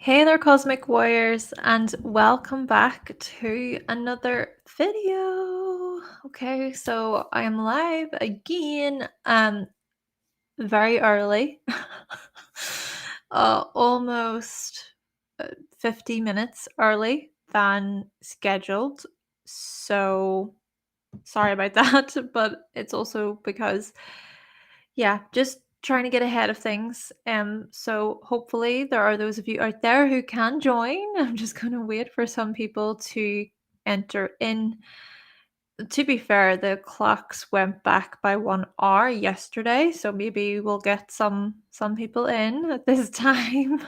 Hey there, Cosmic Warriors, and welcome back to another video. Okay, so I am live again, very early, almost 50 minutes early than scheduled. So sorry about that, but it's also because just trying to get ahead of things. So hopefully there are those of you out there who can join. I'm just going to wait for some people to enter in. To be fair, the clocks went back by 1 hour yesterday, so maybe we'll get some people in at this time.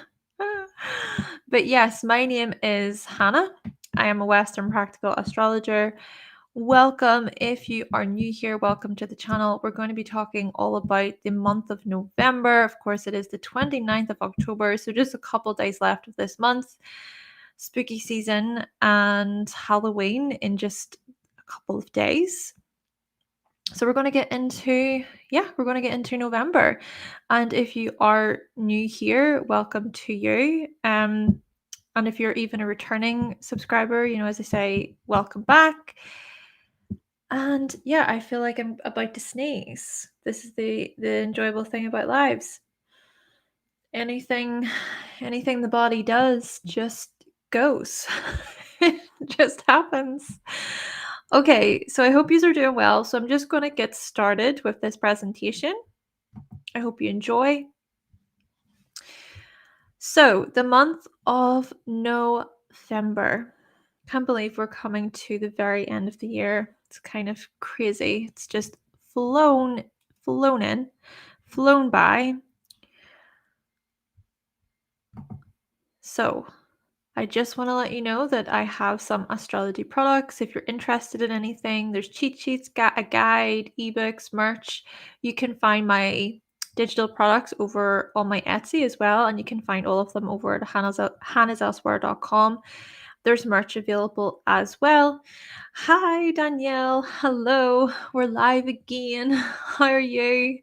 But yes, my name is Hannah. I am a Western Practical Astrologer. Welcome. If you are new here, welcome to the channel. We're going to be talking all about the month of November. Of course, it is the 29th of October, so just a couple days left of this month. Spooky season and Halloween in just a couple of days. So we're going to get into November. And if you are new here, welcome to you. And if you're even a returning subscriber, as I say, welcome back. And yeah, I feel like I'm about to sneeze. This is the enjoyable thing about lives. Anything the body does just goes. It just happens. Okay, so I hope you are doing well. So I'm just going to get started with this presentation. I hope you enjoy. So the month of November. Can't believe we're coming to the very end of the year. It's kind of crazy. It's just flown by. So I just want to let you know that I have some astrology products. If you're interested in anything, there's cheat sheets, a guide, ebooks, merch. You can find my digital products over on my Etsy as well, and you can find all of them over at hannahselsewhere.com. There's merch available as well. Hi, Danielle. Hello. We're live again. How are you?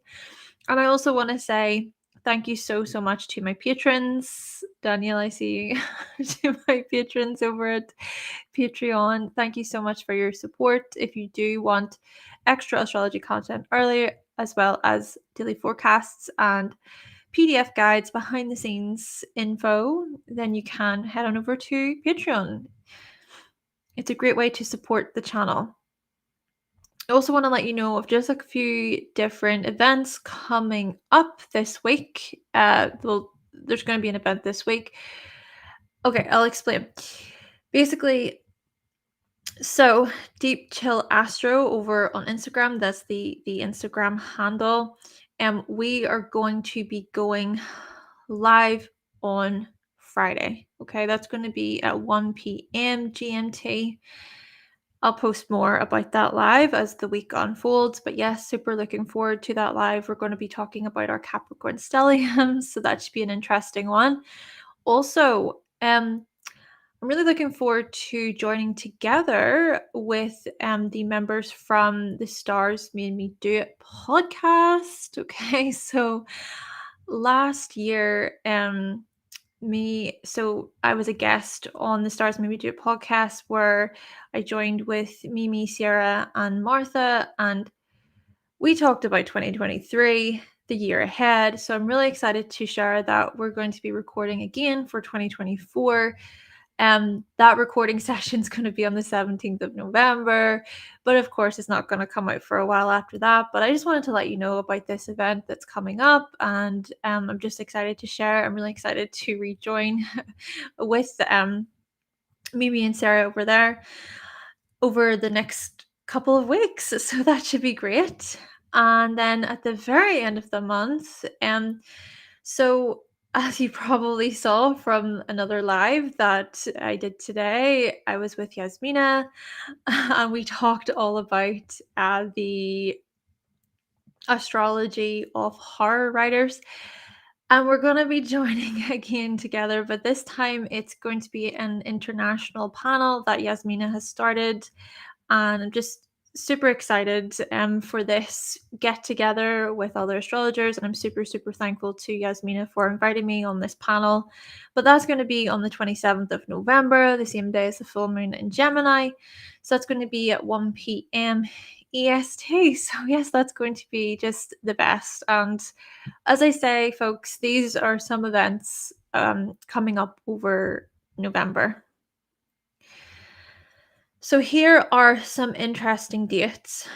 And I also want to say thank you so much to my patrons. Danielle, I see to my patrons over at Patreon. Thank you so much for your support. If you do want extra astrology content earlier, as well as daily forecasts and PDF guides, behind the scenes info, then you can head on over to Patreon. It's a great way to support the channel. I also want to let you know of just a few different events coming up this week. Well, there's going to be an event this week. Okay, I'll explain. Basically, so Deep Chill Astro over on Instagram, that's the Instagram handle. We are going to be going live on Friday. Okay, that's going to be at 1 p.m. GMT. I'll post more about that live as the week unfolds. But yes, super looking forward to that live. We're going to be talking about our Capricorn stelliums, so that should be an interesting one. Also, I'm really looking forward to joining together with the members from the Stars Made Me Do It podcast. Okay, so last year, I was a guest on the Stars Made Me Do It podcast where I joined with Mimi, Sierra, and Martha, and we talked about 2023, the year ahead. So I'm really excited to share that we're going to be recording again for 2024. That recording session is going to be on the 17th of November, but of course it's not going to come out for a while after that. But I just wanted to let you know about this event that's coming up, and I'm just excited to share. I'm really excited to rejoin with Mimi and Sarah over there over the next couple of weeks, so that should be great. And then at the very end of the month, so as you probably saw from another live that I did today, I was with Yasmina and we talked all about the astrology of horror writers. And we're going to be joining again together, but this time it's going to be an international panel that Yasmina has started. And I'm just super excited for this get together with other astrologers, and I'm super, super thankful to Yasmina for inviting me on this panel. But that's going to be on the 27th of November, the same day as the full moon in Gemini. So that's going to be at 1 p.m. EST. So, yes, that's going to be just the best. And as I say, folks, these are some events coming up over November. So here are some interesting dates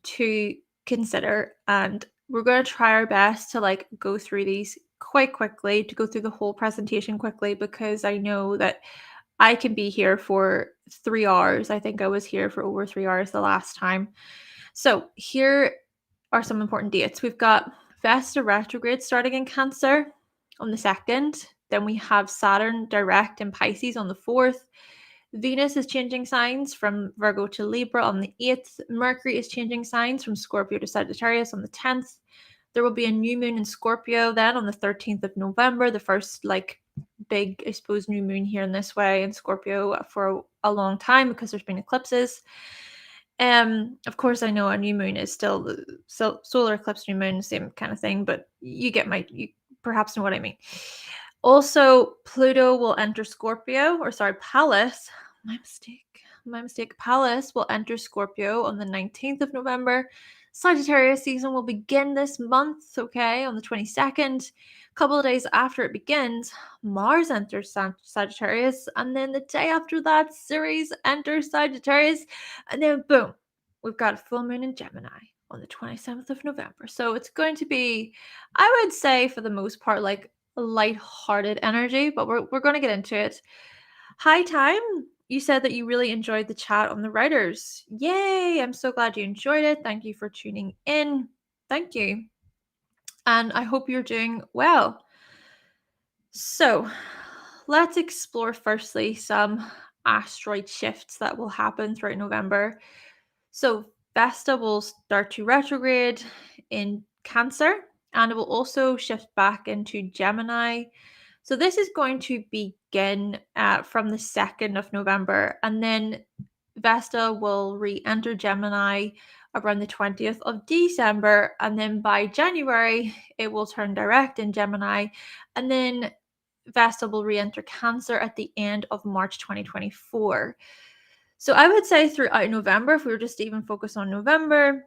to consider, and we're going to try our best to go through these quite quickly, to go through the whole presentation quickly, because I know that I can be here for 3 hours. I think I was here for over 3 hours the last time. So here are some important dates. We've got Vesta retrograde starting in Cancer on the 2nd. Then we have Saturn direct in Pisces on the 4th. Venus is changing signs from Virgo to Libra on the 8th. Mercury is changing signs from Scorpio to Sagittarius on the 10th. There will be a new moon in Scorpio then on the 13th of November, the first big, I suppose, new moon here in this way in Scorpio for a long time because there's been eclipses. Of course, I know a new moon is still the solar eclipse, new moon, same kind of thing, but you perhaps know what I mean. Also, Pluto will enter Scorpio, Pallas. My mistake. Pallas will enter Scorpio on the 19th of November. Sagittarius season will begin this month, okay, on the 22nd. A couple of days after it begins, Mars enters Sagittarius, and then the day after that, Ceres enters Sagittarius, and then boom, we've got a full moon in Gemini on the 27th of November. So it's going to be, I would say, for the most part, like light-hearted energy, but we're going to get into it. Hi, Time. You said that you really enjoyed the chat on the writers. Yay! I'm so glad you enjoyed it. Thank you for tuning in. Thank you. And I hope you're doing well. So let's explore firstly some asteroid shifts that will happen throughout November. So Vesta will start to retrograde in Cancer, and it will also shift back into Gemini. So this is going to begin from the 2nd of November, and then Vesta will re-enter Gemini around the 20th of December, and then by January it will turn direct in Gemini, and then Vesta will re-enter Cancer at the end of March 2024. So I would say throughout November, if we were just to even focus on November,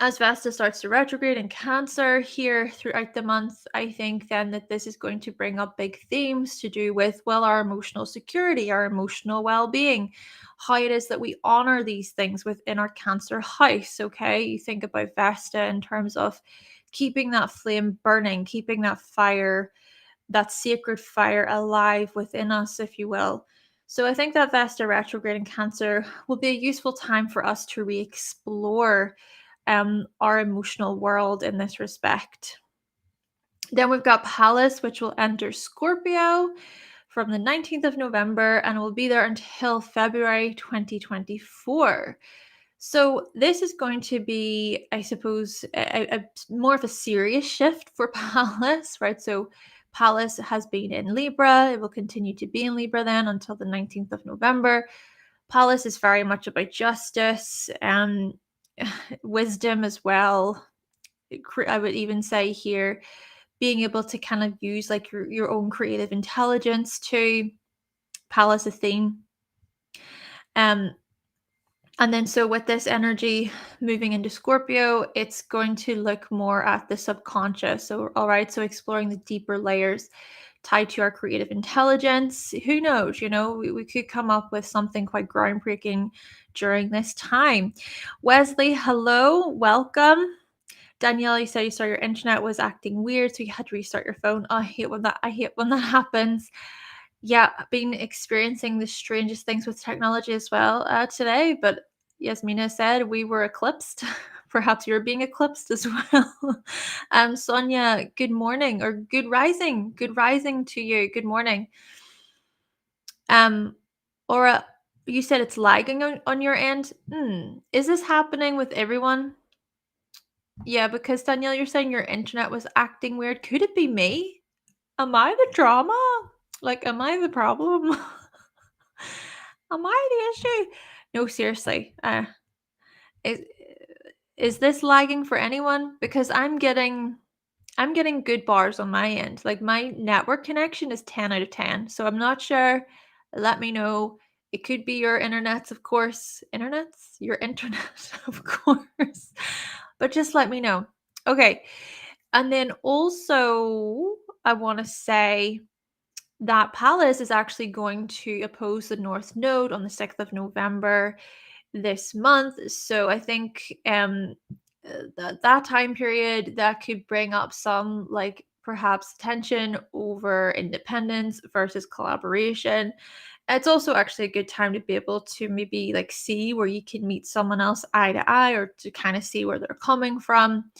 as Vesta starts to retrograde in Cancer here throughout the month, I think then that this is going to bring up big themes to do with, well, our emotional security, our emotional well-being, how it is that we honor these things within our Cancer house, okay? You think about Vesta in terms of keeping that flame burning, keeping that fire, that sacred fire alive within us, if you will. So I think that Vesta retrograde in Cancer will be a useful time for us to re-explore our emotional world in this respect. Then we've got Pallas, which will enter Scorpio from the 19th of November and will be there until February 2024. So this is going to be, I suppose, a more of a serious shift for Pallas, right? So Pallas has been in Libra. It will continue to be in Libra then until the 19th of November. Pallas is very much about justice and wisdom as well. I would even say here, being able to kind of use like your own creative intelligence to Pallas a theme. And then so with this energy moving into Scorpio, it's going to look more at the subconscious. So, all right, so exploring the deeper layers tied to our creative intelligence. Who knows? We could come up with something quite groundbreaking during this time. Wesley, hello, welcome. Danielle, you said you saw your internet was acting weird, so you had to restart your phone. I hate when that happens. Yeah, I've been experiencing the strangest things with technology as well today, but Yasmina said we were eclipsed. Perhaps you're being eclipsed as well. Sonia, good morning or good rising. Good rising to you. Good morning. Aura, you said it's lagging on your end. Is this happening with everyone? Yeah, because Danielle, you're saying your internet was acting weird. Could it be me? Am I the drama? Like, am I the problem? Am I the issue? No, seriously. Is is this lagging for anyone? Because I'm getting good bars on my end. Like my network connection is 10 out of 10. So I'm not sure. Let me know. It could be your internets, of course. Internets? Your internet, of course. But just let me know. Okay. And then also, I want to say that Pallas is actually going to oppose the North Node on the 6th of November this month. So I think that time period that could bring up some like perhaps tension over independence versus collaboration. It's also actually a good time to be able to maybe like see where you can meet someone else eye to eye or to kind of see where they're coming from.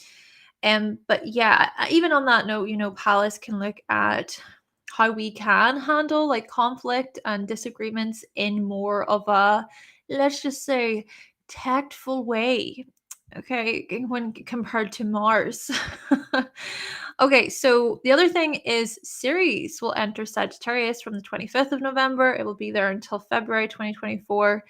But yeah, even on that note, Palace can look at how we can handle like conflict and disagreements in more of a, let's just say, tactful way. Okay, when compared to Mars. Okay, so the other thing is Ceres will enter Sagittarius from the 25th of November. It will be there until February 2024.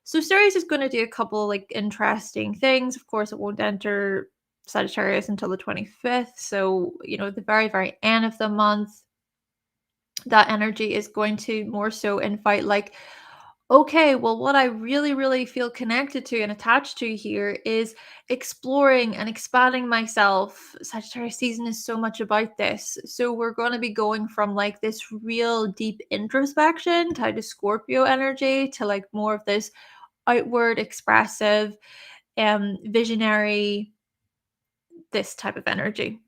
So Ceres is going to do a couple like interesting things. Of course, it won't enter Sagittarius until the 25th. So, at the very, very end of the month, that energy is going to more so invite, like, okay, well, what I really, really feel connected to and attached to here is exploring and expanding myself. Sagittarius season is so much about this. So, we're going to be going from like this real deep introspection tied to Scorpio energy to like more of this outward, expressive, visionary, this type of energy.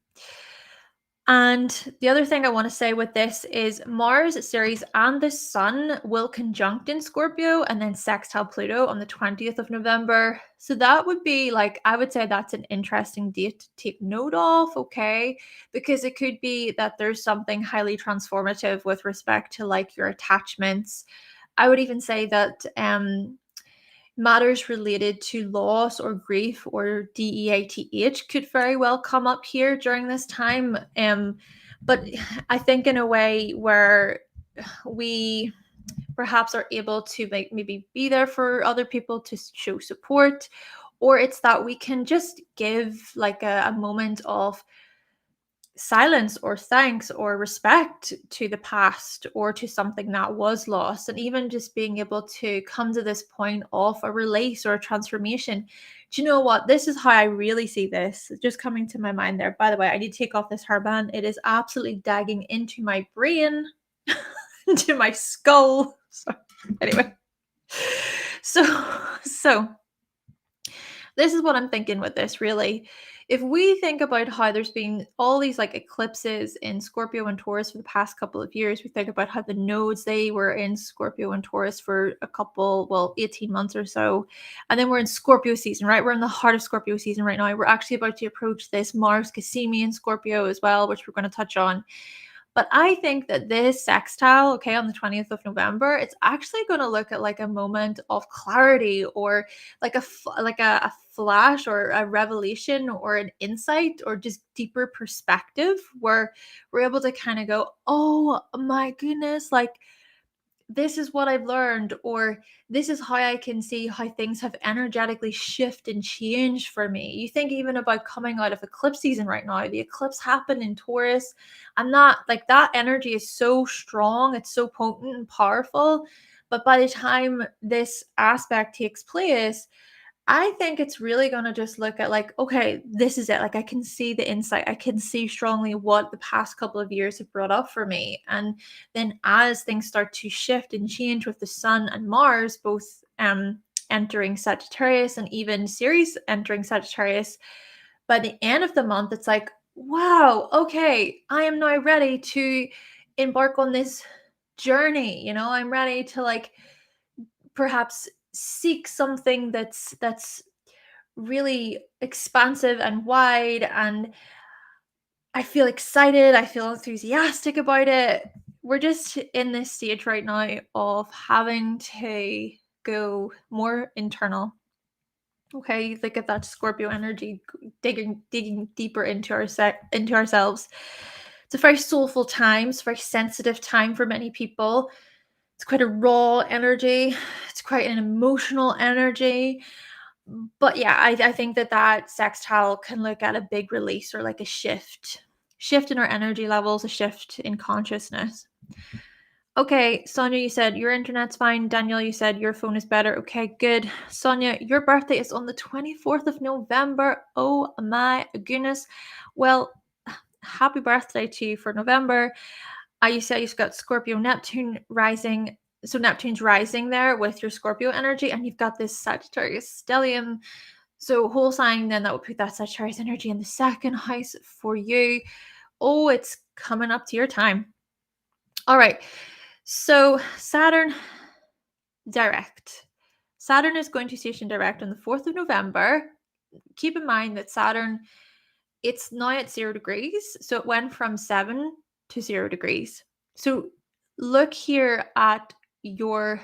And the other thing I want to say with this is Mars, Ceres, and the Sun will conjunct in Scorpio and then sextile Pluto on the 20th of November. So that would be like, I would say that's an interesting date to take note of, okay? Because it could be that there's something highly transformative with respect to like your attachments. I would even say that matters related to loss or grief or DEATH could very well come up here during this time. But I think in a way where we perhaps are able to like maybe be there for other people to show support, or it's that we can just give like a moment of silence or thanks or respect to the past or to something that was lost, and even just being able to come to this point of a release or a transformation. Do you know what, this is how I really see this just coming to my mind there. By the way, I need to take off this hairband. It is absolutely dagging into my brain, into my skull. So anyway, so this is what I'm thinking with this, really. If we think about how there's been all these like eclipses in Scorpio and Taurus for the past couple of years, we think about how the nodes, they were in Scorpio and Taurus for a couple, well, 18 months or so. And then we're in Scorpio season, right? We're in the heart of Scorpio season right now. We're actually about to approach this Mars CAZIMI in Scorpio as well, which we're going to touch on. But I think that this sextile, okay, on the 20th of November, it's actually going to look at like a moment of clarity or like a flash or a revelation or an insight or just deeper perspective where we're able to kind of go, oh my goodness, like this is what I've learned, or this is how I can see how things have energetically shifted and changed for me. You think even about coming out of eclipse season right now, the eclipse happened in Taurus. I'm not like that energy is so strong, it's so potent and powerful. But by the time this aspect takes place, I think it's really going to just look at like, okay, this is it. Like I can see the insight. I can see strongly what the past couple of years have brought up for me. And then as things start to shift and change with the Sun and Mars both entering Sagittarius and even Ceres entering Sagittarius, by the end of the month, it's like, wow, okay, I am now ready to embark on this journey. I'm ready to like perhaps seek something that's really expansive and wide, and I feel excited, I feel enthusiastic about it. We're just in this stage right now of having to go more internal. Okay, look at that Scorpio energy digging deeper into into ourselves. It's a very soulful time, it's a very sensitive time for many people. It's quite a raw energy, it's quite an emotional energy. But yeah, I think that sextile can look at a big release or like a shift in our energy levels, a shift in consciousness. Okay, Sonia, you said your internet's fine. Daniel, you said your phone is better. Okay, good. Sonia, your birthday is on the 24th of November. Oh my goodness. Well, happy birthday to you for November. You said you've got Scorpio, Neptune rising. So Neptune's rising there with your Scorpio energy, and you've got this Sagittarius stellium. So whole sign, then that would put that Sagittarius energy in the second house for you. Oh, it's coming up to your time. All right. So Saturn direct. Saturn is going to station direct on the 4th of November. Keep in mind that Saturn, it's now at 0 degrees. So it went from 7 to 0 degrees. So look here at your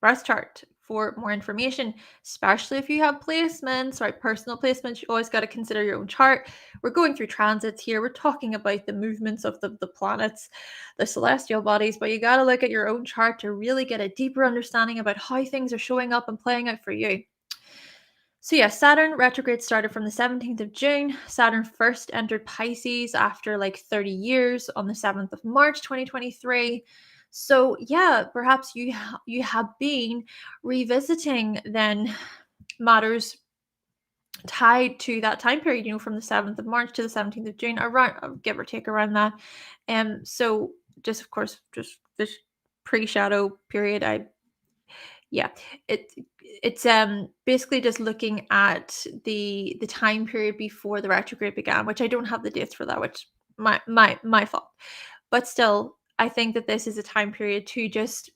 birth chart for more information, especially if you have placements, right? Personal placements, you always got to consider your own chart. We're going through transits here. We're talking about the movements of the planets, the celestial bodies, but you got to look at your own chart to really get a deeper understanding about how things are showing up and playing out for you. So yeah, Saturn retrograde started from the 17th of June. Saturn first entered Pisces after like 30 years on the 7th of March 2023. So yeah, perhaps you have been revisiting then matters tied to that time period, from the 7th of March to the 17th of June, around, give or take, around that. So just, of course, just this pre-shadow period, yeah, it's basically just looking at the time period before the retrograde began, which I don't have the dates for that, which my fault. But still, I think that this is a time period to just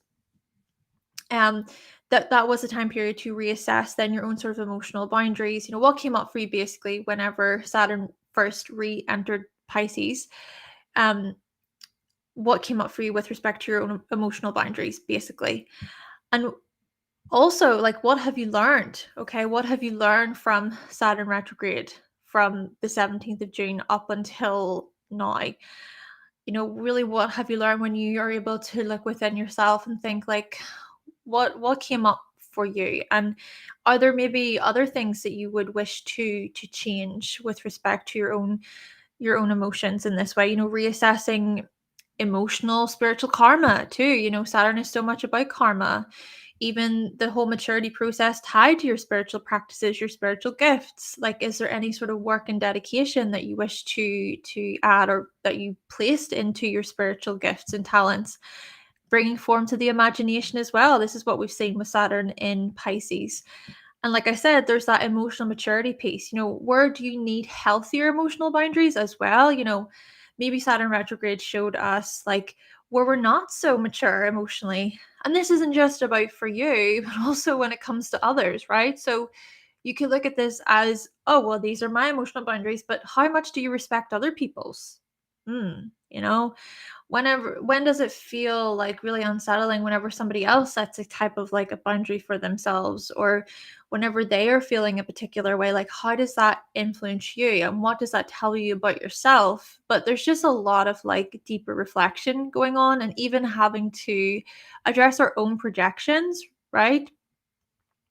that was a time period to reassess then your own sort of emotional boundaries. What came up for you basically whenever Saturn first re-entered Pisces. What came up for you with respect to your own emotional boundaries, basically. And also, like, what have you learned? Okay, what have you learned from Saturn retrograde from the 17th of June up until now? Really, what have you learned when you are able to look within yourself and think, like, what came up for you? And are there maybe other things that you would wish to change with respect to your own emotions in this way? Reassessing emotional spiritual karma too. Saturn is so much about karma. Even the whole maturity process tied to your spiritual practices, your spiritual gifts. Like, is there any sort of work and dedication that you wish to add, or that you placed into your spiritual gifts and talents, bringing form to the imagination as well? This is what we've seen with Saturn in Pisces. And like I said, there's that emotional maturity piece. Where do you need healthier emotional boundaries as well? Maybe Saturn retrograde showed us like where we're not so mature emotionally. And this isn't just about for you, but also when it comes to others, right? So you could look at this as, oh, well, these are my emotional boundaries, but how much do you respect other people's? You know, when does it feel like really unsettling whenever somebody else sets a type of like a boundary for themselves, or whenever they are feeling a particular way? Like, how does that influence you, and what does that tell you about yourself? But there's just a lot of like deeper reflection going on, and even having to address our own projections, right?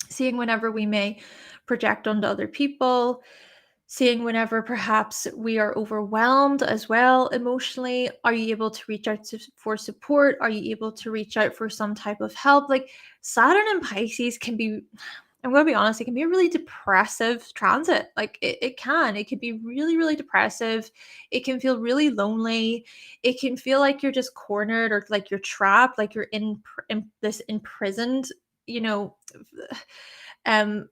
Seeing whenever we may project onto other people, seeing whenever perhaps we are overwhelmed as well emotionally. Are you able to reach out for support? Are you able to reach out for some type of help? Like, Saturn and Pisces can be, I'm going to be honest, it can be a really depressive transit. Like, it could be really, really depressive. It can feel really lonely. It can feel like you're just cornered, or like you're trapped, like you're in this imprisoned, you know,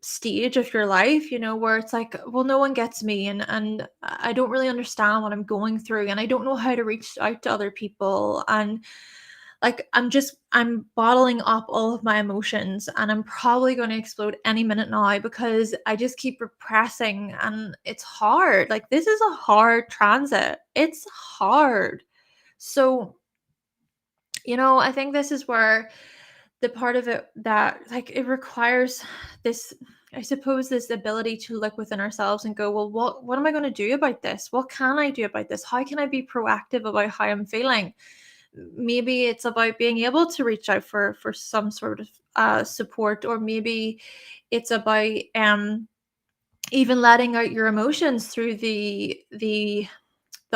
stage of your life, where it's like, well, no one gets me, and I don't really understand what I'm going through, and I don't know how to reach out to other people, and like I'm bottling up all of my emotions, and I'm probably going to explode any minute now because I just keep repressing, and it's hard. Like, this is a hard transit. It's hard. So, I think this is where the part of it that, like, it requires this, I suppose, this ability to look within ourselves and go, well, what am I going to do about this? What can I do about this? How can I be proactive about how I'm feeling? Maybe it's about being able to reach out for some sort support, or maybe it's about even letting out your emotions through the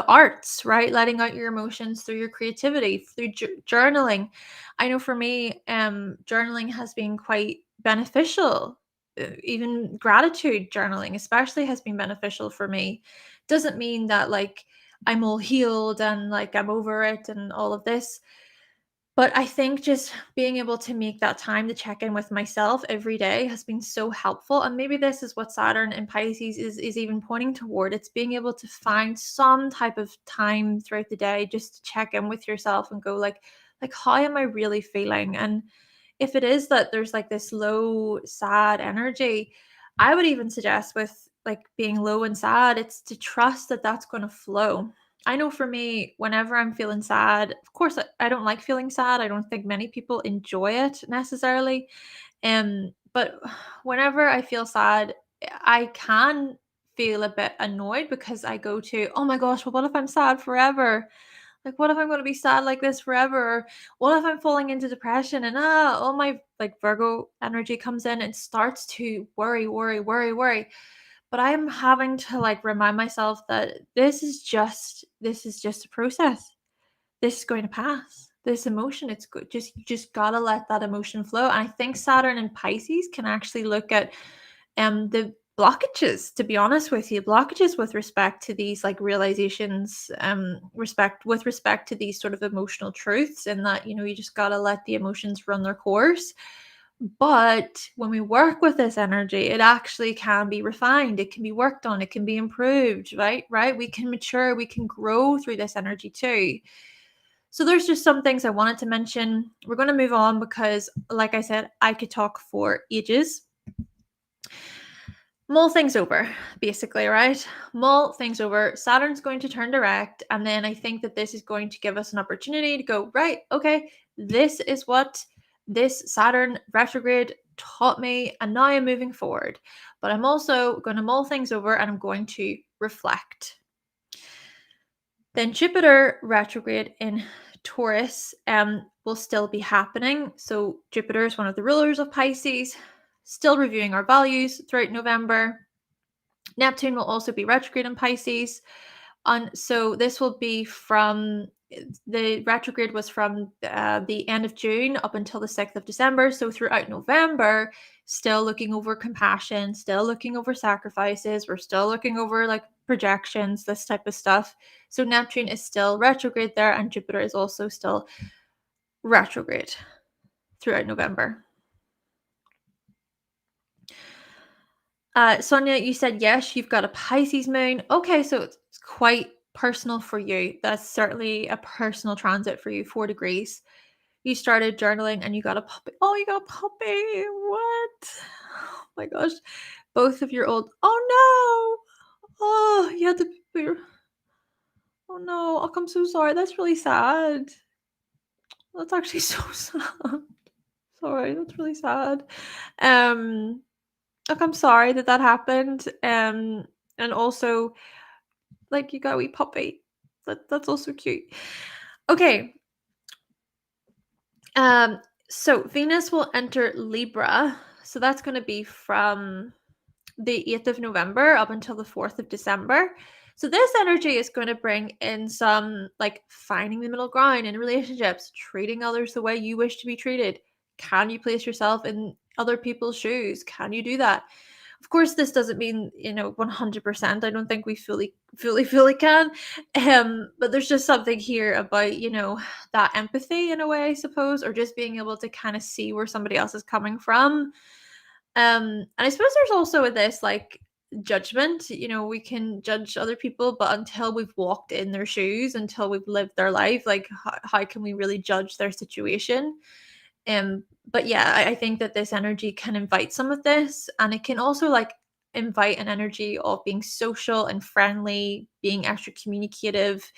arts, right? Letting out your emotions through your creativity, through journaling. I know for me, journaling has been quite beneficial. Even gratitude journaling, especially, has been beneficial for me. Doesn't mean that like I'm all healed and like I'm over it and all of this, but I think just being able to make that time to check in with myself every day has been so helpful. And maybe this is what Saturn and Pisces is even pointing toward. It's being able to find some type of time throughout the day just to check in with yourself and go like how am I really feeling? And if it is that there's like this low, sad energy, I would even suggest with like being low and sad, it's to trust that that's going to flow. I know for me, whenever I'm feeling sad, of course, I don't like feeling sad. I don't think many people enjoy it necessarily. But whenever I feel sad, I can feel a bit annoyed because I go to, oh my gosh, well, what if I'm sad forever? Like, what if I'm going to be sad like this forever? Or what if I'm falling into depression and all my like Virgo energy comes in and starts to worry, worry, worry, worry. But I'm having to like remind myself that this is just a process. This is going to pass. This emotion, it's good. Just you just gotta let that emotion flow. And I think Saturn and Pisces can actually look at the blockages, to be honest with you, blockages with respect to these like realizations, respect to these sort of emotional truths, and that, you just gotta let the emotions run their course. But when we work with this energy, it actually can be refined, it can be worked on, it can be improved, right? Right? We can mature, we can grow through this energy too. So there's just some things I wanted to mention. We're going to move on because, like I said, I could talk for ages. Mull things over, basically, right? Mull things over. Saturn's going to turn direct, and then I think that this is going to give us an opportunity to go, right, okay, this is what this Saturn retrograde taught me, and now I'm moving forward. But I'm also going to mull things over and I'm going to reflect. Then Jupiter retrograde in Taurus will still be happening. So Jupiter is one of the rulers of Pisces, still reviewing our values throughout November. Neptune will also be retrograde in Pisces. And so this will be from the retrograde was from the end of June up until the 6th of December. So throughout November, still looking over compassion, still looking over sacrifices. We're still looking over like projections, this type of stuff. So Neptune is still retrograde there, and Jupiter is also still retrograde throughout November. Sonia, you said yes, you've got a Pisces moon. Okay, so it's quite personal for you. That's certainly a personal transit for you, 4 degrees. You started journaling and you got a puppy. Oh, you got a puppy. What? Oh my gosh. Both of your old. Oh no. Oh, you had to. Oh no. Oh, I'm so sorry. That's really sad. That's actually so sad. Sorry, that's really sad. Look, I'm sorry that that happened. And also, like, you got a wee puppy. That's also cute. Okay. So Venus will enter Libra. So that's going to be from the 8th of November up until the 4th of December. So this energy is going to bring in some like finding the middle ground in relationships, treating others the way you wish to be treated. Can you place yourself in other people's shoes? Can you do that? Of course, this doesn't mean 100%. I don't think we fully can. But there's just something here about that empathy in a way, I suppose, or just being able to kind of see where somebody else is coming from. And I suppose there's also this like judgment. We can judge other people, but until we've walked in their shoes, until we've lived their life, like how can we really judge their situation? But yeah, I think that this energy can invite some of this, and it can also like invite an energy of being social and friendly, being extra communicative,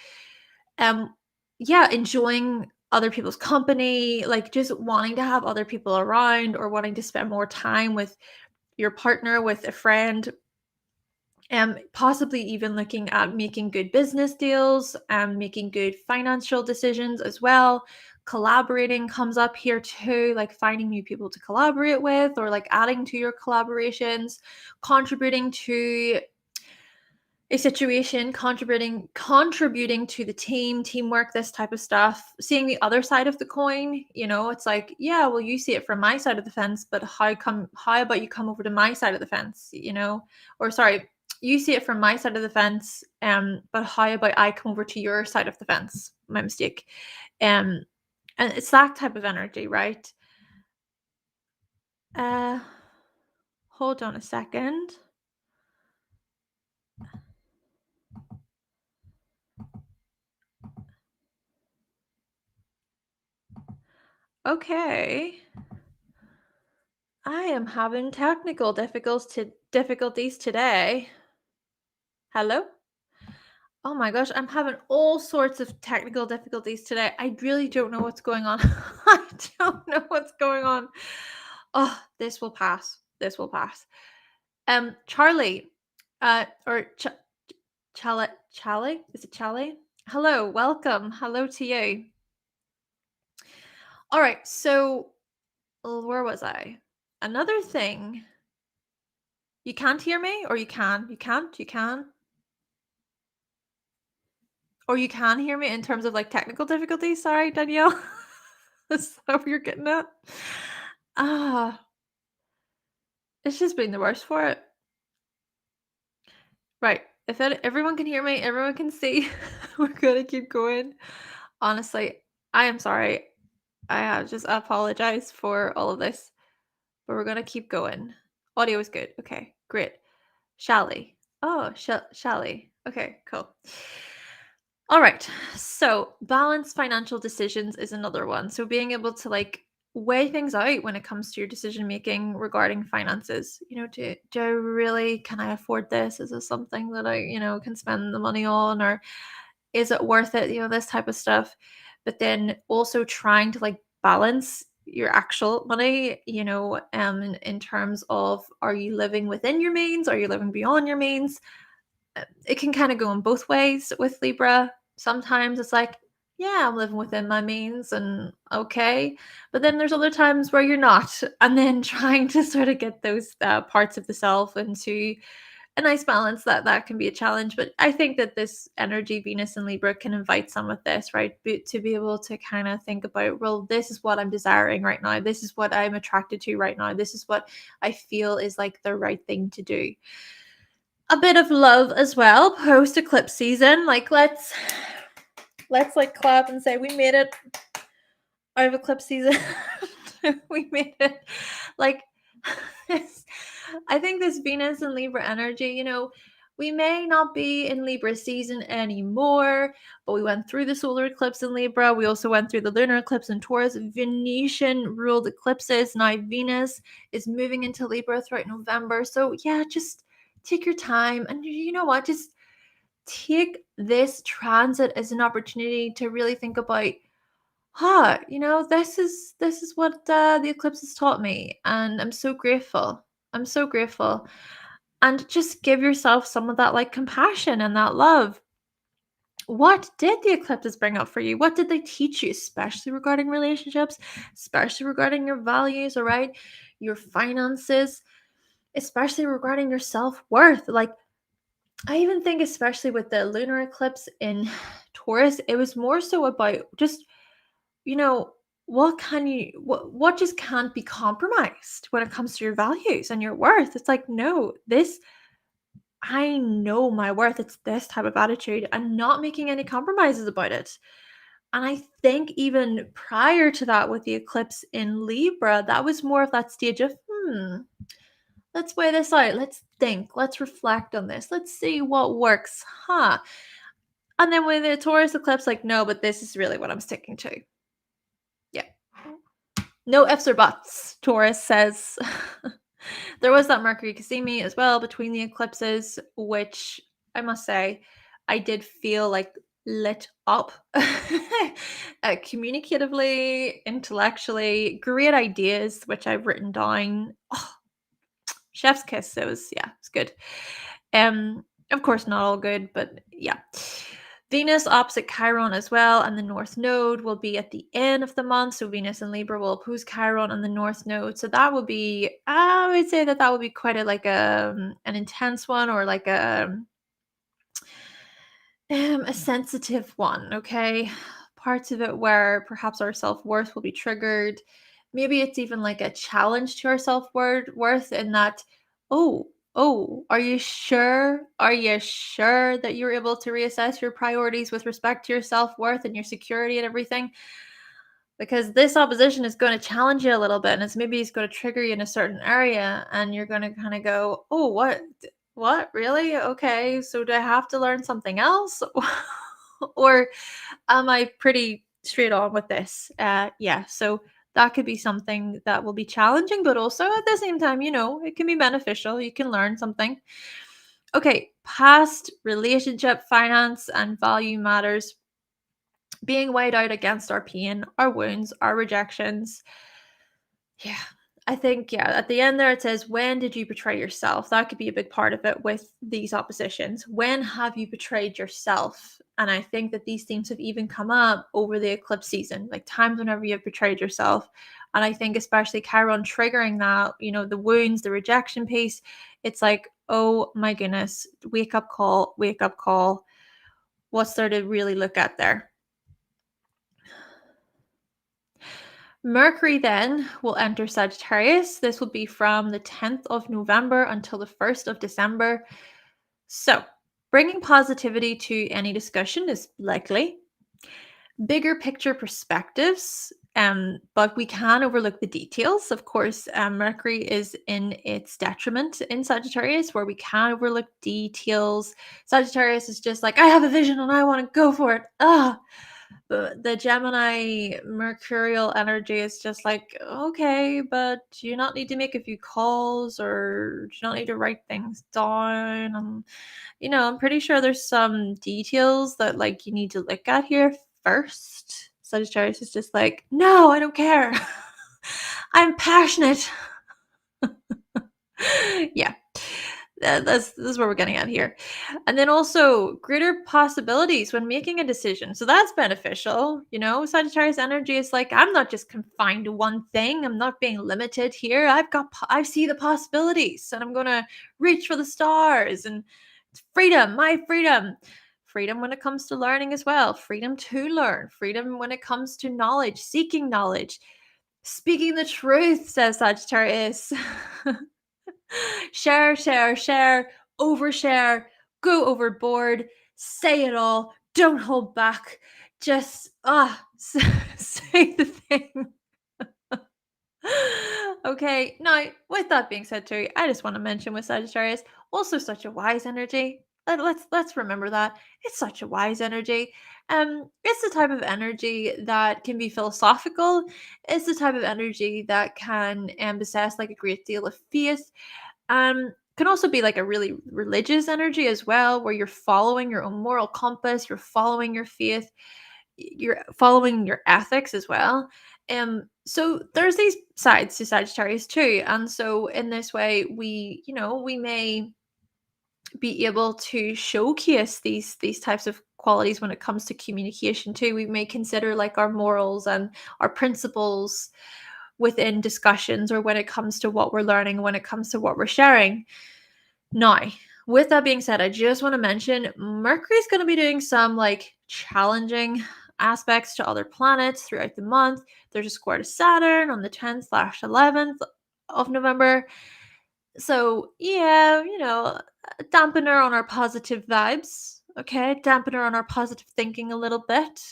um, yeah, enjoying other people's company, like just wanting to have other people around or wanting to spend more time with your partner, with a friend, possibly even looking at making good business deals and making good financial decisions as well. Collaborating comes up here too, like finding new people to collaborate with or like adding to your collaborations, contributing to a situation, contributing to the teamwork, this type of stuff. Seeing the other side of the coin, it's like, yeah, well, you see it from my side of the fence, but how about you come over to my side of the fence, or sorry, you see it from my side of the fence, but how about I come over to your side of the fence? My mistake. um and it's that type of energy, right? uh Hold on a second. Okay, I am having technical difficulties today. Hello? Oh my gosh, I'm having all sorts of technical difficulties today. I really don't know what's going on. I don't know what's going on. Oh, this will pass. This will pass. Charlie, or Chale? Is it Chale? Hello, welcome. Hello to you. All right, so where was I? Another thing. You can't hear me, or you can? You can't? You can? Or you can hear me in terms of like technical difficulties? Sorry, Danielle. Is that what you're getting at? Ah, it's just been the worst for it. Right. If everyone can hear me, everyone can see, we're gonna keep going. Honestly, I am sorry. I just apologize for all of this, but we're gonna keep going. Audio is good. Okay, great. Shally. Oh, Shally. Okay, cool. All right. So, balanced financial decisions is another one. So, being able to like weigh things out when it comes to your decision making regarding finances. Do I really, can I afford this? Is this something that I, can spend the money on, or is it worth it? This type of stuff. But then also trying to like balance your actual money, in terms of, are you living within your means? Are you living beyond your means? It can kind of go in both ways with Libra. Sometimes it's like, yeah, I'm living within my means and okay. But then there's other times where you're not. And then trying to sort of get those parts of the self into a nice balance, that can be a challenge. But I think that this energy, Venus and Libra, can invite some of this, right? To be able to kind of think about, well, this is what I'm desiring right now. This is what I'm attracted to right now. This is what I feel is like the right thing to do. A bit of love as well post eclipse season. Like let's like clap and say we made it out of eclipse season. We made it. Like I think this Venus and Libra energy, we may not be in Libra season anymore, but we went through the solar eclipse in Libra. We also went through the lunar eclipse in Taurus. Venetian ruled eclipses. Now Venus is moving into Libra throughout November. So yeah, just take your time, and you know what? Just take this transit as an opportunity to really think about, this is what the eclipse has taught me, and I'm so grateful. I'm so grateful. And just give yourself some of that like compassion and that love. What did the eclipses bring up for you? What did they teach you, especially regarding relationships, especially regarding your values, all right? Your finances, especially regarding your self-worth. Like, I even think, especially with the lunar eclipse in Taurus, it was more so about just, you know, what just can't be compromised when it comes to your values and your worth. It's like, no, I know my worth. It's this type of attitude. I'm not making any compromises about it. And I think even prior to that, with the eclipse in Libra, that was more of that stage of, let's weigh this out. Let's think. Let's reflect on this. Let's see what works. And then with the Taurus eclipse, like, no, but this is really what I'm sticking to. Yeah. No ifs or buts, Taurus says. There was that Mercury CAZIMI as well between the eclipses, which I must say, I did feel like lit up communicatively, intellectually, great ideas, which I've written down. Oh, chef's kiss. It was good. Of course, not all good, but yeah. Venus opposite Chiron as well, and the North Node will be at the end of the month. So Venus and Libra will oppose Chiron on the North Node. So that would be, I would say that would be quite a like an intense one, or like a sensitive one, okay? Parts of it where perhaps our self-worth will be triggered. Maybe it's even like a challenge to our self-worth in that, oh, oh, are you sure? Are you sure that you're able to reassess your priorities with respect to your self-worth and your security and everything? Because this opposition is going to challenge you a little bit, and it's going to trigger you in a certain area, and you're going to kind of go, oh, what really? Okay, so do I have to learn something else? Or am I pretty straight on with this? Yeah, so that could be something that will be challenging, but also at the same time, it can be beneficial. You can learn something. Okay, past relationship, finance, and value matters being weighed out against our pain, our wounds, our rejections. Yeah. I think, yeah, at the end there it says, when did you betray yourself? That could be a big part of it with these oppositions. When have you betrayed yourself? And I think that these themes have even come up over the eclipse season, like times whenever you have betrayed yourself. And I think especially Chiron triggering that, the wounds, the rejection piece, it's like, oh my goodness, wake up call, wake up call. What's there to really look at there? Mercury then will enter Sagittarius. This will be from the 10th of November until the 1st of December. So, bringing positivity to any discussion is likely. Bigger picture perspectives, but we can overlook the details. Of course, Mercury is in its detriment in Sagittarius, where we can overlook details. Sagittarius is just like, I have a vision and I want to go for it. The Gemini mercurial energy is just like, okay, but do you not need to make a few calls, or do you not need to write things down? I'm pretty sure there's some details that like you need to look at here first. Sagittarius is just like, no, I don't care. I'm passionate. Yeah. This is where we're getting at here. And then also greater possibilities when making a decision. So that's beneficial. Sagittarius energy is like, I'm not just confined to one thing. I'm not being limited here. I see the possibilities, and I'm going to reach for the stars, and it's freedom, my freedom. Freedom when it comes to learning as well. Freedom to learn. Freedom when it comes to knowledge, seeking knowledge. Speaking the truth, says Sagittarius. Share, share, share, overshare, go overboard, say it all, don't hold back. Just say the thing. Okay, now with that being said too, I just want to mention with Sagittarius, also such a wise energy. Let's remember that. It's such a wise energy. It's the type of energy that can be philosophical. It's the type of energy that can possess like a great deal of faith. Can also be like a really religious energy as well, where you're following your own moral compass, you're following your faith, you're following your ethics as well. So there's these sides to Sagittarius too. And so in this way, we may be able to showcase these types of qualities when it comes to communication too. We may consider like our morals and our principles within discussions, or when it comes to what we're learning, when it comes to what we're sharing. Now, with that being said, I just want to mention Mercury's going to be doing some like challenging aspects to other planets throughout the month. There's a square to Saturn on the 10th/11th of November. So, yeah, a dampener on our positive vibes. Okay, dampener on our positive thinking a little bit.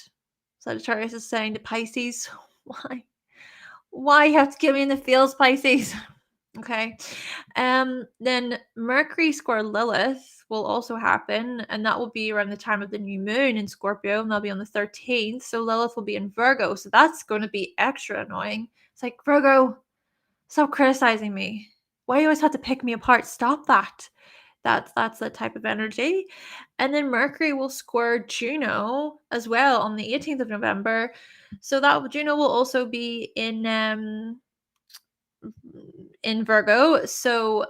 Sagittarius is saying to Pisces, why? Why you have to give me in the feels, Pisces? Okay. Then Mercury square Lilith will also happen, and that will be around the time of the new moon in Scorpio, and that'll be on the 13th. So Lilith will be in Virgo. So that's going to be extra annoying. It's like, Virgo, stop criticizing me. Why you always have to pick me apart? Stop that. That's the type of energy. And then Mercury will square Juno as well on the 18th of November. So that Juno will also be in Virgo. So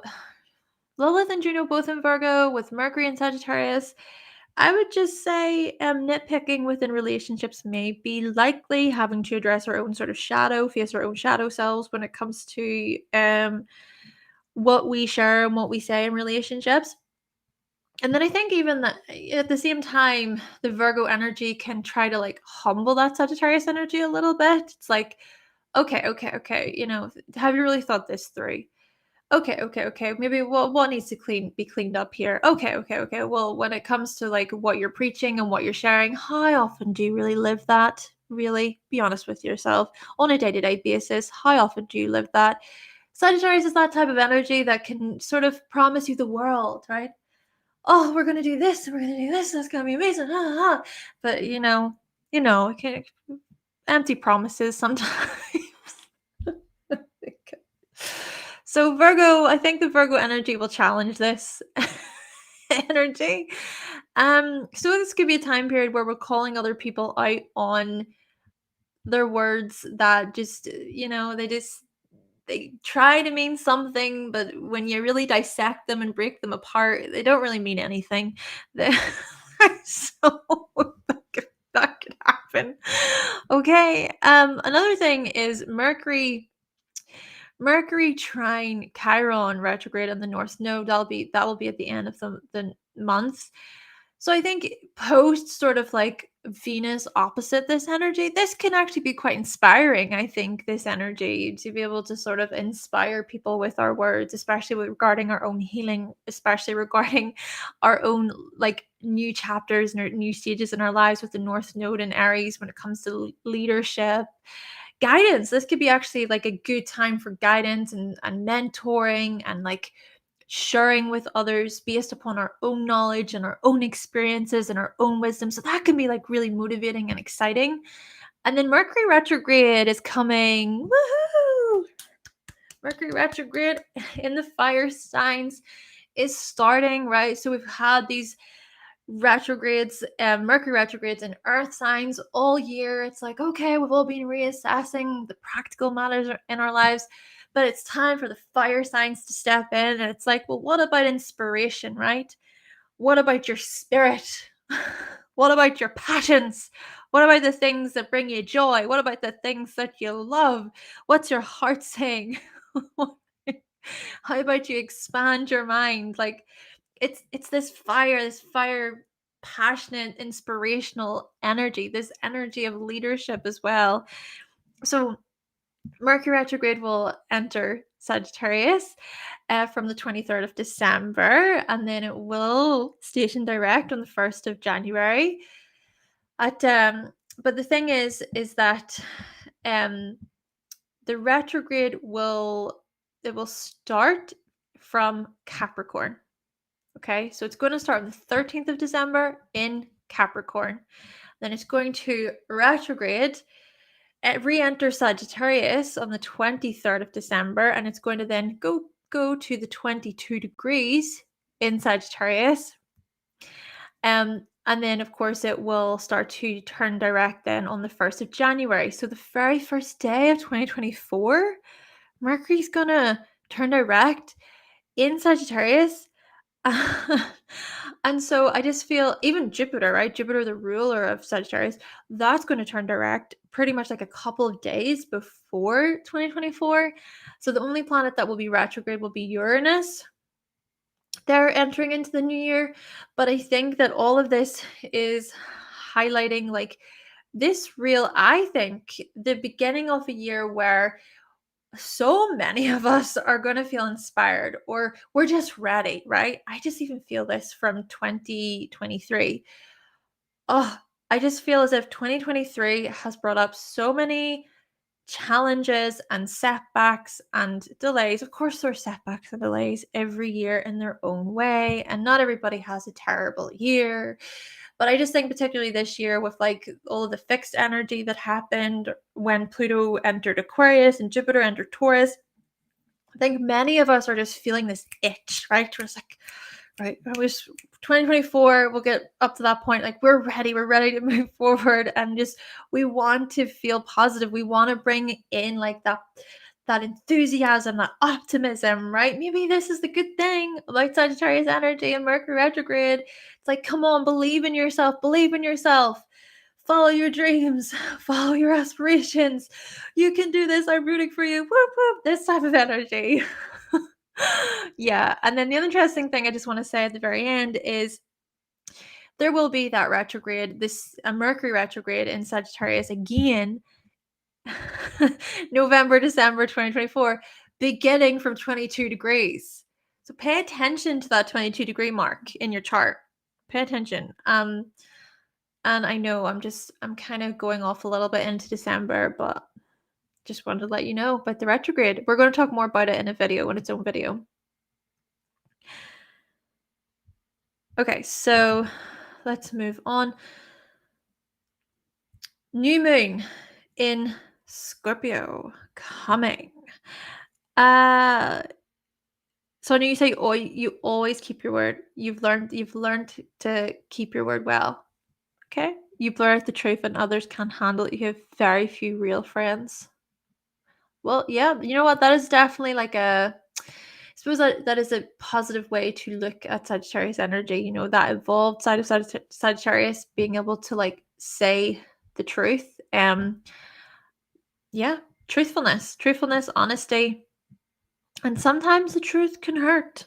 Lilith and Juno both in Virgo with Mercury and Sagittarius. I would just say nitpicking within relationships may be likely, having to address our own sort of shadow, face our own shadow selves when it comes to what we share and what we say in relationships. And then I think even that at the same time, the Virgo energy can try to like humble that Sagittarius energy a little bit. It's like, okay, okay, okay, have you really thought this through? Okay, okay, okay. Maybe what needs to be cleaned up here? Okay, okay, okay. Well, when it comes to like what you're preaching and what you're sharing, how often do you really live that? Really? Be honest with yourself on a day-to-day basis. How often do you live that? Sagittarius is that type of energy that can sort of promise you the world, right? Oh, we're gonna do this, and we're gonna do this, and it's gonna be amazing. But okay, empty promises sometimes. So Virgo, I think the Virgo energy will challenge this energy. So this could be a time period where we're calling other people out on their words that just, they try to mean something, but when you really dissect them and break them apart, they don't really mean anything. They- so that could happen. Okay. Another thing is Mercury trine Chiron retrograde on the North Node. That will be at the end of the month. So I think post sort of like Venus opposite this energy, this can actually be quite inspiring. I think this energy to be able to sort of inspire people with our words, especially regarding our own healing, especially regarding our own like new chapters and our new stages in our lives with the North Node and Aries when it comes to leadership guidance. This could be actually like a good time for guidance and mentoring and like sharing with others based upon our own knowledge and our own experiences and our own wisdom. So that can be like really motivating and exciting. And then Mercury retrograde is coming. Woohoo! Mercury retrograde in the fire signs is starting, right? So we've had these retrogrades, Mercury retrogrades in earth signs all year. It's like, okay, we've all been reassessing the practical matters in our lives, but it's time for the fire signs to step in. And it's like, well, what about inspiration, right? What about your spirit? What about your passions? What about the things that bring you joy? What about the things that you love? What's your heart saying? How about you expand your mind? Like it's this fire, passionate, inspirational energy, this energy of leadership as well. So Mercury retrograde will enter Sagittarius from the 23rd of December, and then it will station direct on the 1st of January. At but the thing is that um the retrograde will start from Capricorn. Okay, so it's going to start on the 13th of December in Capricorn. Then it's going to retrograde, re-enter Sagittarius on the 23rd of December, and it's going to then go to the 22 degrees in Sagittarius. And then of course it will start to turn direct then on the 1st of January. So the very first day of 2024, Mercury's gonna turn direct in Sagittarius. And so I just feel even Jupiter, right? Jupiter, the ruler of Sagittarius, that's going to turn direct pretty much like a couple of days before 2024. So the only planet that will be retrograde will be Uranus. They're entering into the new year. But I think that all of this is highlighting like this real, I think, the beginning of a year where so many of us are going to feel inspired or we're just ready, right? I just even feel this from 2023. Oh, I just feel as if 2023 has brought up so many challenges and setbacks and delays. Of course, there are setbacks and delays every year in their own way, and not everybody has a terrible year. But I just think, particularly this year, with like all of the fixed energy that happened when Pluto entered Aquarius and Jupiter entered Taurus, I think many of us are just feeling this itch, right? We're just like, right, I wish 2024 we'll get up to that point. Like we're ready to move forward, and just we want to feel positive. We want to bring in like that that enthusiasm, that optimism, right? Maybe this is the good thing about Sagittarius energy and Mercury retrograde. It's like, come on, believe in yourself, believe in yourself, follow your dreams, follow your aspirations. You can do this. I'm rooting for you. Whoop, whoop. This type of energy. Yeah. And then the other interesting thing I just want to say at the very end is there will be that retrograde, this Mercury retrograde in Sagittarius again, November, December 2024, beginning from 22 degrees. So pay attention to that 22-degree mark in your chart. Pay attention. And I know I'm kind of going off a little bit into December, but just wanted to let you know about the retrograde. We're going to talk more about it in a video, in its own video. Okay, so let's move on. New moon in Scorpio coming. So I know you say, oh, you always keep your word. You've learned to keep your word well. Okay? You blur out the truth and others can't handle it. You have very few real friends. Well, yeah, you know what? That is definitely like I suppose that is a positive way to look at Sagittarius energy, you know, that evolved side of Sagittarius, being able to like say the truth. Yeah, truthfulness, honesty. And sometimes the truth can hurt.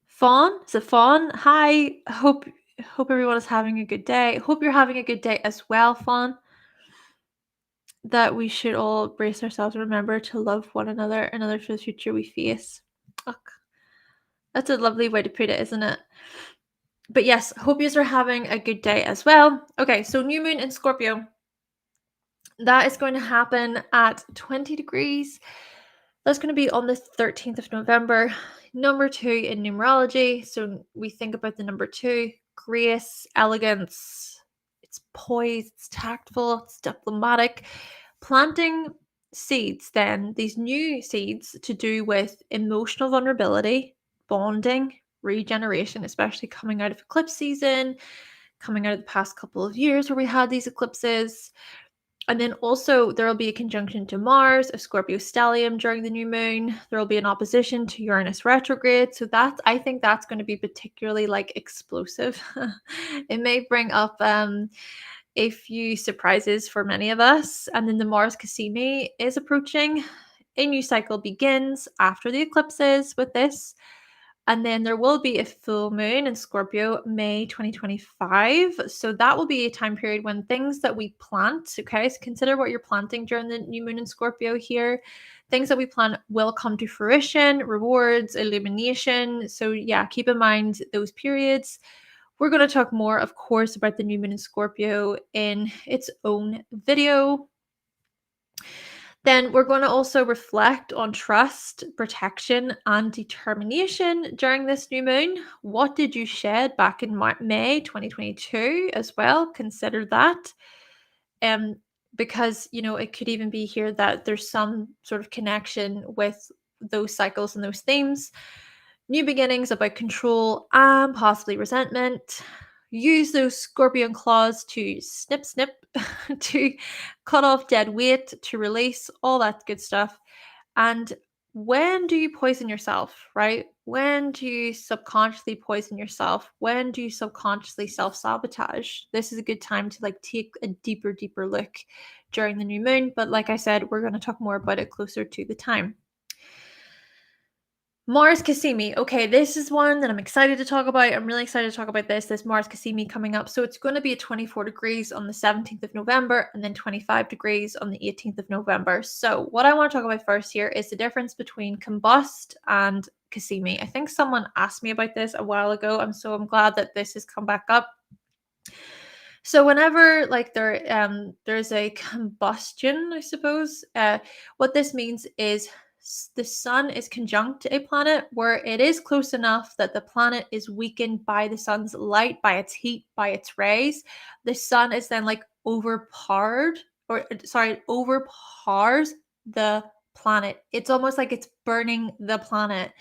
Fawn, is it Fawn? Hi, hope everyone is having a good day. Hope you're having a good day as well, Fawn. That we should all brace ourselves and remember to love one another and others for the future we face. Ugh. That's a lovely way to put it, isn't it? But yes, hope you are having a good day as well. Okay, so new moon in Scorpio. That is going to happen at 20 degrees. That's going to be on the 13th of November. Number 2 in numerology. So we think about the number 2, grace, elegance. It's poised, it's tactful, it's diplomatic. Planting seeds, then, these new seeds to do with emotional vulnerability, bonding, regeneration, especially coming out of eclipse season, coming out of the past couple of years where we had these eclipses. And then also there will be a conjunction to Mars, a Scorpio stellium during the new moon. There will be an opposition to Uranus retrograde. So I think that's going to be particularly like explosive. It may bring up a few surprises for many of us. And then the Mars CAZIMI is approaching. A new cycle begins after the eclipses with this. And then there will be a full moon in Scorpio, May 2025. So that will be a time period when things that we plant, okay, so consider what you're planting during the new moon in Scorpio here. Things that we plant will come to fruition, rewards, illumination. So yeah, keep in mind those periods. We're going to talk more, of course, about the new moon in Scorpio in its own video. Then we're going to also reflect on trust, protection, and determination during this new moon. What did you shed back in May 2022 as well? Consider that. Because, you know, it could even be here that there's some sort of connection with those cycles and those themes. New beginnings about control and possibly resentment. Use those scorpion claws to snip, to cut off dead weight, to release, all that good stuff. And when do you poison yourself, right? When do you subconsciously poison yourself? When do you subconsciously self-sabotage? This is a good time to like take a deeper look during the new moon. But like I said, we're going to talk more about it closer to the time. Mars CAZIMI. Okay, this is one that I'm excited to talk about. I'm really excited to talk about this Mars CAZIMI coming up. So it's going to be at 24 degrees on the 17th of November and then 25 degrees on the 18th of November. So what I want to talk about first here is the difference between combust and CAZIMI. I think someone asked me about this a while ago. I'm glad that this has come back up. So whenever like there's a combustion, I suppose, what this means is the sun is conjunct a planet where it is close enough that the planet is weakened by the sun's light, by its heat, by its rays. The sun is then like overpowers the planet. It's almost like it's burning the planet.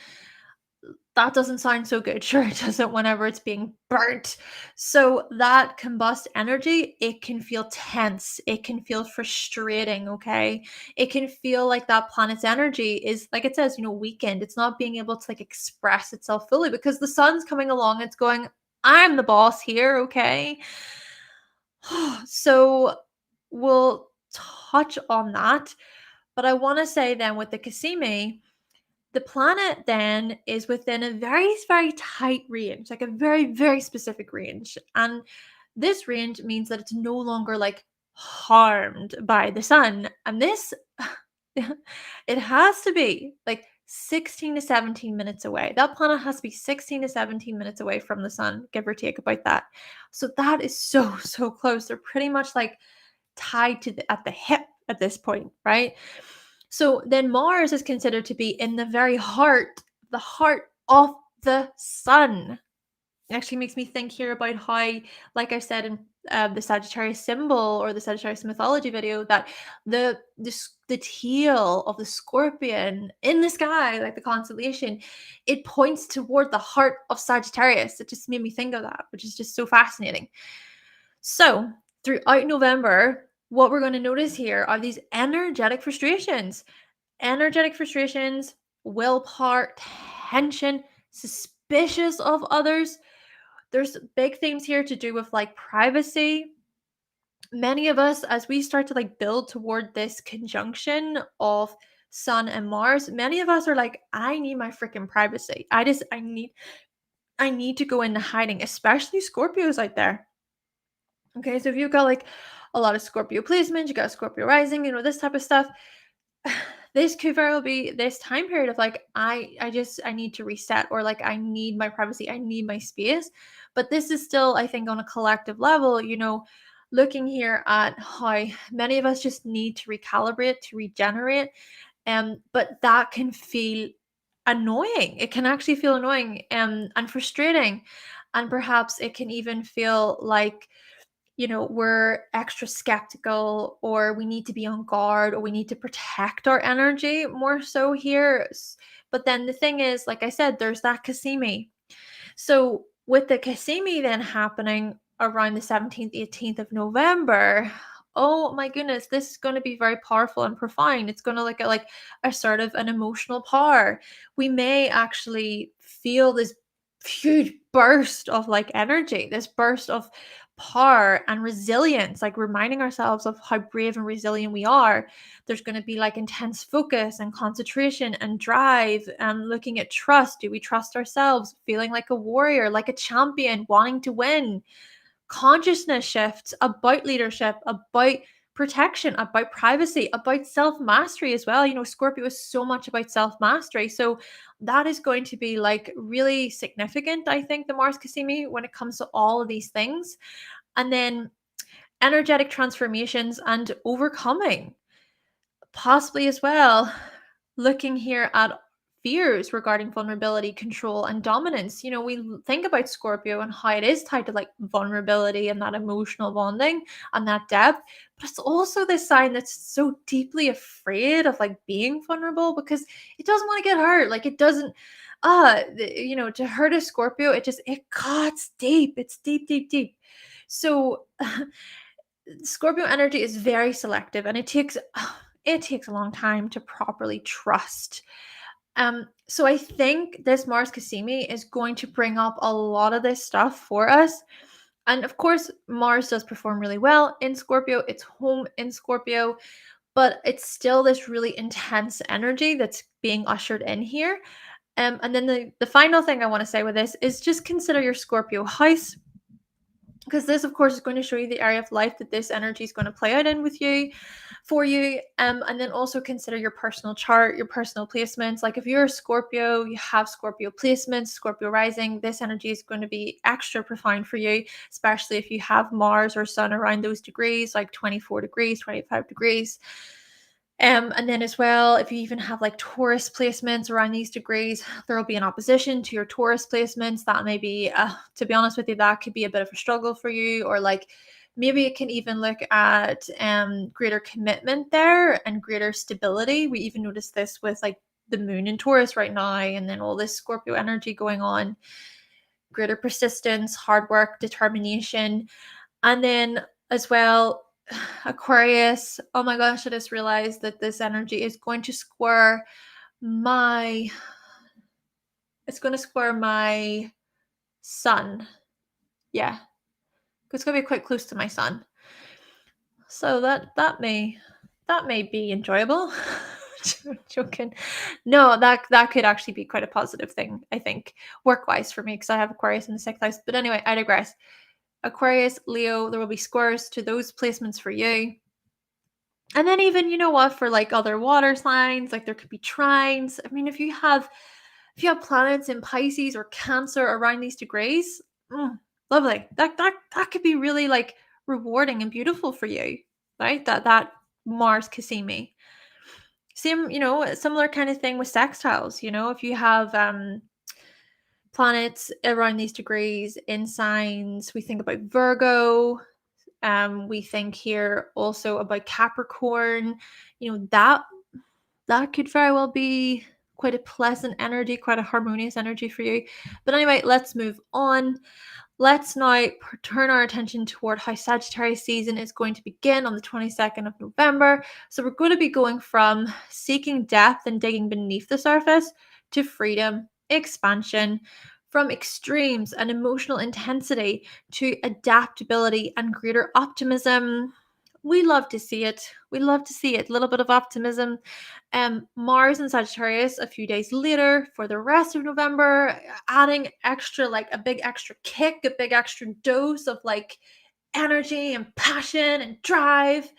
that doesn't sound so good. Sure, it doesn't whenever it's being burnt. So that combust energy, it can feel tense. It can feel frustrating, okay? It can feel like that planet's energy is, like it says, weakened. It's not being able to like express itself fully because the sun's coming along. It's going, I'm the boss here, okay? So we'll touch on that. But I want to say then with the CAZIMI, the planet then is within a very, very tight range, like a very, very specific range. And this range means that it's no longer like harmed by the sun. And this, it has to be like 16 to 17 minutes away. That planet has to be 16 to 17 minutes away from the sun, give or take about that. So that is so, so close. They're pretty much like tied to at the hip at this point, right? So then Mars is considered to be in the heart of the sun. It actually makes me think here about how, like I said in the Sagittarius symbol or the Sagittarius mythology video, that the tail of the scorpion in the sky, like the constellation, it points toward the heart of Sagittarius. It just made me think of that, which is just so fascinating. So throughout November, what we're going to notice here are these energetic frustrations, willpower, tension, suspicious of others. There's big themes here to do with like privacy. Many of us, as we start to like build toward this conjunction of Sun and Mars, many of us are like, I need my freaking privacy. I need to go into hiding, especially Scorpios out there. Okay, so if you've got like a lot of Scorpio placements, you got Scorpio rising, this type of stuff, this could very well be this time period of like, I need to reset, or like I need my privacy, I need my space. But this is still, I think, on a collective level, looking here at how many of us just need to recalibrate, to regenerate. But that can feel annoying. It can actually feel annoying and frustrating. And perhaps it can even feel like, we're extra skeptical, or we need to be on guard, or we need to protect our energy more so here. But then the thing is, like I said, there's that CAZIMI. So with the CAZIMI then happening around the 17th, 18th of November, oh my goodness, this is going to be very powerful and profound. It's going to look at like assertive and emotional power. We may actually feel this huge burst of like energy, this burst of power and resilience, like reminding ourselves of how brave and resilient we are. There's going to be like intense focus and concentration and drive, and looking at trust. Do we trust ourselves? Feeling like a warrior, like a champion, wanting to win. Consciousness shifts about leadership, about protection, about privacy, about self-mastery as well. Scorpio is so much about self-mastery. So that is going to be like really significant, I think, the Mars CAZIMI, when it comes to all of these things. And then energetic transformations and overcoming, possibly as well. Looking here at fears regarding vulnerability, control, and dominance. We think about Scorpio and how it is tied to like vulnerability and that emotional bonding and that depth, but it's also this sign that's so deeply afraid of like being vulnerable because it doesn't want to get hurt. Like it doesn't, to hurt a Scorpio, it cuts deep. It's deep, deep, deep. So Scorpio energy is very selective, and it takes a long time to properly trust. So I think this Mars CAZIMI is going to bring up a lot of this stuff for us. And of course, Mars does perform really well in Scorpio. It's home in Scorpio, but it's still this really intense energy that's being ushered in here. And then the final thing I want to say with this is just consider your Scorpio house, because this, of course, is going to show you the area of life that this energy is going to play out in for you. And then also consider your personal chart, your personal placements. Like if you're a Scorpio, you have Scorpio placements, Scorpio rising, this energy is going to be extra profound for you, especially if you have Mars or Sun around those degrees, like 24 degrees, 25 degrees. And then as well, if you even have like Taurus placements around these degrees, there will be an opposition to your Taurus placements. That may be, to be honest with you, that could be a bit of a struggle for you, or like maybe it can even look at greater commitment there and greater stability. We even notice this with like the moon in Taurus right now, and then all this Scorpio energy going on, greater persistence, hard work, determination. And then as well, Aquarius. Oh my gosh, I just realized that this energy is going to square my sun. Yeah. It's going to be quite close to my sun. So that may be enjoyable. Joking. No, that could actually be quite a positive thing, I think, work-wise for me, because I have Aquarius in the 6th house. But anyway, I digress. Aquarius, Leo, there will be squares to those placements for you. And then even, you know what, for like other water signs, like there could be trines. I mean, if you have planets in Pisces or Cancer around these degrees, lovely. That could be really like rewarding and beautiful for you, right? That Mars CAZIMI. Same, similar kind of thing with sextiles. If you have planets around these degrees in signs, we think about Virgo. We think here also about Capricorn. That could very well be quite a pleasant energy, quite a harmonious energy for you. But anyway, let's move on. Let's now turn our attention toward how Sagittarius season is going to begin on the 22nd of November. So we're going to be going from seeking depth and digging beneath the surface to freedom, expansion, from extremes and emotional intensity to adaptability and greater optimism. We love to see it. We love to see it. A little bit of optimism. Mars and Sagittarius a few days later for the rest of November, adding extra, like a big extra kick, a big extra dose of like energy and passion and drive.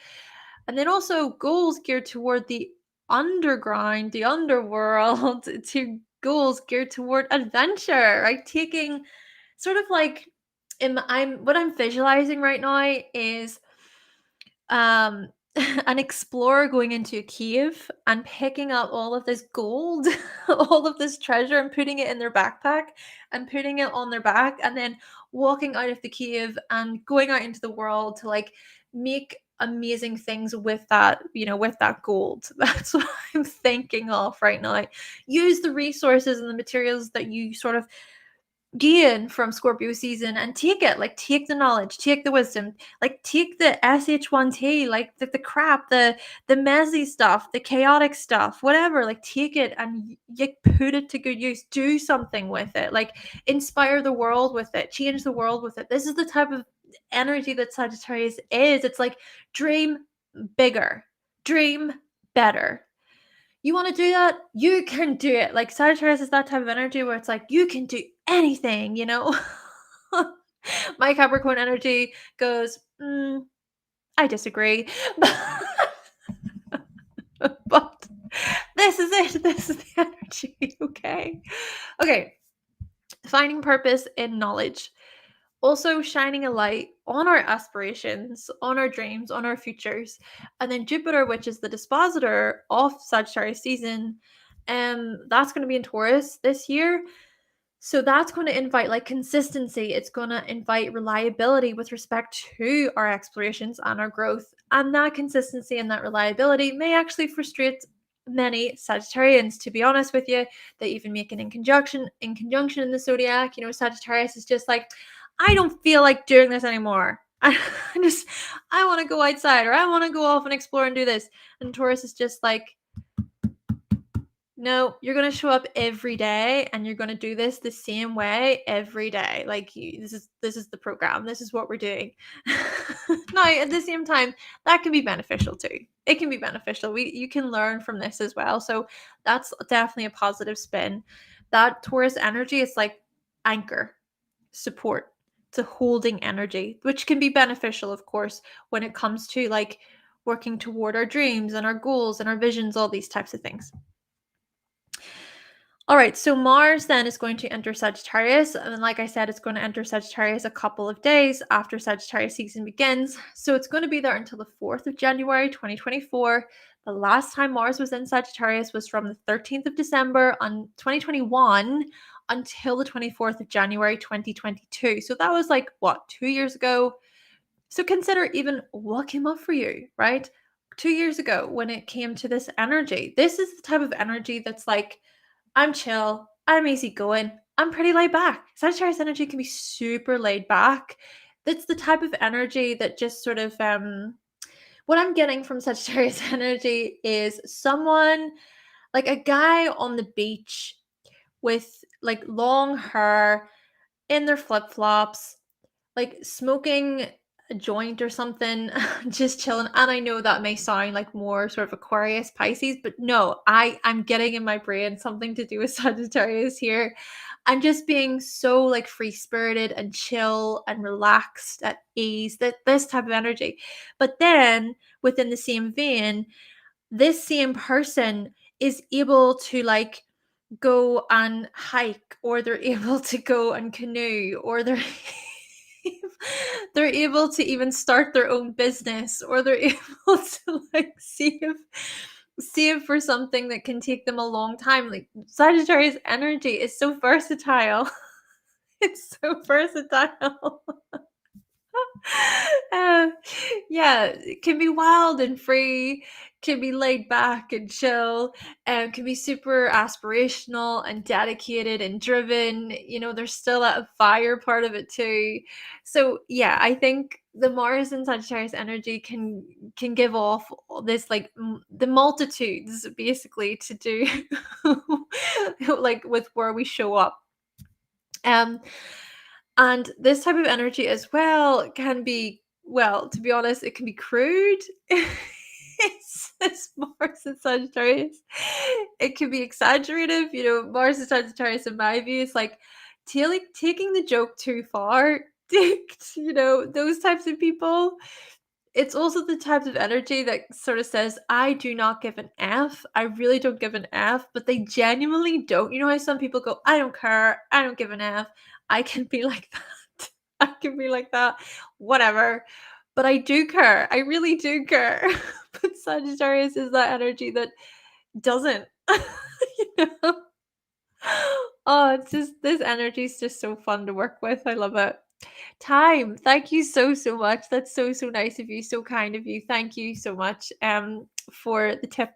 And then also goals geared toward the underground, the underworld, to goals geared toward adventure, right? Taking sort of like, what I'm visualizing right now is um an explorer going into a cave and picking up all of this gold, all of this treasure, and putting it in their backpack and putting it on their back, and then walking out of the cave and going out into the world to like make amazing things with that, with that gold. That's what I'm thinking of right now. Use the resources and the materials that you sort of gain from Scorpio season and take it, like take the knowledge, take the wisdom, like take the SH1T, like the crap, the messy stuff, the chaotic stuff, whatever, like take it and you put it to good use. Do something with it, like inspire the world with it, change the world with it. This is the type of energy that Sagittarius is. It's like dream bigger, dream better. You want to do that? You can do it. Like Sagittarius is that type of energy where it's like you can do anything, My Capricorn energy goes, I disagree. But this is it. This is the energy. Okay. Finding purpose in knowledge. Also shining a light on our aspirations, on our dreams, on our futures. And then Jupiter, which is the dispositor of Sagittarius season, that's going to be in Taurus this year. So that's going to invite like consistency. It's going to invite reliability with respect to our explorations and our growth. And that consistency and that reliability may actually frustrate many Sagittarians, to be honest with you. They even make it in conjunction in the Zodiac. Sagittarius is just like, I don't feel like doing this anymore. I want to go outside, or I want to go off and explore and do this. And Taurus is just like, no, you're going to show up every day and you're going to do this the same way every day. Like this is the program. This is what we're doing. Now, at the same time, that can be beneficial too. It can be beneficial. You can learn from this as well. So that's definitely a positive spin. That Taurus energy is like anchor, support. It's a holding energy, which can be beneficial, of course, when it comes to like working toward our dreams and our goals and our visions, all these types of things. All right, so Mars then is going to enter Sagittarius. And like I said, it's going to enter Sagittarius a couple of days after Sagittarius season begins. So it's going to be there until the 4th of January, 2024. The last time Mars was in Sagittarius was from the 13th of December on 2021 until the 24th of January, 2022. So that was like, 2 years ago? So consider even what came up for you, right? 2 years ago when it came to this energy. This is the type of energy that's like, I'm chill, I'm easygoing, I'm pretty laid back. Sagittarius energy can be super laid back. That's the type of energy that just sort of what I'm getting from Sagittarius energy is someone like a guy on the beach with like long hair in their flip-flops, like smoking a joint or something, just chilling. And I know that may sound like more sort of Aquarius, Pisces, but no, I'm getting in my brain something to do with Sagittarius here. I'm just being so like free spirited and chill and relaxed at ease, that this type of energy. But then within the same vein, this same person is able to like go and hike, or they're able to go and canoe, or they're they're able to even start their own business, or they're able to like save for something that can take them a long time. Like Sagittarius energy is so versatile. It's so versatile. Uh, yeah, it can be wild and free, can be laid back and chill, and can be super aspirational and dedicated and driven. You know, there's still that fire part of it too. So yeah, I think the Mars and Sagittarius energy can give off all this like the multitudes basically to do like with where we show up. Um and this type of energy as well can be, well, to be honest, it can be crude. It's Mars and Sagittarius. It can be exaggerative. You know, Mars and Sagittarius, in my view, is like taking the joke too far. You know, those types of people. It's also the type of energy that sort of says, I do not give an F. I really don't give an F, but they genuinely don't. You know how some people go, I don't care. I don't give an F. I can be like that. I can be like that. Whatever. But I do care. I really do care. But Sagittarius is that energy that doesn't. You know? Oh, it's just this energy is just so fun to work with. I love it. Time. Thank you so, so much. That's so, so nice of you. So kind of you. Thank you so much for the tip.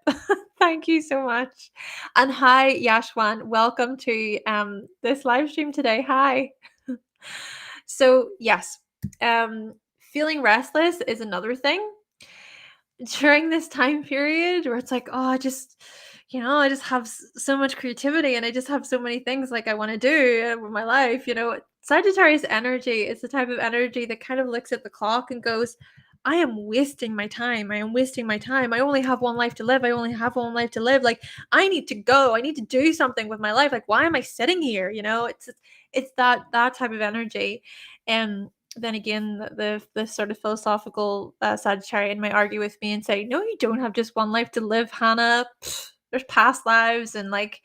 Thank you so much. And hi, Yashwan. Welcome to this live stream today. Hi. So yes, feeling restless is another thing during this time period where it's like, oh, I just have so much creativity, and I just have so many things like I want to do with my life. You know, Sagittarius energy is the type of energy that kind of looks at the clock and goes, I am wasting my time. I am wasting my time. I only have one life to live. I only have one life to live. Like, I need to go. I need to do something with my life. Like, why am I sitting here? You know, it's that type of energy. And then again, the sort of philosophical Sagittarian might argue with me and say, no, you don't have just one life to live, Hannah. There's past lives, and like,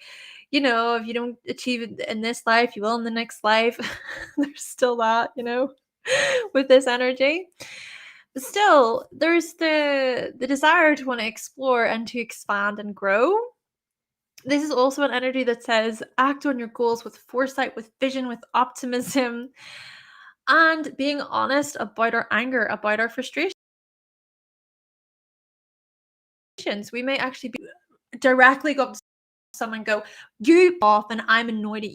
you know, if you don't achieve it in this life, you will in the next life. There's still that, you know, with this energy. But still, there's the desire to want to explore and to expand and grow. This is also an energy that says act on your goals with foresight, with vision, with optimism, and being honest about our anger, about our frustrations. We may actually be directly go up to someone and go, you off, and I'm annoyed at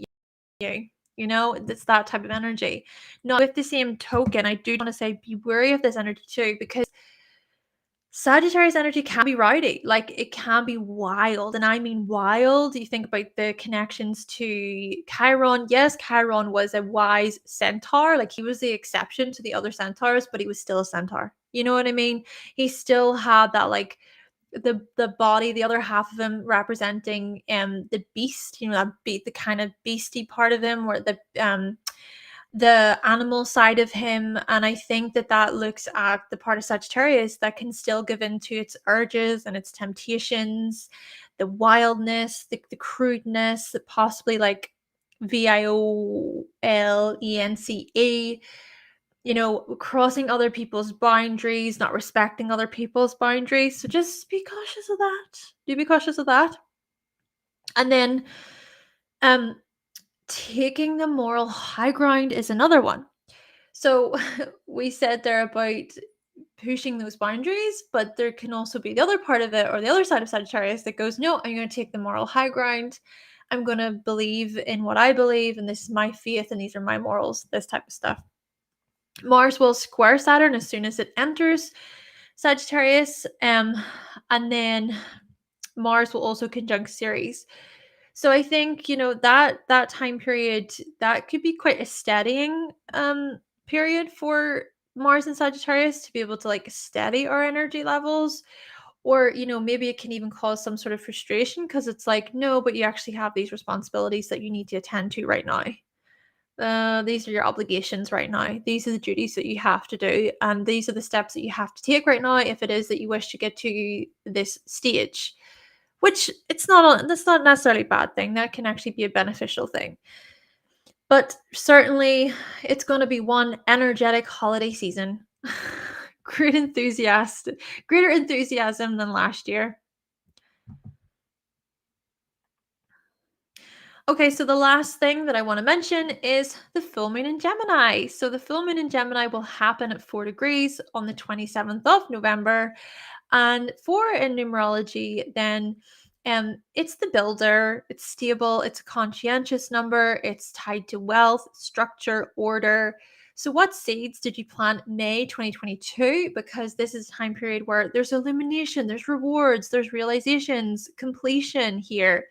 you. You know, it's that type of energy. Now, with the same token, I do want to say be wary of this energy too, because Sagittarius energy can be rowdy, like it can be wild. And I mean wild. You think about the connections to Chiron. Yes, Chiron was a wise centaur. Like he was the exception to the other centaurs, but he was still a centaur. You know what I mean? He still had that like the body, the other half of him representing the beast, you know, that the kind of beastie part of him, where the animal side of him. And I think that looks at the part of Sagittarius that can still give in to its urges and its temptations, the wildness, the crudeness, the possibly like violence, you know, crossing other people's boundaries, not respecting other people's boundaries. So just be cautious of that. Do be cautious of that. And then um taking the moral high ground is another one. So we said there about pushing those boundaries, but there can also be the other part of it, or the other side of Sagittarius, that goes, no, I'm going to take the moral high ground. I'm going to believe in what I believe, and this is my faith, and these are my morals, this type of stuff. Mars will square Saturn as soon as it enters Sagittarius, and then Mars will also conjunct Ceres. So I think, that time period, that could be quite a steadying period for Mars and Sagittarius, to be able to like steady our energy levels. Or, maybe it can even cause some sort of frustration, because it's like, no, but you actually have these responsibilities that you need to attend to right now. These are your obligations right now. These are the duties that you have to do, and these are the steps that you have to take right now if it is that you wish to get to this stage. Which that's not necessarily a bad thing. That can actually be a beneficial thing. But certainly, it's going to be one energetic holiday season. Greater enthusiasm than last year. Okay, so the last thing that I want to mention is the full moon in Gemini. So the full moon in Gemini will happen at 4 degrees on the 27th of November. And for in numerology, then it's the builder, it's stable, it's a conscientious number, it's tied to wealth, structure, order. So what seeds did you plant May 2022? Because this is a time period where there's illumination, there's rewards, there's realizations, completion here.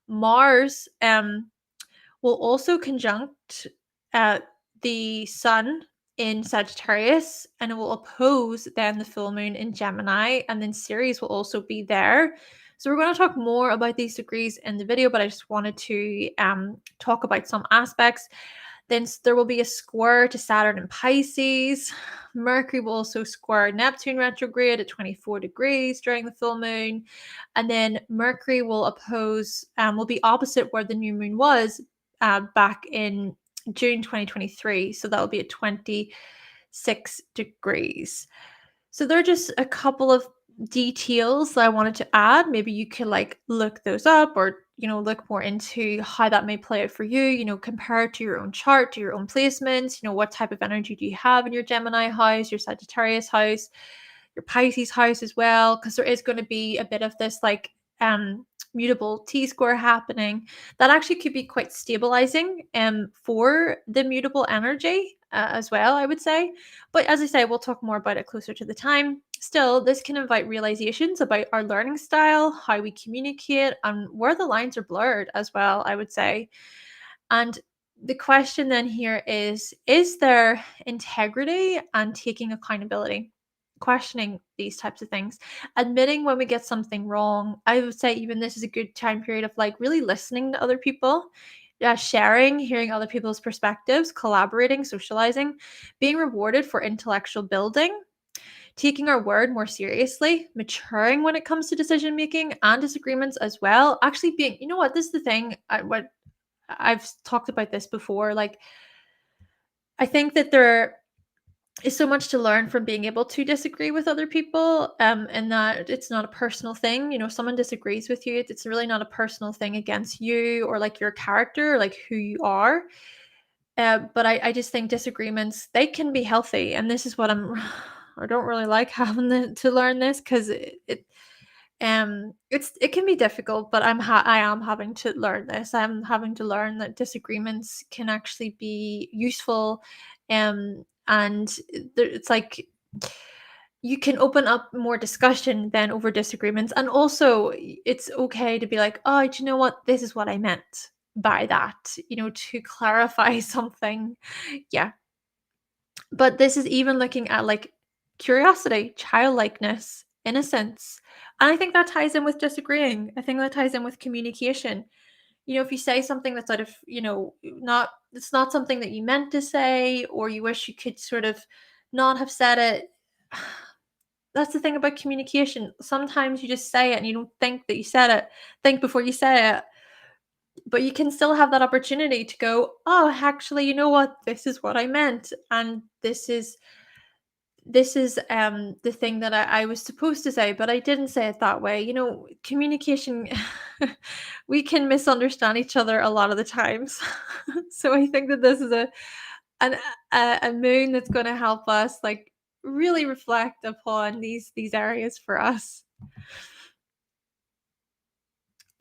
Mars will also conjunct uh, the sun in Sagittarius, and it will oppose then the full moon in Gemini, and then Ceres will also be there. So we're going to talk more about these degrees in the video, but I just wanted to talk about some aspects. Then there will be a square to Saturn in Pisces. Mercury will also square Neptune retrograde at 24 degrees during the full moon. And then Mercury will be opposite where the new moon was back in June 2023. So that will be at 26 degrees. So there are just a couple of details that I wanted to add. Maybe you could like look those up, or look more into how that may play out for you, compare it to your own chart, to your own placements. What type of energy do you have in your Gemini house, your Sagittarius house, your Pisces house as well, because there is going to be a bit of this like mutable T-square happening that actually could be quite stabilizing for the mutable energy as well, I would say. But as I say, we'll talk more about it closer to the time. Still, this can invite realizations about our learning style, how we communicate, and where the lines are blurred as well, I would say. And the question then here is there integrity and taking accountability? Questioning these types of things, admitting when we get something wrong. I would say even this is a good time period of like really listening to other people, sharing, hearing other people's perspectives, collaborating, socializing, being rewarded for intellectual building, taking our word more seriously, maturing when it comes to decision making and disagreements as well. Actually being, this is the thing, what I've talked about this before, like I think that there is so much to learn from being able to disagree with other people, and that it's not a personal thing. If someone disagrees with you, it's really not a personal thing against you or like your character or like who you are. But I just think disagreements, they can be healthy, and this is what I don't really like having to learn this, because it can be difficult, but I am having to learn this. I'm having to learn that disagreements can actually be useful, and it's like you can open up more discussion than over disagreements. And also it's okay to be like, oh, do you know what, this is what I meant by that, to clarify something. Yeah. But this is even looking at like curiosity, childlikeness, innocence. And I think that ties in with disagreeing. I think that ties in with communication. If you say something that's out of, not, it's not something that you meant to say, or you wish you could sort of not have said it. That's the thing about communication. Sometimes you just say it and you don't think that you said it. Think before you say it. But you can still have that opportunity to go, oh, actually, you know what? This is what I meant. And this is the thing that I was supposed to say, but I didn't say it that way. Communication, we can misunderstand each other a lot of the times. So I think that this is an a moon that's going to help us like really reflect upon these areas for us.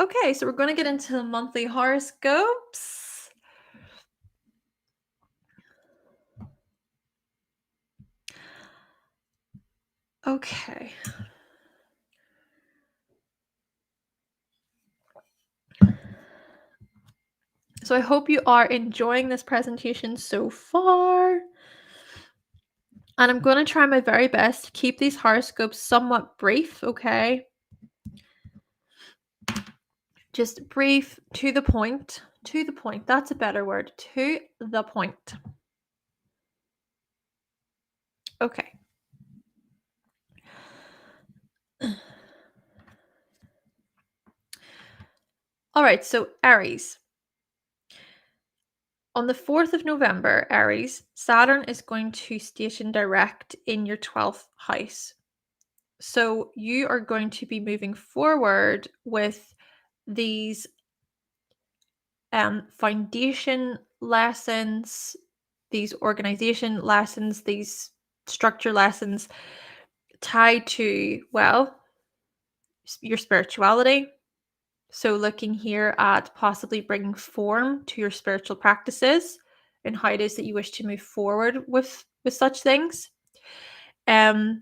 Okay, so we're going to get into the monthly horoscopes. Okay. So I hope you are enjoying this presentation so far. And I'm going to try my very best to keep these horoscopes somewhat brief, okay? Just brief, to the point. To the point. That's a better word. To the point. Okay. All right, so Aries. On the 4th of November, Aries, Saturn is going to station direct in your 12th house. So you are going to be moving forward with these foundation lessons, these organization lessons, these structure lessons tied to, well, your spirituality. So looking here at possibly bringing form to your spiritual practices and how it is that you wish to move forward with such things. And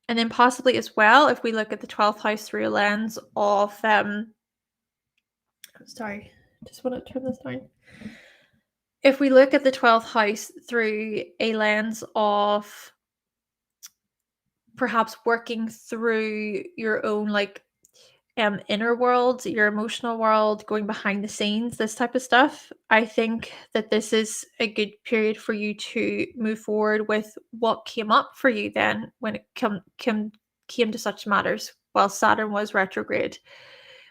then possibly as well, if we look at the 12th house through a lens of sorry, just want to turn this down. If we look at the 12th house through a lens of perhaps working through your own inner world, your emotional world, going behind the scenes, this type of stuff, I think that this is a good period for you to move forward with what came up for you then when it came to such matters while Saturn was retrograde.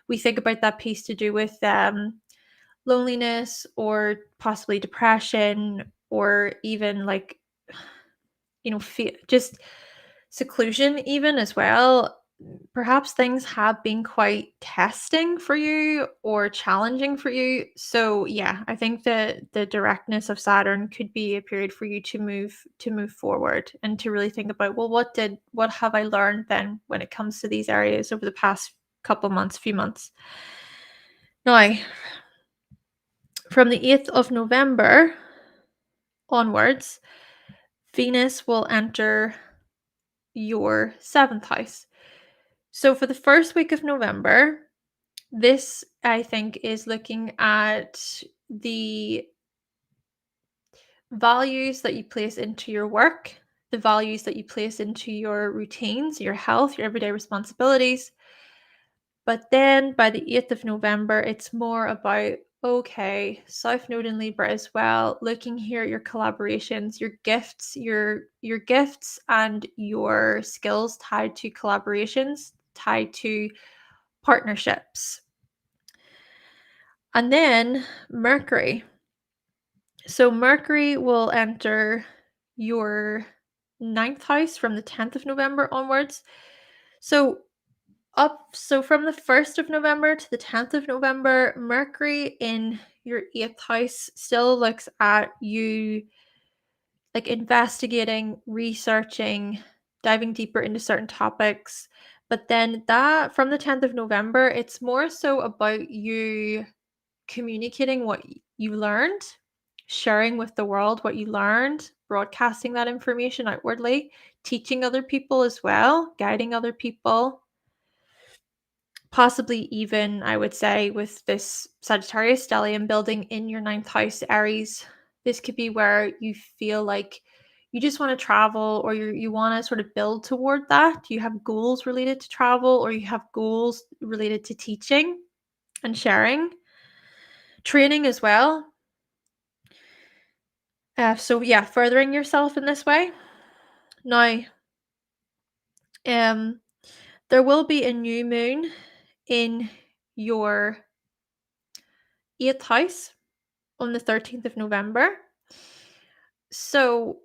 We think about that piece to do with loneliness or possibly depression or even just seclusion even as well. Perhaps things have been quite testing for you or challenging for you. So yeah, I think that the directness of Saturn could be a period for you to move forward and to really think about, well, what have I learned then when it comes to these areas over the past few months. Now, from the 8th of November onwards, Venus will enter your 7th house. So for the first week of November, this I think is looking at the values that you place into your work, the values that you place into your routines, your health, your everyday responsibilities. But then by the 8th of November, it's more about, okay, South Node in Libra as well, looking here at your collaborations, your gifts, your gifts and your skills tied to collaborations, tied to partnerships. And then Mercury. So Mercury will enter your 9th house from the 10th of November onwards. So from the 1st of November to the 10th of November, Mercury in your 8th house still looks at you like investigating, researching, diving deeper into certain topics. But then that from the 10th of November, it's more so about you communicating what you learned, sharing with the world what you learned, broadcasting that information outwardly, teaching other people as well, guiding other people. Possibly even, I would say, with this Sagittarius stellium building in your 9th house, Aries, this could be where you feel like you just want to travel or you want to sort of build toward that. You have goals related to travel or you have goals related to teaching and sharing. Training as well. So yeah, furthering yourself in this way. Now, there will be a new moon in your 8th house on the 13th of November. So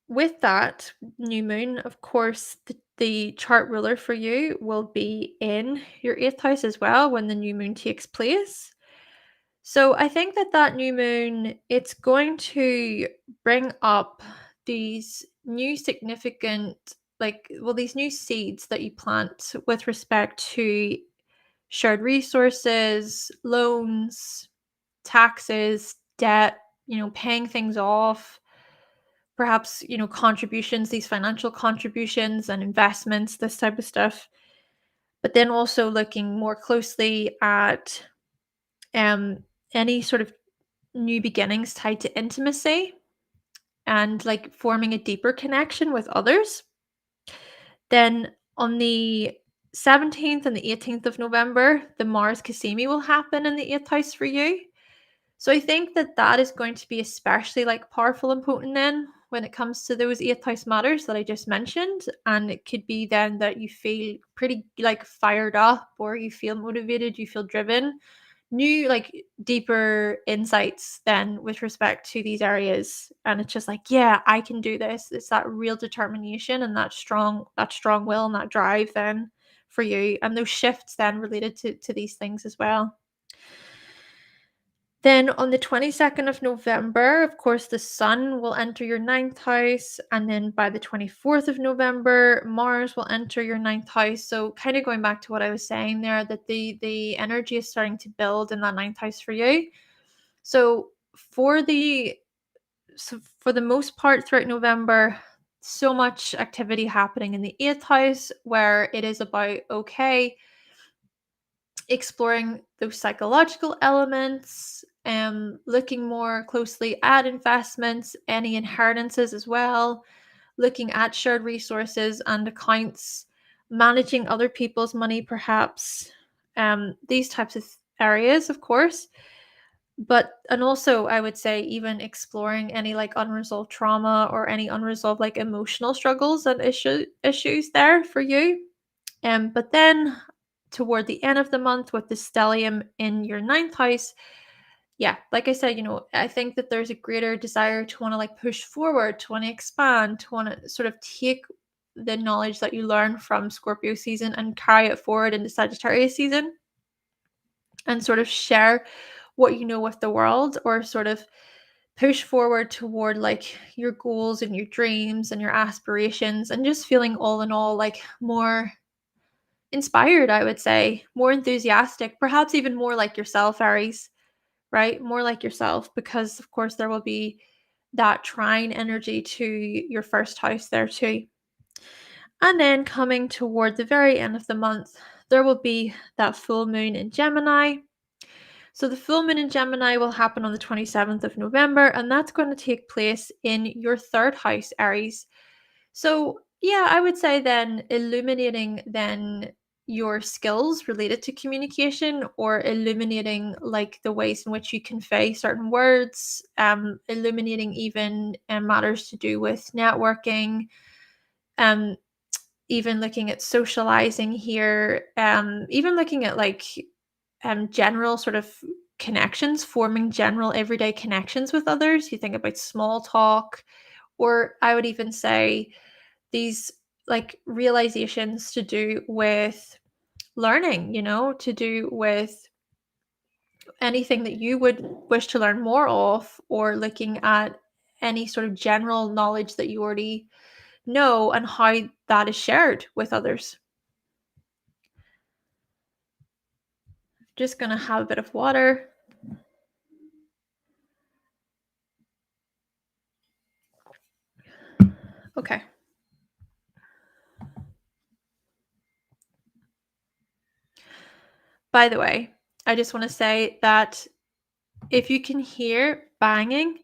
with that new moon, of course, the chart ruler for you will be in your 8th house as well when the new moon takes place. So I think that new moon, it's going to bring up these new significant, these new seeds that you plant with respect to shared resources, loans, taxes, debt, paying things off, perhaps, contributions, these financial contributions and investments, this type of stuff. But then also looking more closely at um, any sort of new beginnings tied to intimacy and like forming a deeper connection with others. Then on the 17th and the 18th of November, the Mars CAZIMI will happen in the 8th house for you. So I think that that is going to be especially like powerful and potent then when it comes to those 8th house matters that I just mentioned. And it could be then that you feel pretty like fired up, or you feel motivated, you feel driven, new like deeper insights then with respect to these areas. And it's just like, yeah, I can do this. It's that real determination and that strong will and that drive then for you, and those shifts then related to these things as well. Then on the 22nd of November, of course, the Sun will enter your ninth house. And then by the 24th of November, Mars will enter your ninth house. So kind of going back to what I was saying there, that the energy is starting to build in that ninth house for you. So for the most part throughout November, so much activity happening in the eighth house where it is about, okay, exploring those psychological elements, looking more closely at investments, any inheritances as well, looking at shared resources and accounts, managing other people's money, perhaps, these types of areas, of course. And also, I would say, even exploring any like unresolved trauma or any unresolved like emotional struggles and issues there for you. But then toward the end of the month with the stellium in your ninth house, yeah, like I said, I think that there's a greater desire to want to like push forward, to want to expand, to want to sort of take the knowledge that you learn from Scorpio season and carry it forward into Sagittarius season, and sort of share what you know with the world, or sort of push forward toward like your goals and your dreams and your aspirations, and just feeling all in all like more inspired, I would say, more enthusiastic, perhaps even more like yourself, Aries, right? More like yourself, because of course there will be that trine energy to your first house there too. And then coming toward the very end of the month, there will be that full moon in Gemini. So the full moon in Gemini will happen on the 27th of November, and that's going to take place in your third house, Aries. So yeah, I would say then illuminating then your skills related to communication, or illuminating like the ways in which you convey certain words, illuminating even matters to do with networking, um, even looking at socializing here, even looking at like general sort of connections, forming general everyday connections with others. You think about small talk, or I would even say these like realizations to do with learning, to do with anything that you would wish to learn more of, or looking at any sort of general knowledge that you already know and how that is shared with others. Just going to have a bit of water. Okay. By the way, I just want to say that if you can hear banging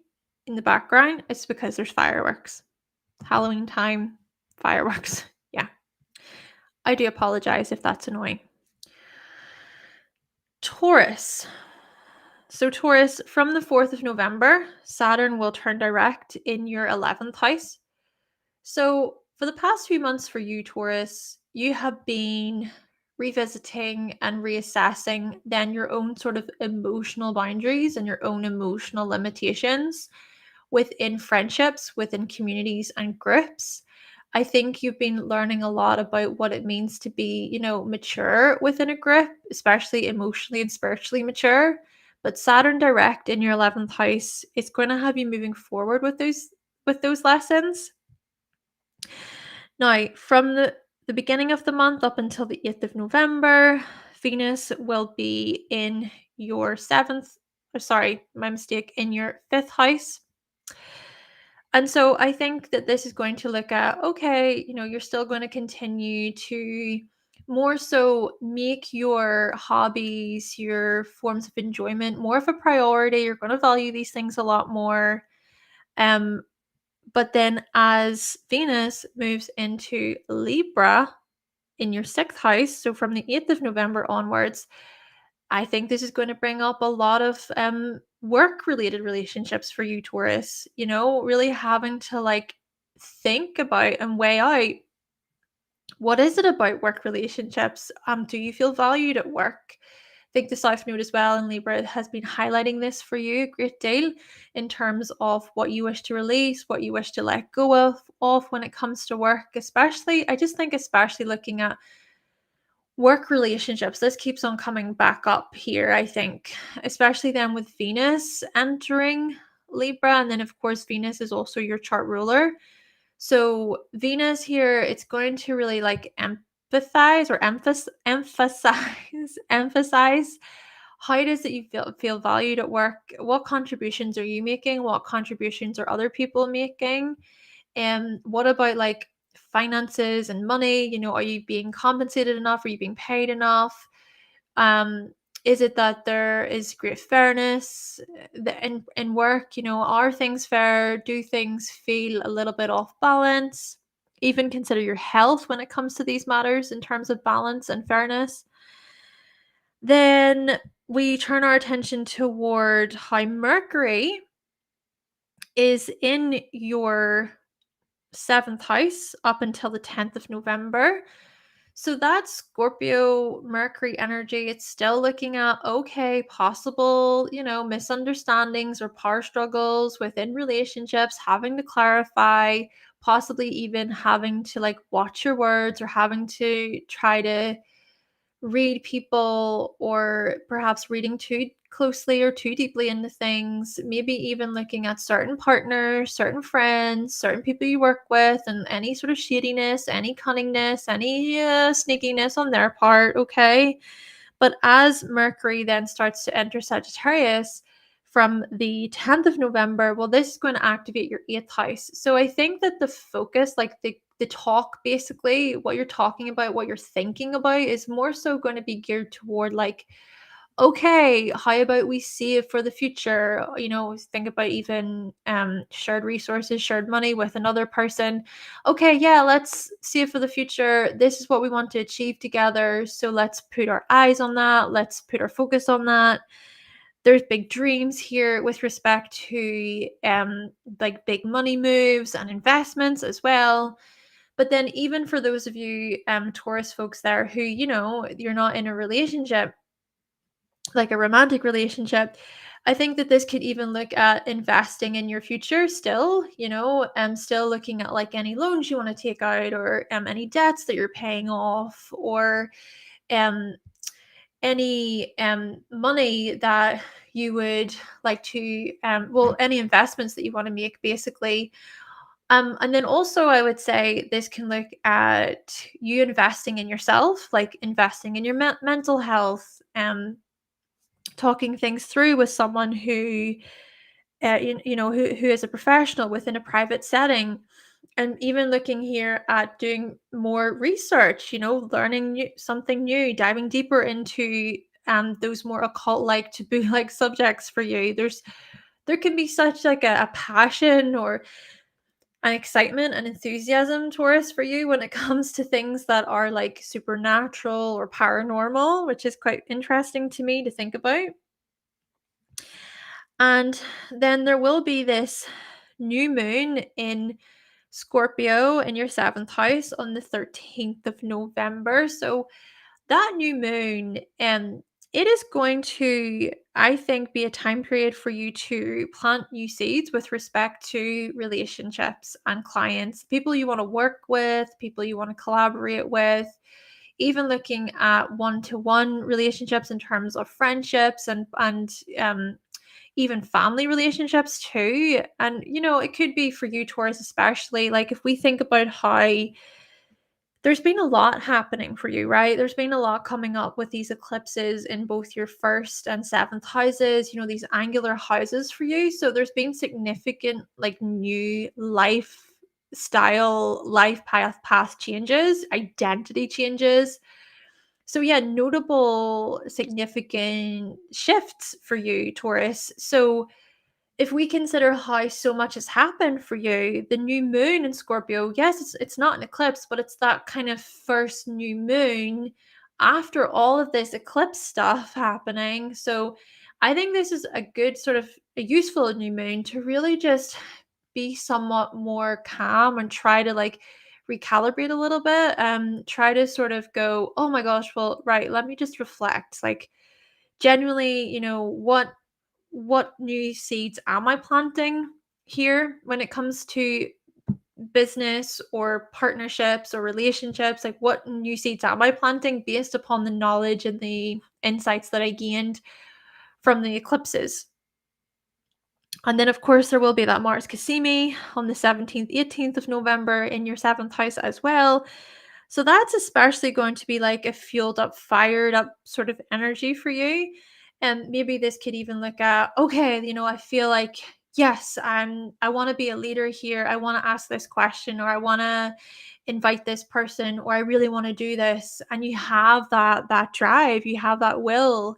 in the background, it's because there's fireworks. Halloween time, fireworks. Yeah. I do apologize if that's annoying. Taurus. So, Taurus, from the 4th of November, Saturn will turn direct in your 11th house. So, for the past few months for you, Taurus, you have been revisiting and reassessing then your own sort of emotional boundaries and your own emotional limitations within friendships, within communities and groups. I think you've been learning a lot about what it means to be, mature within a group, especially emotionally and spiritually mature. But Saturn direct in your 11th house is going to have you moving forward with those lessons. Now, from the beginning of the month up until the 8th of November, Venus will be in your seventh, or sorry, my mistake, in your fifth house. And so I think that this is going to look at, okay, you're still going to continue to more so make your hobbies, your forms of enjoyment more of a priority. You're going to value these things a lot more. Um, but then as Venus moves into Libra in your sixth house, so from the 8th of November onwards, I think this is going to bring up a lot of work related relationships for you, Taurus. Really having to like think about and weigh out, what is it about work relationships? Do you feel valued at work? I think the South Node as well in Libra has been highlighting this for you a great deal in terms of what you wish to release, what you wish to let go of when it comes to work, especially. I just think, especially looking at work relationships, this keeps on coming back up here, I think, especially then with Venus entering Libra. And then, of course, Venus is also your chart ruler. So Venus here, it's going to really like empathize or emphasize how it is that you feel valued at work. What contributions are you making? What contributions are other people making? And what about like finances and money? Are you being compensated enough? Are you being paid enough? Um, is it that there is great fairness in work? Are things fair? Do things feel a little bit off balance? Even consider your health when it comes to these matters in terms of balance and fairness. Then we turn our attention toward how Mercury is in your seventh house up until the 10th of November. So that's Scorpio Mercury energy. It's still looking at, okay, possible, misunderstandings or power struggles within relationships, having to clarify, possibly even having to like watch your words or having to try to read people, or perhaps reading too closely or too deeply into things, maybe even looking at certain partners, certain friends, certain people you work with, and any sort of shadiness, any cunningness, any sneakiness on their part, okay? But as Mercury then starts to enter Sagittarius from the 10th of November, well, this is going to activate your eighth house. So I think that the focus, like the talk, basically, what you're talking about, what you're thinking about, is more so going to be geared toward like, okay, how about we save for the future? Think about even shared resources, shared money with another person. Okay, yeah, let's save for the future. This is what we want to achieve together. So let's put our eyes on that. Let's put our focus on that. There's big dreams here with respect to like big money moves and investments as well. But then even for those of you Taurus folks there who, you're not in a relationship, like a romantic relationship, I think that this could even look at investing in your future still, still looking at like any loans you want to take out, or any debts that you're paying off, or um any money that you would like to well, any investments that you want to make, basically. And then also I would say this can look at you investing in yourself, like investing in your mental health, talking things through with someone who who is a professional within a private setting, and even looking here at doing more research, learning something new, diving deeper into those more occult like taboo like subjects for you. There can be such like a passion or an excitement and enthusiasm, Taurus, for you when it comes to things that are like supernatural or paranormal, which is quite interesting to me to think about. And then there will be this new moon in Scorpio in your seventh house on the 13th of November. So that new moon, it is going to, I think, be a time period for you to plant new seeds with respect to relationships and clients, people you want to work with, people you want to collaborate with, even looking at one-to-one relationships in terms of friendships and even family relationships too. And it could be for you, Taurus, especially like if we think about how there's been a lot happening for you, right? There's been a lot coming up with these eclipses in both your first and seventh houses, these angular houses for you. So there's been significant, like, new lifestyle, life path changes, identity changes. So yeah, notable significant shifts for you, Taurus. So if we consider how so much has happened for you, the new moon in Scorpio, yes, it's not an eclipse, but it's that kind of first new moon after all of this eclipse stuff happening. So I think this is a good sort of a useful new moon to really just be somewhat more calm and try to like recalibrate a little bit. Try to sort of go, oh my gosh, well, right, let me just reflect. Like genuinely, what new seeds am I planting here when it comes to business or partnerships or relationships? Like, what new seeds am I planting based upon the knowledge and the insights that I gained from the eclipses? And then, of course, there will be that Mars CAZIMI on the 17th, 18th of November in your seventh house as well. So that's especially going to be like a fueled up, fired up sort of energy for you. And maybe this could even look at, okay, I feel like, yes, I want to be a leader here. I want to ask this question, or I want to invite this person, or I really want to do this. And you have that drive, you have that will.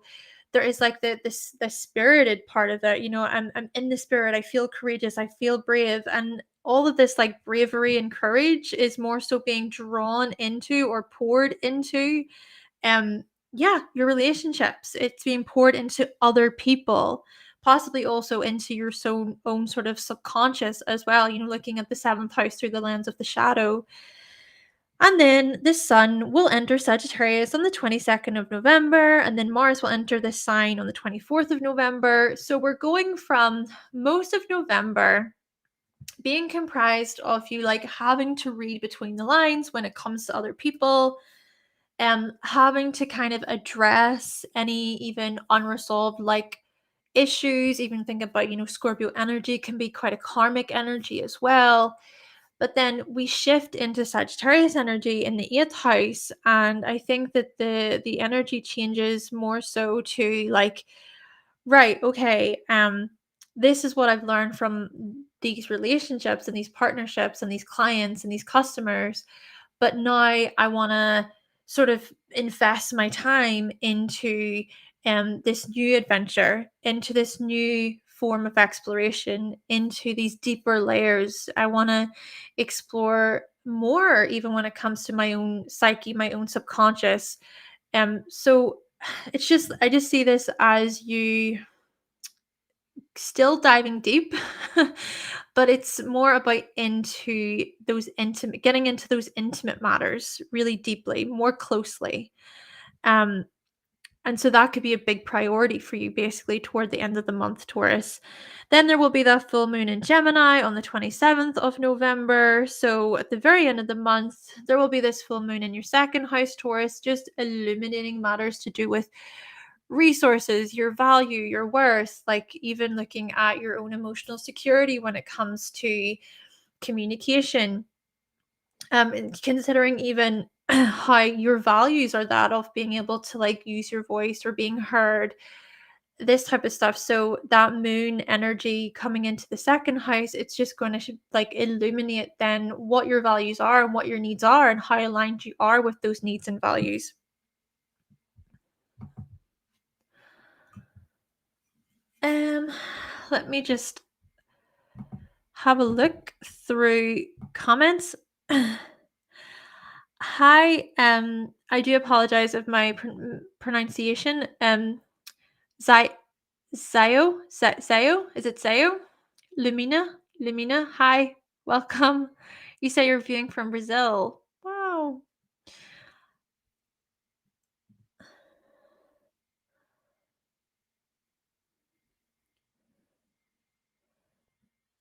There is like the spirited part of it. I'm in the spirit. I feel courageous. I feel brave. And all of this like bravery and courage is more so being drawn into or poured into um yeah, your relationships. It's being poured into other people, possibly also into your own sort of subconscious as well, looking at the seventh house through the lens of the shadow. And then the sun will enter Sagittarius on the 22nd of November, and then Mars will enter this sign on the 24th of November. So we're going from most of November being comprised of you like having to read between the lines when it comes to other people, having to kind of address any even unresolved like issues. Even think about, Scorpio energy can be quite a karmic energy as well. But then we shift into Sagittarius energy in the eighth house, and I think that the energy changes more so to like, right, okay, this is what I've learned from these relationships and these partnerships and these clients and these customers, but now I want to sort of invest my time into this new adventure, into this new form of exploration, into these deeper layers. I want to explore more, even when it comes to my own psyche, my own subconscious. So it's just, I just see this as you still diving deep, but it's more about into those intimate, getting into those intimate matters really deeply, more closely. Um, and so that could be a big priority for you basically toward the end of the month, Taurus. Then there will be the full moon in Gemini on the 27th of November. So at the very end of the month, there will be this full moon in your second house, Taurus, just illuminating matters to do with resources, your value, your worth, like even looking at your own emotional security when it comes to communication, and considering even how your values are that of being able to like use your voice or being heard, this type of stuff. So that moon energy coming into the second house, it's just going to like illuminate then what your values are and what your needs are and how aligned you are with those needs and values. um Let me just have a look through comments. Hi, I do apologize of my pronunciation. Zai Zayo, is it Zayo? Lumina, hi, welcome. You say you're viewing from Brazil. Wow.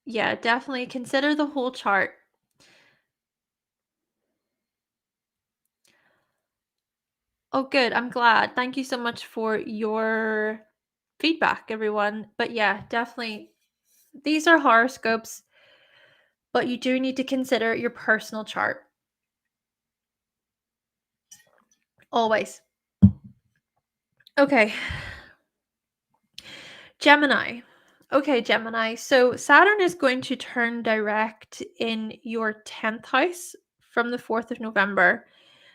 Yeah, definitely consider the whole chart. Oh, good. I'm glad. Thank you so much for your feedback, everyone. But yeah, definitely, these are horoscopes, but you do need to consider your personal chart. Always. Okay. Gemini. Okay, Gemini. So Saturn is going to turn direct in your 10th house from the 4th of November.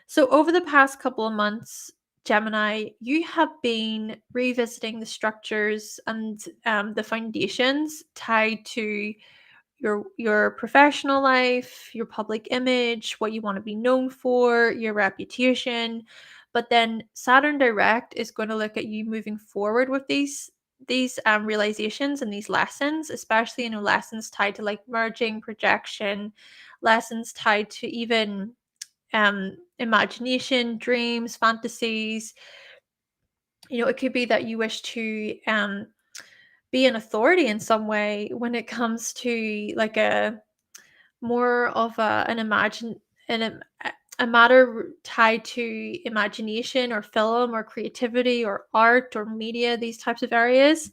So over the past couple of months, Gemini, you have been revisiting the structures and the foundations tied to your professional life, your public image, what you want to be known for, your reputation. But then Saturn direct is going to look at you moving forward with these realizations and these lessons, especially lessons tied to like merging, projection, lessons tied to even imagination, dreams, fantasies. It could be that you wish to be an authority in some way when it comes to like a more of an a matter tied to imagination or film or creativity or art or media, these types of areas.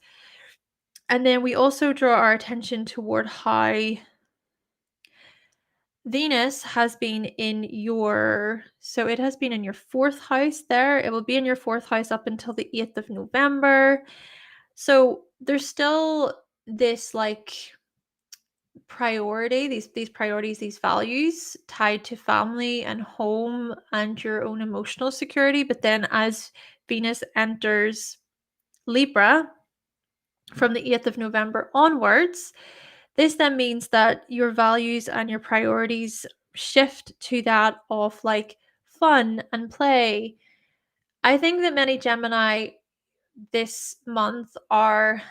And then we also draw our attention toward how Venus has been in it has been in your fourth house there. It will be in your fourth house up until the 8th of November. So there's still this like priority, these priorities, these values tied to family and home and your own emotional security. But then as Venus enters Libra from the 8th of November onwards, this then means that your values and your priorities shift to that of like fun and play. I think that many Gemini this month are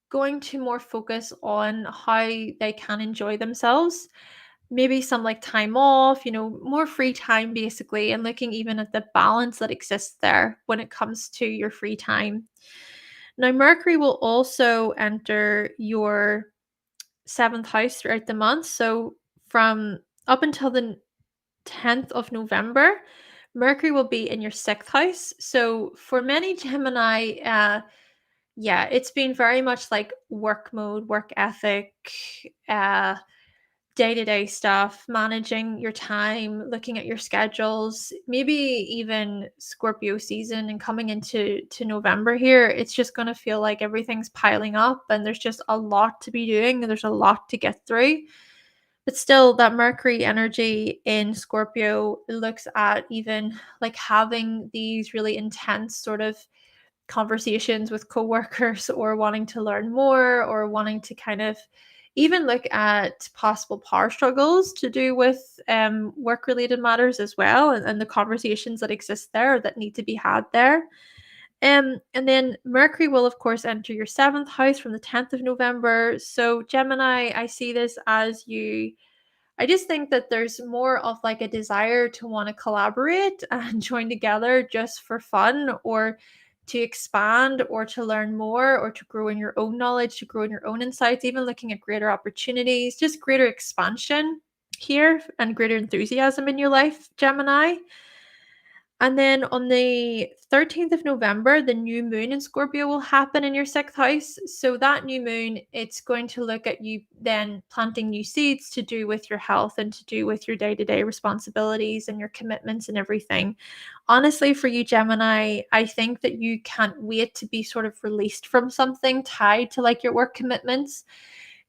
going to more focus on how they can enjoy themselves. Maybe some like time off, more free time basically, and looking even at the balance that exists there when it comes to your free time. Now, Mercury will also enter your seventh house throughout the month. So, from up until the 10th of November, Mercury will be in your sixth house. So, for many Gemini, yeah, it's been very much like work mode, work ethic, uh, day-to-day stuff, managing your time, looking at your schedules, maybe even Scorpio season and coming into November here, it's just going to feel like everything's piling up and there's just a lot to be doing and there's a lot to get through. But still, that Mercury energy in Scorpio looks at even like having these really intense sort of conversations with coworkers or wanting to learn more or wanting to kind of even look at possible power struggles to do with work related matters as well, and the conversations that exist there that need to be had there. And then Mercury will, of course, enter your seventh house from the 10th of November. So, Gemini, I see this as you. I just think that there's more of like a desire to want to collaborate and join together just for fun or to expand or to learn more or to grow in your own knowledge, to grow in your own insights, even looking at greater opportunities, just greater expansion here and greater enthusiasm in your life, Gemini. And then on the 13th of November, the new moon in Scorpio will happen in your sixth house. So that new moon, it's going to look at you then planting new seeds to do with your health and to do with your day-to-day responsibilities and your commitments and everything. Honestly, for you, Gemini, I think that you can't wait to be sort of released from something tied to like your work commitments.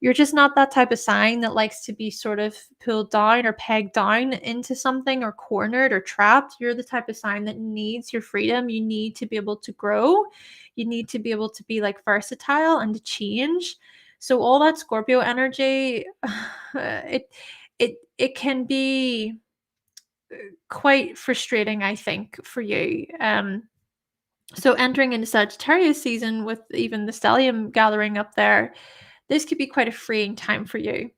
You're just not that type of sign that likes to be sort of pulled down or pegged down into something or cornered or trapped. You're the type of sign that needs your freedom. You need to be able to grow. You need to be able to be like versatile and to change. So all that Scorpio energy, it can be quite frustrating, I think, for you. So entering into Sagittarius season with even the stellium gathering up there, this could be quite a freeing time for you.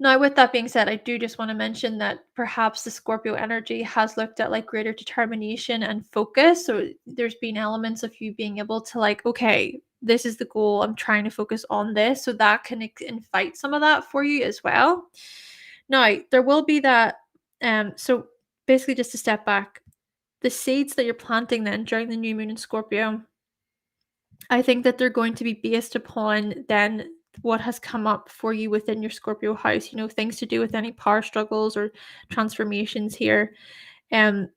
Now, with that being said, I do just want to mention that perhaps the Scorpio energy has looked at like greater determination and focus. So there's been elements of you being able to like, okay, this is the goal. I'm trying to focus on this. So that can invite some of that for you as well. Now, there will be that. So basically, just to step back, the seeds that you're planting then during the new moon in Scorpio, I think that they're going to be based upon then what has come up for you within your Scorpio house, things to do with any power struggles or transformations here. Um,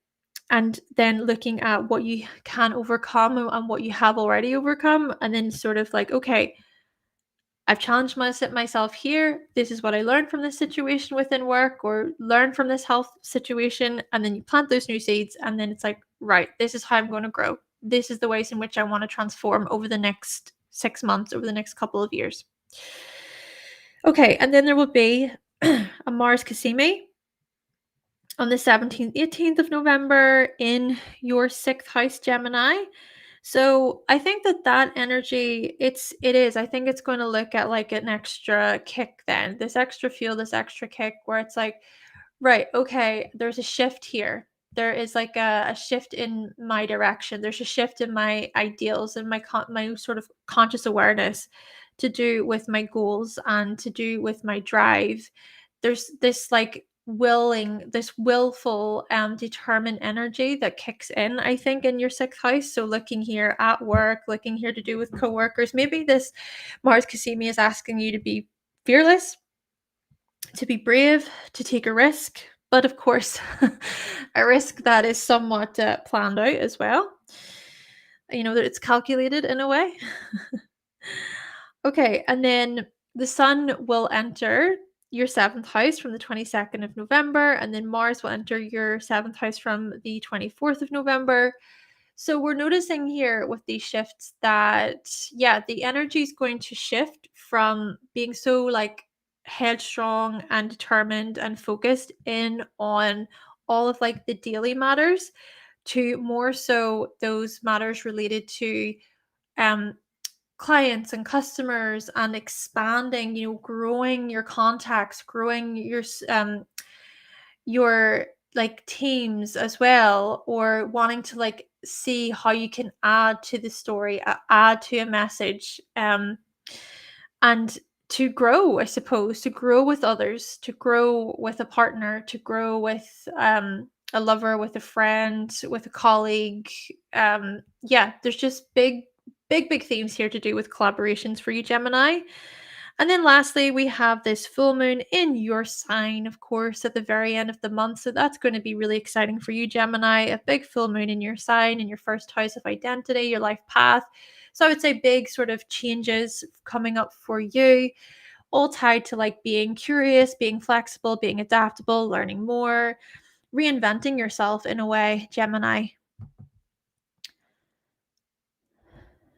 and then looking at what you can overcome and what you have already overcome, and then sort of like, okay, I've challenged myself here. This is what I learned from this situation within work or learned from this health situation. And then you plant those new seeds, and then it's like, right, this is how I'm going to grow. This is the ways in which I want to transform over the next 6 months, over the next couple of years. Okay, and then there will be a Mars CAZIMI on the 17th, 18th of November in your sixth house, Gemini. So I think that energy, I think it's going to look at like an extra kick then, this extra fuel, this extra kick where it's like, right, okay, there's a shift here. There is like a shift in my direction. There's a shift in my ideals and my sort of conscious awareness to do with my goals and to do with my drive. There's this like this willful determined energy that kicks in, I think, in your sixth house. So looking here at work, looking here to do with coworkers, maybe this Mars CAZIMI is asking you to be fearless, to be brave, to take a risk, but of course, a risk that is somewhat planned out as well. That it's calculated in a way. Okay, and then the sun will enter your seventh house from the 22nd of November, and then Mars will enter your seventh house from the 24th of November. So we're noticing here with these shifts that, yeah, the energy is going to shift from being so like headstrong and determined and focused in on all of like the daily matters to more so those matters related to um clients and customers and expanding, growing your contacts, growing your like teams as well, or wanting to like see how you can add to the story, add to a message, and to grow, I suppose, to grow with others, to grow with a partner, to grow with a lover, with a friend, with a colleague. Yeah, there's just big themes here to do with collaborations for you, Gemini. And then lastly, we have this full moon in your sign, of course, at the very end of the month. So that's going to be really exciting for you, Gemini. A big full moon in your sign, in your first house of identity, your life path. So I would say big sort of changes coming up for you, all tied to like being curious, being flexible, being adaptable, learning more, reinventing yourself in a way, Gemini.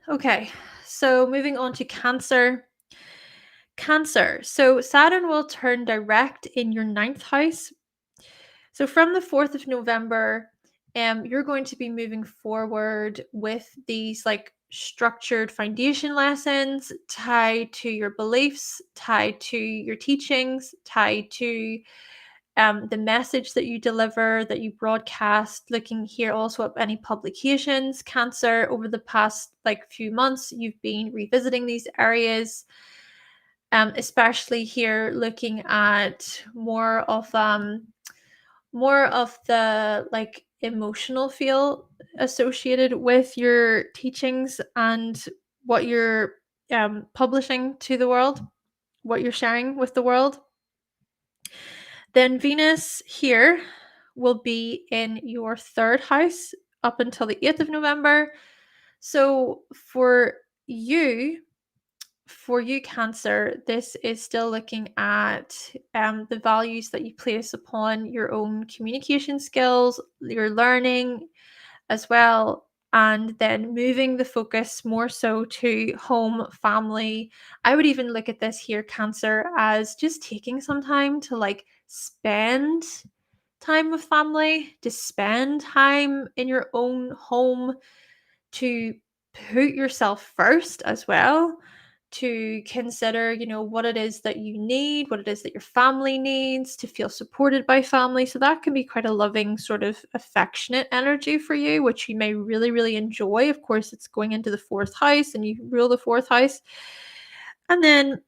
Okay, so moving on to Cancer. Cancer. So Saturn will turn direct in your ninth house. So from the 4th of November, you're going to be moving forward with these like structured foundation lessons tied to your beliefs, tied to your teachings, tied to the message that you deliver, that you broadcast. Looking here also at any publications, Cancer, over the past like few months, you've been revisiting these areas. Especially here looking at more of the like emotional feel associated with your teachings and what you're publishing to the world, what you're sharing with the world. Then Venus here will be in your third house up until the 8th of November. So you for you, Cancer, this is still looking at the values that you place upon your own communication skills, your learning as well, and then moving the focus more so to home, family. I would even look at this here, Cancer, as just taking some time to like spend time with family, to spend time in your own home, to put yourself first as well, to consider, what it is that you need, what it is that your family needs, to feel supported by family. So that can be quite a loving, sort of affectionate energy for you, which you may really, really enjoy. Of course, it's going into the fourth house and you rule the fourth house. And then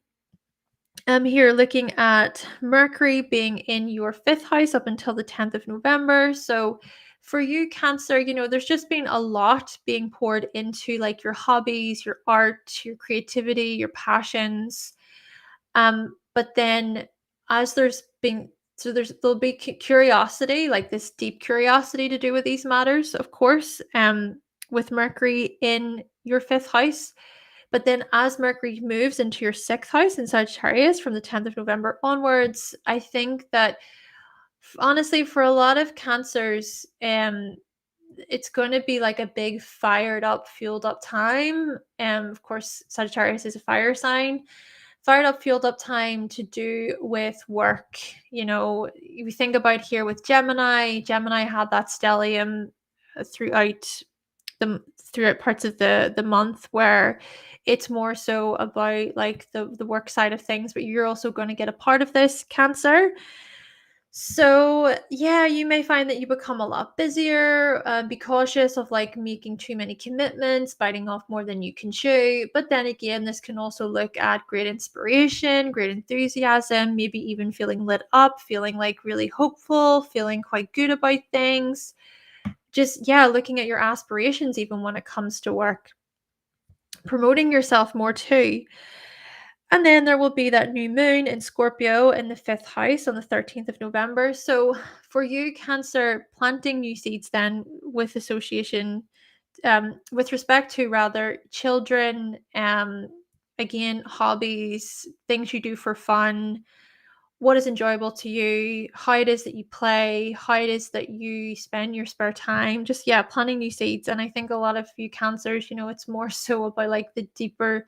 I'm here looking at Mercury being in your fifth house up until the 10th of November. So for you, Cancer, there's just been a lot being poured into like your hobbies, your art, your creativity, your passions. But then as there's been So there'll be curiosity, like this deep curiosity to do with these matters, of course, with Mercury in your fifth house. But then as Mercury moves into your sixth house in Sagittarius from the 10th of November onwards, I think that honestly, for a lot of cancers, it's going to be like a big fired up, fueled up time. Of course, Sagittarius is a fire sign. Fired up, fueled up time to do with work. You know, if you think about here with Gemini had that stellium throughout throughout parts of the month where it's more so about like the work side of things, but you're also going to get a part of this Cancer. So, yeah, you may find that you become a lot busier. Be cautious of like making too many commitments, biting off more than you can chew. But then again, this can also look at great inspiration, great enthusiasm, maybe even feeling lit up, feeling like really hopeful, feeling quite good about things. Just, yeah, looking at your aspirations, even when it comes to work, promoting yourself more too. And then there will be that new moon in Scorpio in the fifth house on the 13th of November. So for you, Cancer, planting new seeds then with association, with respect to rather children, again, hobbies, things you do for fun, what is enjoyable to you, how it is that you play, how it is that you spend your spare time. Just, yeah, planting new seeds. And I think a lot of you Cancers, it's more so about like the deeper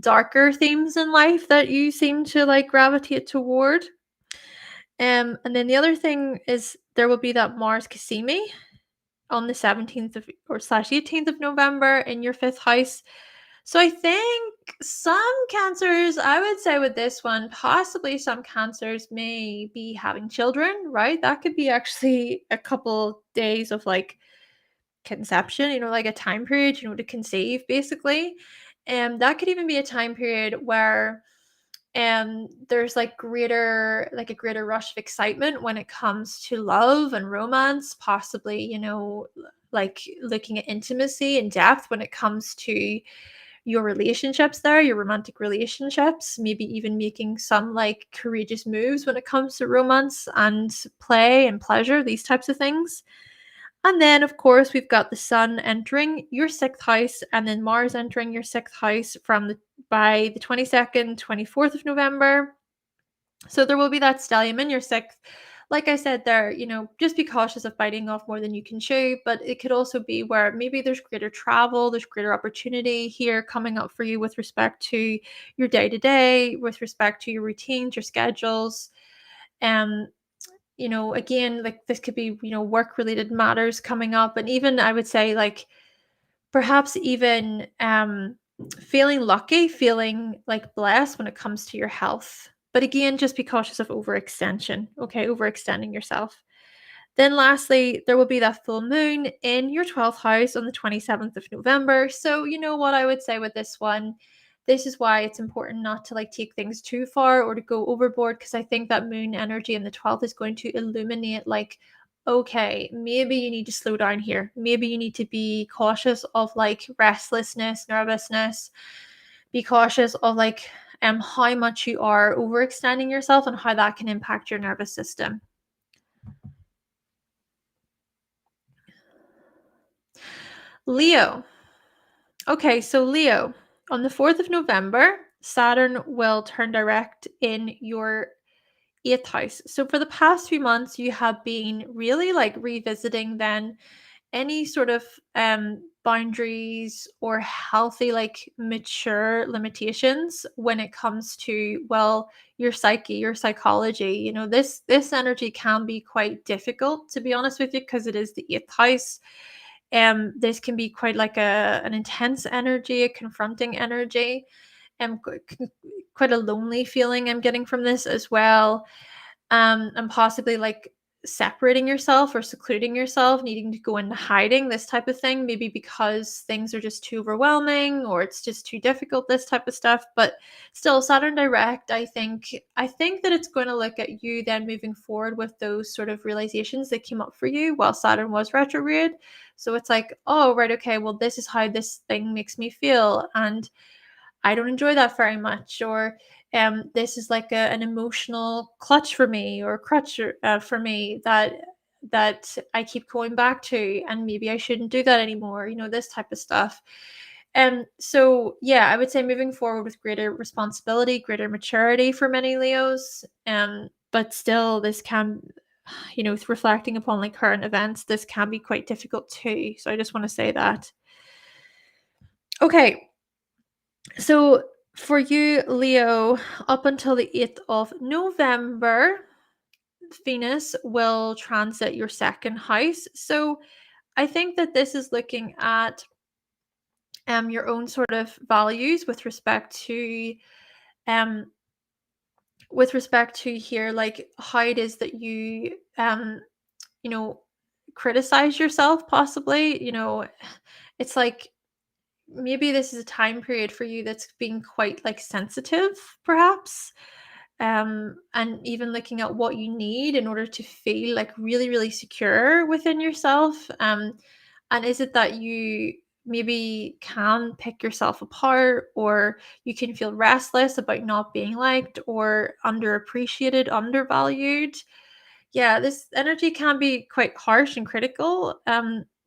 darker themes in life that you seem to like gravitate toward. And then the other thing is there will be that Mars CAZIMI on the 17th of or slash 18th of November in your fifth house. So I think some cancers, I would say with this one, possibly some cancers may be having children, right? That could be actually a couple days of like conception, like a time period, to conceive basically. And that could even be a time period where there's like a greater rush of excitement when it comes to love and romance, possibly, like looking at intimacy and depth when it comes to your relationships there, your romantic relationships, maybe even making some like courageous moves when it comes to romance and play and pleasure, these types of things. And then, of course, we've got the Sun entering your sixth house, and then Mars entering your sixth house by the 22nd, 24th of November. So there will be that stellium in your sixth. Like I said there, just be cautious of biting off more than you can chew, but it could also be where maybe there's greater travel, there's greater opportunity here coming up for you with respect to your day to day, with respect to your routines, your schedules. Um, again, like this could be, work related matters coming up. And even I would say, like, perhaps even feeling lucky, feeling like blessed when it comes to your health. But again, just be cautious of overextension, okay? Overextending yourself. Then lastly, there will be that full moon in your 12th house on the 27th of November. So, you know what I would say with this one? This is why it's important not to like take things too far or to go overboard, because I think that moon energy in the 12th is going to illuminate like, okay, maybe you need to slow down here. Maybe you need to be cautious of like restlessness, nervousness. Be cautious of like how much you are overextending yourself and how that can impact your nervous system. Leo. Okay, so Leo, on the 4th of November, Saturn will turn direct in your eighth house. So for the past few months, you have been really like revisiting then any sort of boundaries or healthy, like mature limitations when it comes to, well, your psyche, your psychology. This energy can be quite difficult, to be honest with you, because it is the eighth house. This can be quite like an intense energy, a confronting energy, and quite a lonely feeling I'm getting from this as well. And possibly like separating yourself or secluding yourself, needing to go into hiding, this type of thing, maybe because things are just too overwhelming or it's just too difficult, this type of stuff. But still, Saturn direct, I think that it's going to look at you then moving forward with those sort of realizations that came up for you while Saturn was retrograde. So it's like, oh, right, okay, well, this is how this thing makes me feel, and I don't enjoy that very much. Or this is like an emotional clutch for me, or crutch for me, that I keep going back to, and maybe I shouldn't do that anymore, this type of stuff. So yeah, I would say moving forward with greater responsibility, greater maturity for many Leos. But still, this can, with reflecting upon like current events, this can be quite difficult too. So I just want to say that. Okay, so for you, Leo, up until the 8th of November, Venus will transit your second house. So I think that this is looking at your own sort of values um with respect to here, like how it is that you know criticize yourself, possibly. It's like maybe this is a time period for you that's being quite like sensitive, perhaps, and even looking at what you need in order to feel like really, really secure within yourself. And is it that you maybe can pick yourself apart, or you can feel restless about not being liked or underappreciated, undervalued? Yeah, this energy can be quite harsh and critical.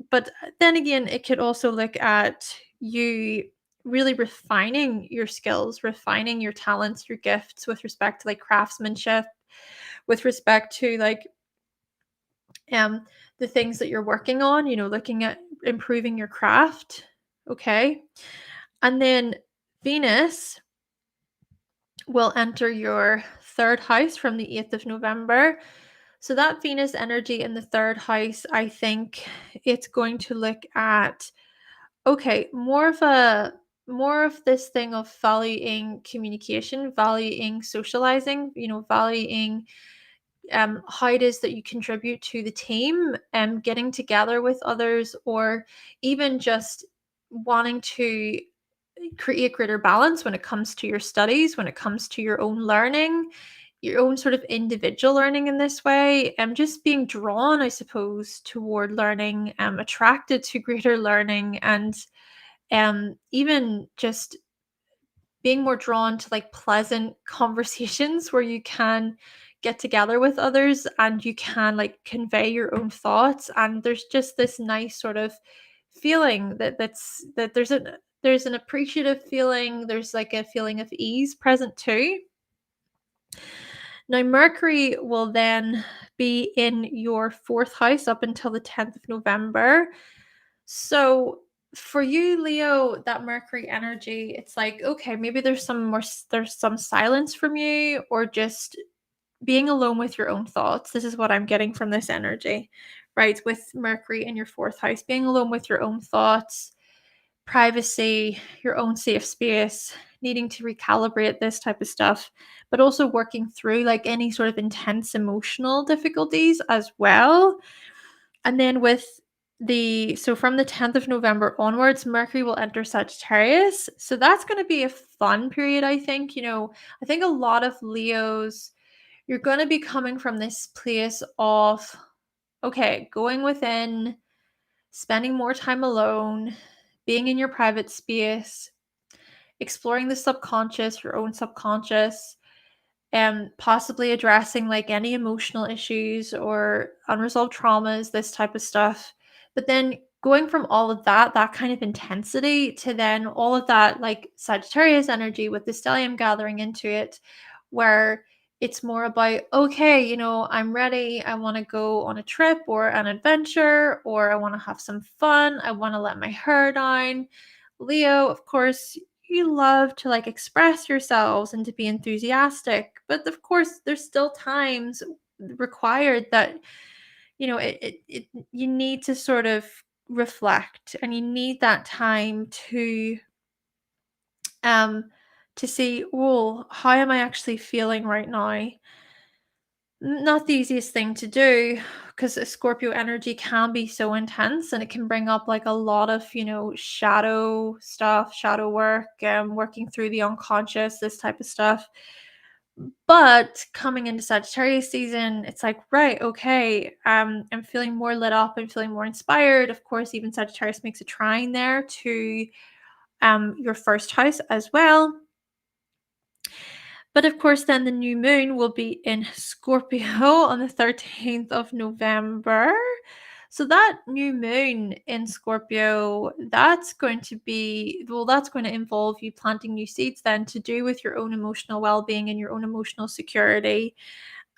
But then again, it could also look at you really refining your skills, refining your talents, your gifts with respect to like craftsmanship, with respect to like um the things that you're working on, looking at improving your craft. Okay. And then Venus will enter your third house from the 8th of November. So that Venus energy in the third house, I think it's going to look at, okay, more of this thing of valuing communication, valuing socializing, valuing how it is that you contribute to the team, and getting together with others, or even just wanting to create greater balance when it comes to your studies, when it comes to your own learning, your own sort of individual learning in this way. Just being drawn, I suppose, toward learning, attracted to greater learning, and even just being more drawn to like pleasant conversations where you can get together with others and you can like convey your own thoughts, and there's just this nice sort of feeling that there's an appreciative feeling, there's like a feeling of ease present too. Now Mercury will then be in your fourth house up until the 10th of November. So for you, Leo, that Mercury energy, it's like, okay, maybe there's some silence from you, or just being alone with your own thoughts. This is what I'm getting from this energy, right? With Mercury in your fourth house, being alone with your own thoughts, privacy, your own safe space, needing to recalibrate this type of stuff, but also working through like any sort of intense emotional difficulties as well. And then from the 10th of November onwards, Mercury will enter Sagittarius. So that's going to be a fun period, I think. I think a lot of Leos, you're going to be coming from this place of, okay, going within, spending more time alone, being in your private space, exploring the subconscious, your own subconscious, and possibly addressing like any emotional issues or unresolved traumas, this type of stuff. But then going from all of that kind of intensity, to then all of that like Sagittarius energy with the stellium gathering into it, where it's more about, okay, I'm ready. I want to go on a trip or an adventure, or I want to have some fun. I want to let my hair down. Leo, of course, you love to like express yourselves and to be enthusiastic, but of course there's still times required that you need to sort of reflect, and you need that time um to see, well, how am I actually feeling right now? Not the easiest thing to do, because Scorpio energy can be so intense, and it can bring up like a lot of, shadow stuff, shadow work, working through the unconscious, this type of stuff. But coming into Sagittarius season, it's like, right, okay, I'm feeling more lit up, I'm feeling more inspired. Of course, even Sagittarius makes a trine there to your first house as well. But of course, then the new moon will be in Scorpio on the 13th of November. So that new moon in Scorpio, that's going to be, well, that's going to involve you planting new seeds then to do with your own emotional well-being and your own emotional security,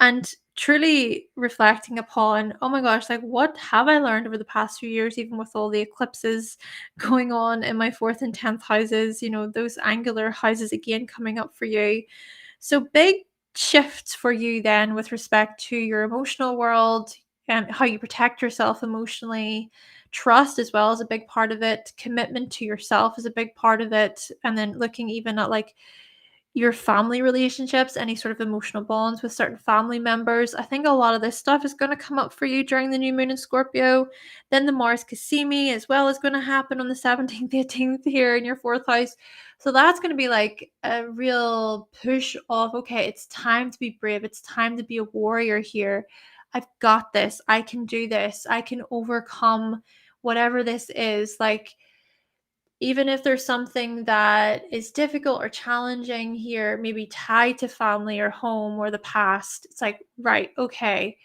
and truly reflecting upon, oh my gosh, like what have I learned over the past few years, even with all the eclipses going on in my 4th and 10th houses, those angular houses again coming up for you. So big shifts for you then with respect to your emotional world and how you protect yourself emotionally. Trust as well is a big part of it. Commitment to yourself is a big part of it. And then looking even at like your family relationships, any sort of emotional bonds with certain family members. I think a lot of this stuff is going to come up for you during the new moon in Scorpio. Then the Mars CAZIMI as well is going to happen on the 17th, 18th here in your 4th house. So that's going to be like a real push of, okay, it's time to be brave. It's time to be a warrior here. I've got this. I can do this. I can overcome whatever this is. Like, even if there's something that is difficult or challenging here, maybe tied to family or home or the past, it's like, right, okay,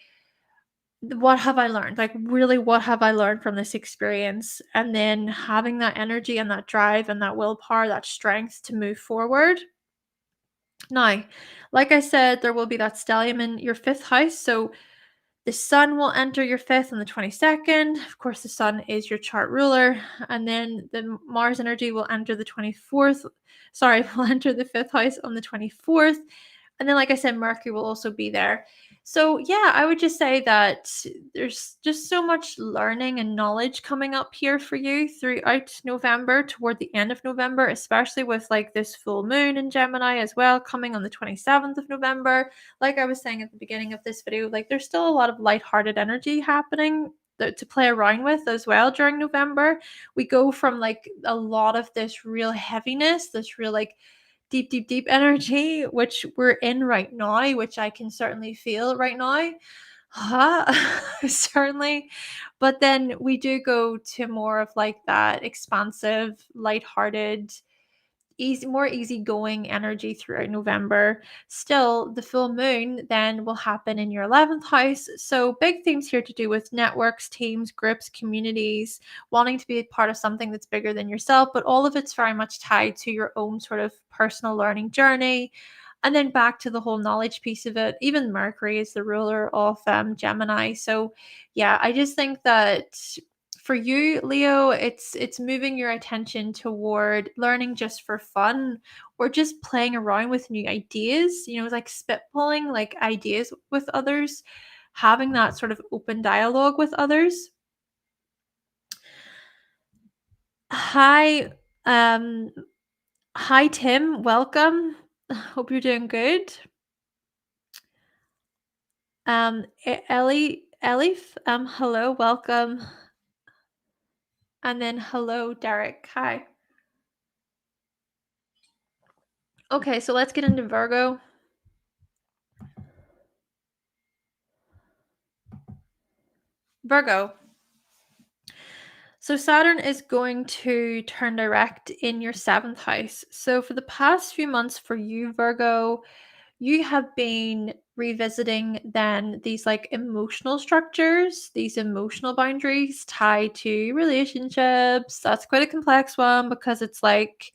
what have I learned? Like, really, what have I learned from this experience? And then having that energy and that drive and that willpower, that strength to move forward. Now, like I said, there will be that stellium in your 5th house. So the sun will enter your 5th on the 22nd. Of course, the sun is your chart ruler. And then the Mars energy will enter the 24th. Sorry, will enter the 5th house on the 24th. And then, like I said, Mercury will also be there. So, yeah, I would just say that there's just so much learning and knowledge coming up here for you throughout November, toward the end of November, especially with like this full moon in Gemini as well, coming on the 27th of November. Like I was saying at the beginning of this video, like there's still a lot of lighthearted energy happening to play around with as well during November. We go from like a lot of this real heaviness, this real like deep, deep, deep energy, which we're in right now, which I can certainly feel right now. Certainly. But then we do go to more of like that expansive, lighthearted, more easygoing energy throughout November. Still, the full moon then will happen in your 11th house. So big themes here to do with networks, teams, groups, communities, wanting to be a part of something that's bigger than yourself, but all of it's very much tied to your own sort of personal learning journey. And then back to the whole knowledge piece of it. Even Mercury is the ruler of Gemini. So yeah, I just think that for you, Leo, it's moving your attention toward learning just for fun, or just playing around with new ideas, like spitballing like ideas with others, having that sort of open dialogue with others. Hi, um, hi Tim, welcome. Hope you're doing good. Ellie, Elif, hello, welcome. And then hello, Derek. Hi. Okay, so let's get into Virgo. Virgo. So Saturn is going to turn direct in your 7th house. So for the past few months for you, Virgo, you have been revisiting then these like emotional structures, these emotional boundaries tied to relationships. That's quite a complex one because it's like,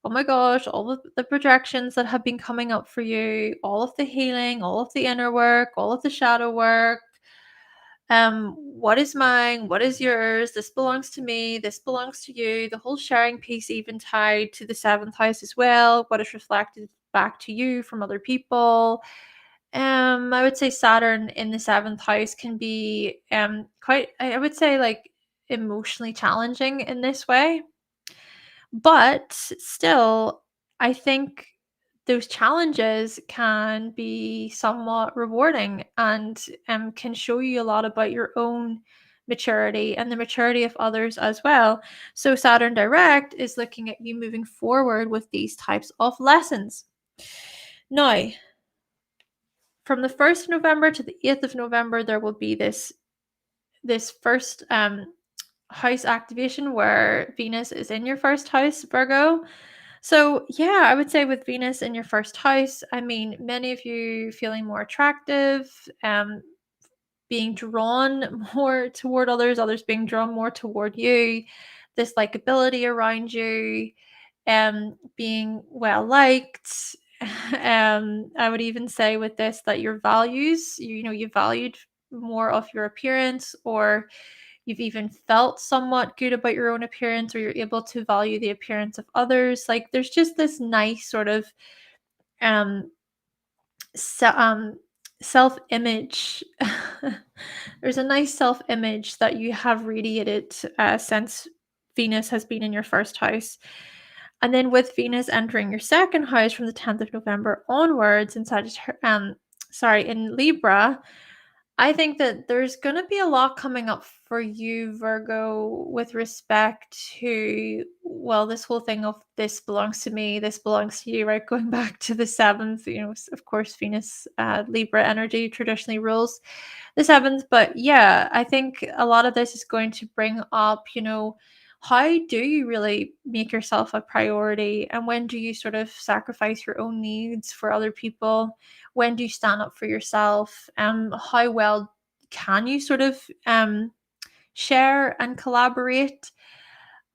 oh my gosh, all of the projections that have been coming up for you, all of the healing, all of the inner work, all of the shadow work. What is mine, what is yours, this belongs to me, this belongs to you, the whole sharing piece even tied to the 7th house as well, what is reflected back to you from other people. I would say Saturn in the 7th house can be quite, I would say, like emotionally challenging in this way. But still, I think those challenges can be somewhat rewarding and can show you a lot about your own maturity and the maturity of others as well. So, Saturn direct is looking at you moving forward with these types of lessons. Now, from the 1st of November to the 8th of November, there will be this first house activation where Venus is in your 1st house, Virgo. So, yeah, I would say with Venus in your first house, I mean, many of you feeling more attractive, being drawn more toward others, others being drawn more toward you, this likability around you, being well liked. I would even say with this that your values, you valued more of your appearance, or you've even felt somewhat good about your own appearance, or you're able to value the appearance of others. Like there's just this nice sort of um so, self-image. There's a nice self-image that you have radiated since Venus has been in your first house. And then with Venus entering your second house from the 10th of November onwards in in Libra, I think that there's going to be a lot coming up for you, Virgo, with respect to, well, this whole thing of this belongs to me, this belongs to you, right? Going back to the seventh, of course, Venus, Libra energy traditionally rules the seventh. But yeah, I think a lot of this is going to bring up, how do you really make yourself a priority? And when do you sort of sacrifice your own needs for other people? When do you stand up for yourself? How well can you sort of share and collaborate?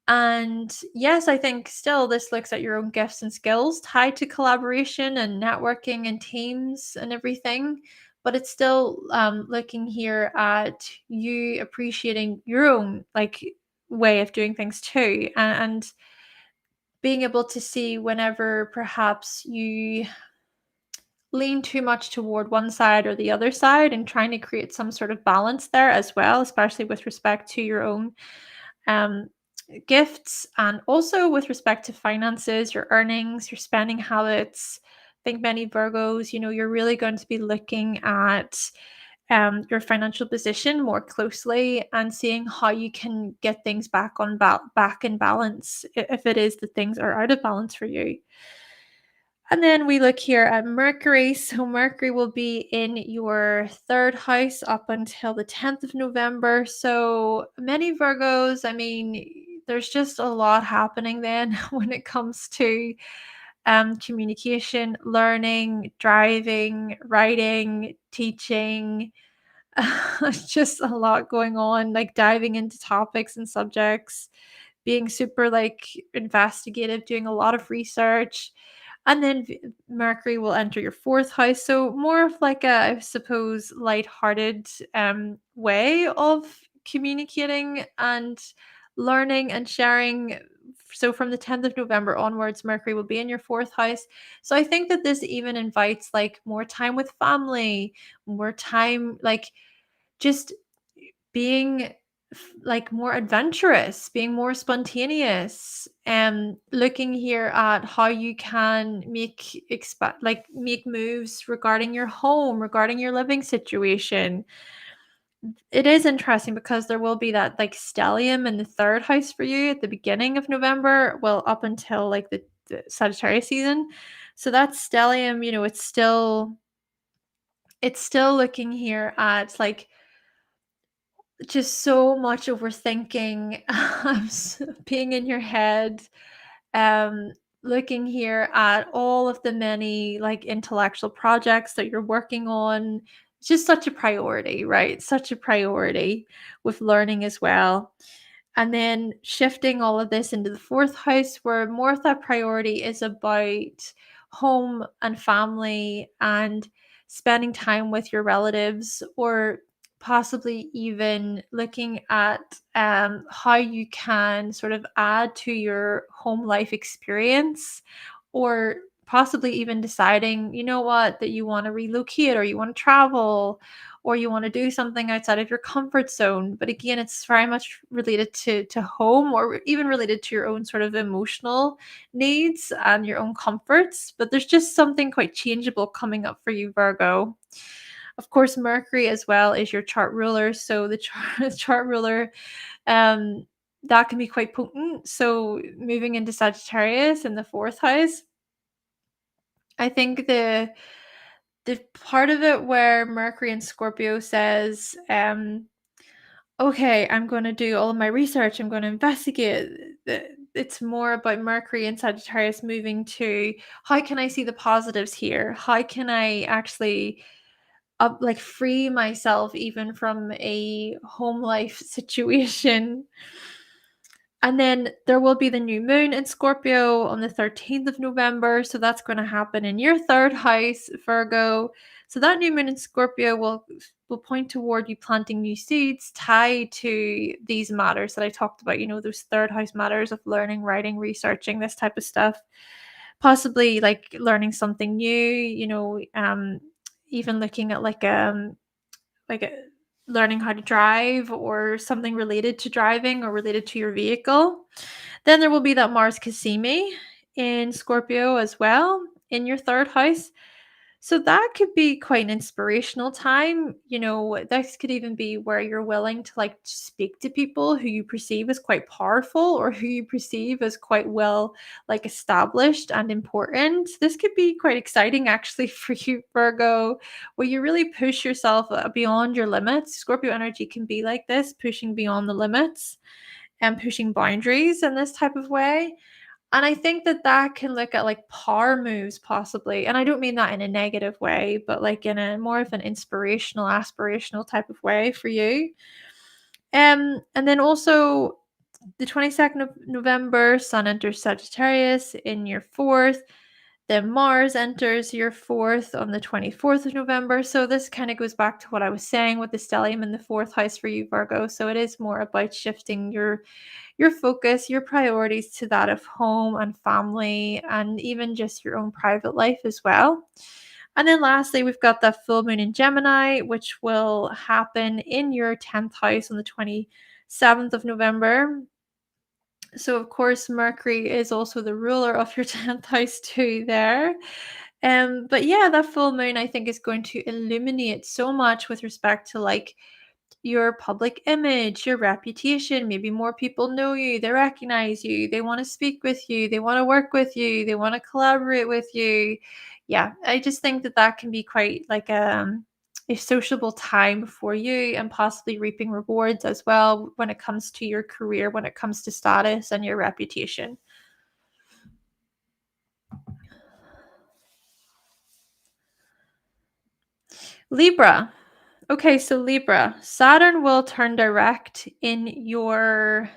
And yes, I think still this looks at your own gifts and skills tied to collaboration and networking and teams and everything. But it's still looking here at you appreciating your own like way of doing things too, and being able to see whenever perhaps you lean too much toward one side or the other side, and trying to create some sort of balance there as well, especially with respect to your own um, gifts, and also with respect to finances, your earnings, your spending habits. I think many Virgos, you're really going to be looking at your financial position more closely and seeing how you can get things back in balance if it is that things are out of balance for you. And then we look here at Mercury. So Mercury will be in your third house up until the 10th of November. So many Virgos, I mean, there's just a lot happening then when it comes to communication, learning, driving, writing, teaching. Just a lot going on, like diving into topics and subjects, being super like investigative, doing a lot of research. And then Mercury will enter your fourth house. So more of like a, I suppose, lighthearted way of communicating and learning and sharing. So from the 10th of November onwards, Mercury will be in your fourth house. So I think that this even invites like more time with family, more time like just being like more adventurous, being more spontaneous, and looking here at how you can make moves regarding your home, regarding your living situation. It is interesting because there will be that like stellium in the third house for you at the beginning of November, well, up until like the Sagittarius season. So that stellium, it's still looking here at like just so much overthinking, being in your head, um, looking here at all of the many like intellectual projects that you're working on. It's just such a priority, right? Such a priority with learning as well. And then shifting all of this into the fourth house, where more of that priority is about home and family and spending time with your relatives, or possibly even looking at how you can sort of add to your home life experience, or possibly even deciding, that you want to relocate, or you want to travel, or you want to do something outside of your comfort zone. But again, it's very much related to home, or even related to your own sort of emotional needs and your own comforts. But there's just something quite changeable coming up for you, Virgo. Of course, Mercury as well is your chart ruler. So the chart ruler, um, that can be quite potent. So moving into Sagittarius in the fourth house, I think the part of it where Mercury in Scorpio says, okay, I'm going to do all of my research. I'm going to investigate. it's more about Mercury and Sagittarius moving to, how can I see the positives here? How can I actually like free myself even from a home life situation? And then there will be the new moon in Scorpio on the 13th of November. So that's going to happen in your third house, Virgo. So that new moon in Scorpio will point toward you planting new seeds tied to these matters that I talked about, those third house matters of learning, writing, researching, this type of stuff. Possibly like learning something new, even looking at like a, learning how to drive or something related to driving or related to your vehicle. Then there will be that Mars CAZIMI in Scorpio as well in your third house. So that could be quite an inspirational time. This could even be where you're willing to like speak to people who you perceive as quite powerful or who you perceive as quite well like established and important. This could be quite exciting actually for you, Virgo, where you really push yourself beyond your limits. Scorpio energy can be like this, pushing beyond the limits and pushing boundaries in this type of way. And I think that that can look at like power moves possibly. And I don't mean that in a negative way, but like in a more of an inspirational, aspirational type of way for you. And then also the 22nd of November, Sun enters Sagittarius in your fourth. Then Mars enters your fourth on the 24th of November. So this kind of goes back to what I was saying with the stellium in the fourth house for you, Virgo. So it is more about shifting your focus, your priorities to that of home and family, and even just your own private life as well. And then lastly, we've got the full moon in Gemini, which will happen in your 10th house on the 27th of November. So, of course, Mercury is also the ruler of your 10th house, too, there. But yeah, that full moon, I think, is going to illuminate so much with respect to like your public image, your reputation. Maybe more people know you, they recognize you, they want to speak with you, they want to work with you, they want to collaborate with you. Yeah, I just think that that can be quite like a sociable time for you and possibly reaping rewards as well when it comes to your career, when it comes to status and your reputation. Libra. Okay, so Libra, Saturn will turn direct where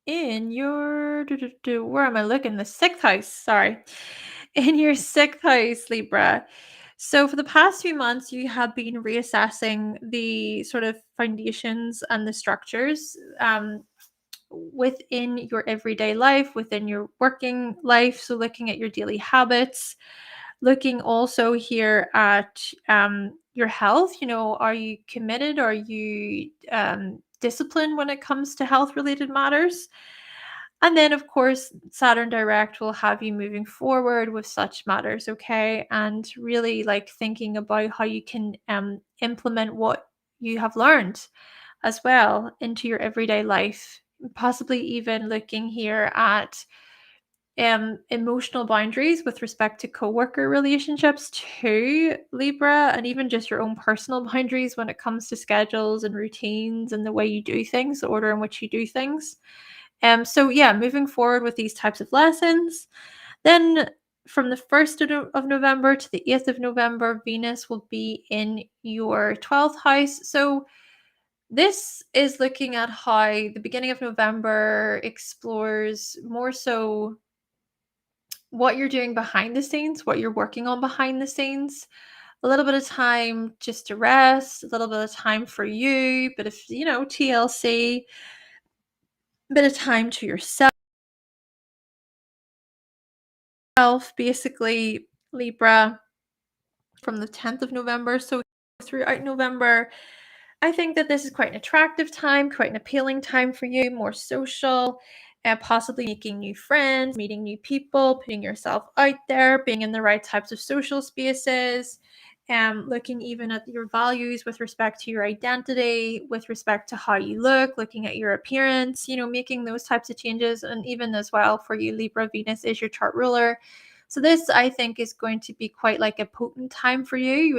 am I looking? The sixth house, sorry. In your sixth house, Libra. So for the past few months, you have been reassessing the sort of foundations and the structures within your everyday life, within your working life. So looking at your daily habits, looking also here at your health. Are you committed? Are you disciplined when it comes to health related matters? And then, of course, Saturn direct will have you moving forward with such matters, okay? And really like thinking about how you can implement what you have learned as well into your everyday life. Possibly even looking here at emotional boundaries with respect to coworker relationships too, Libra, and even just your own personal boundaries when it comes to schedules and routines and the way you do things, the order in which you do things. So yeah, moving forward with these types of lessons. Then from the 1st of November to the 8th of November, Venus will be in your 12th house. So this is looking at how the beginning of November explores more so what you're doing behind the scenes, what you're working on behind the scenes. A little bit of time just to rest, a little bit of time for you, bit of, TLC, bit of time to yourself, basically, Libra, from the 10th of November. So throughout November, I think that this is quite an attractive time, quite an appealing time for you, more social, and possibly making new friends, meeting new people, putting yourself out there, being in the right types of social spaces, looking even at your values with respect to your identity, with respect to how you look, looking at your appearance, making those types of changes. And even as well for you, Libra, Venus is your chart ruler. So this, I think, is going to be quite like a potent time for you.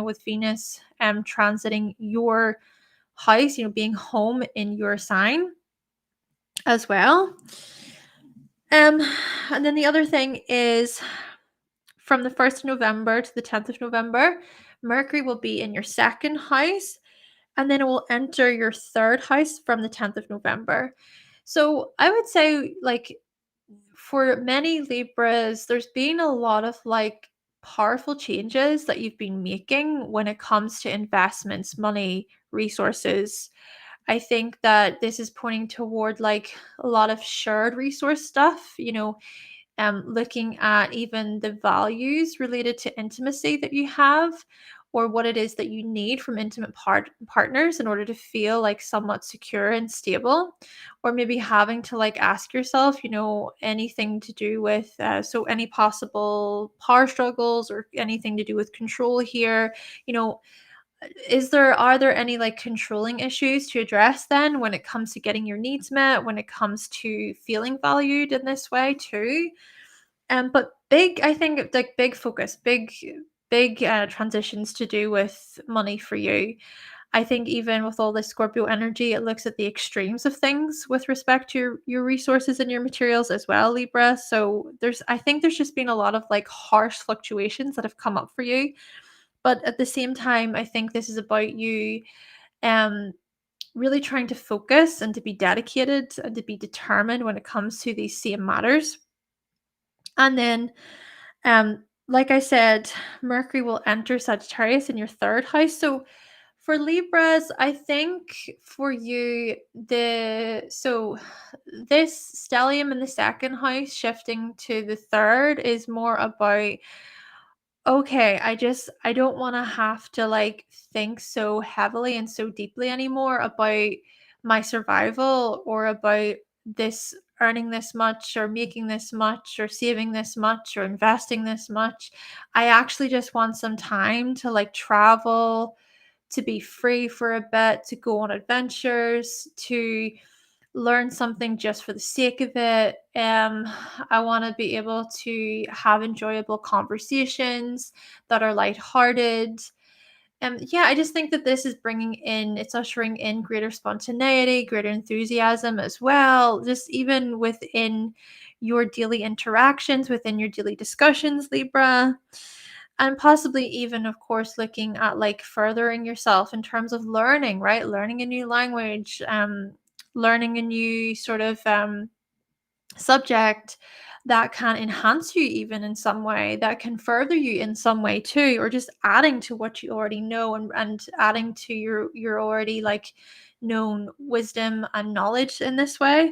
With Venus transiting your house, being home in your sign. as well. Um, and then the other thing is from the 1st of November to the 10th of November, Mercury will be in your second house, and then it will enter your third house from the 10th of November. So I would say, like, for many Libras, there's been a lot of like powerful changes that you've been making when it comes to investments, money, resources. I think that this is pointing toward like a lot of shared resource stuff, looking at even the values related to intimacy that you have, or what it is that you need from intimate partners in order to feel like somewhat secure and stable, or maybe having to like ask yourself, anything to do with so any possible power struggles or anything to do with control here, you know are there any like controlling issues to address then when it comes to getting your needs met, when it comes to feeling valued in this way too? But big, I think, like big focus, big transitions to do with money for you. I think even with all this Scorpio energy, it looks at the extremes of things with respect to your resources and your materials as well, Libra. So I think there's just been a lot of like harsh fluctuations that have come up for you. But at the same time, I think this is about you um really trying to focus and to be dedicated and to be determined when it comes to these same matters. And then like I said, Mercury will enter Sagittarius in your third house. So for Libras, I think for you, this stellium in the second house shifting to the third is more about, okay, I don't want to have to like think so heavily and so deeply anymore about my survival, or about this earning this much or making this much or saving this much or investing this much. I actually just want some time to like travel, to be free for a bit, to go on adventures, to learn something just for the sake of it. I want to be able to have enjoyable conversations that are lighthearted. Yeah, I just think that this is it's ushering in greater spontaneity, greater enthusiasm as well, just even within your daily interactions, within your daily discussions, Libra. And possibly even, of course, looking at like furthering yourself in terms of learning, right? Learning a new language, learning a new sort of subject that can enhance you even in some way, that can further you in some way too, or just adding to what you already know, and adding to your already like known wisdom and knowledge in this way.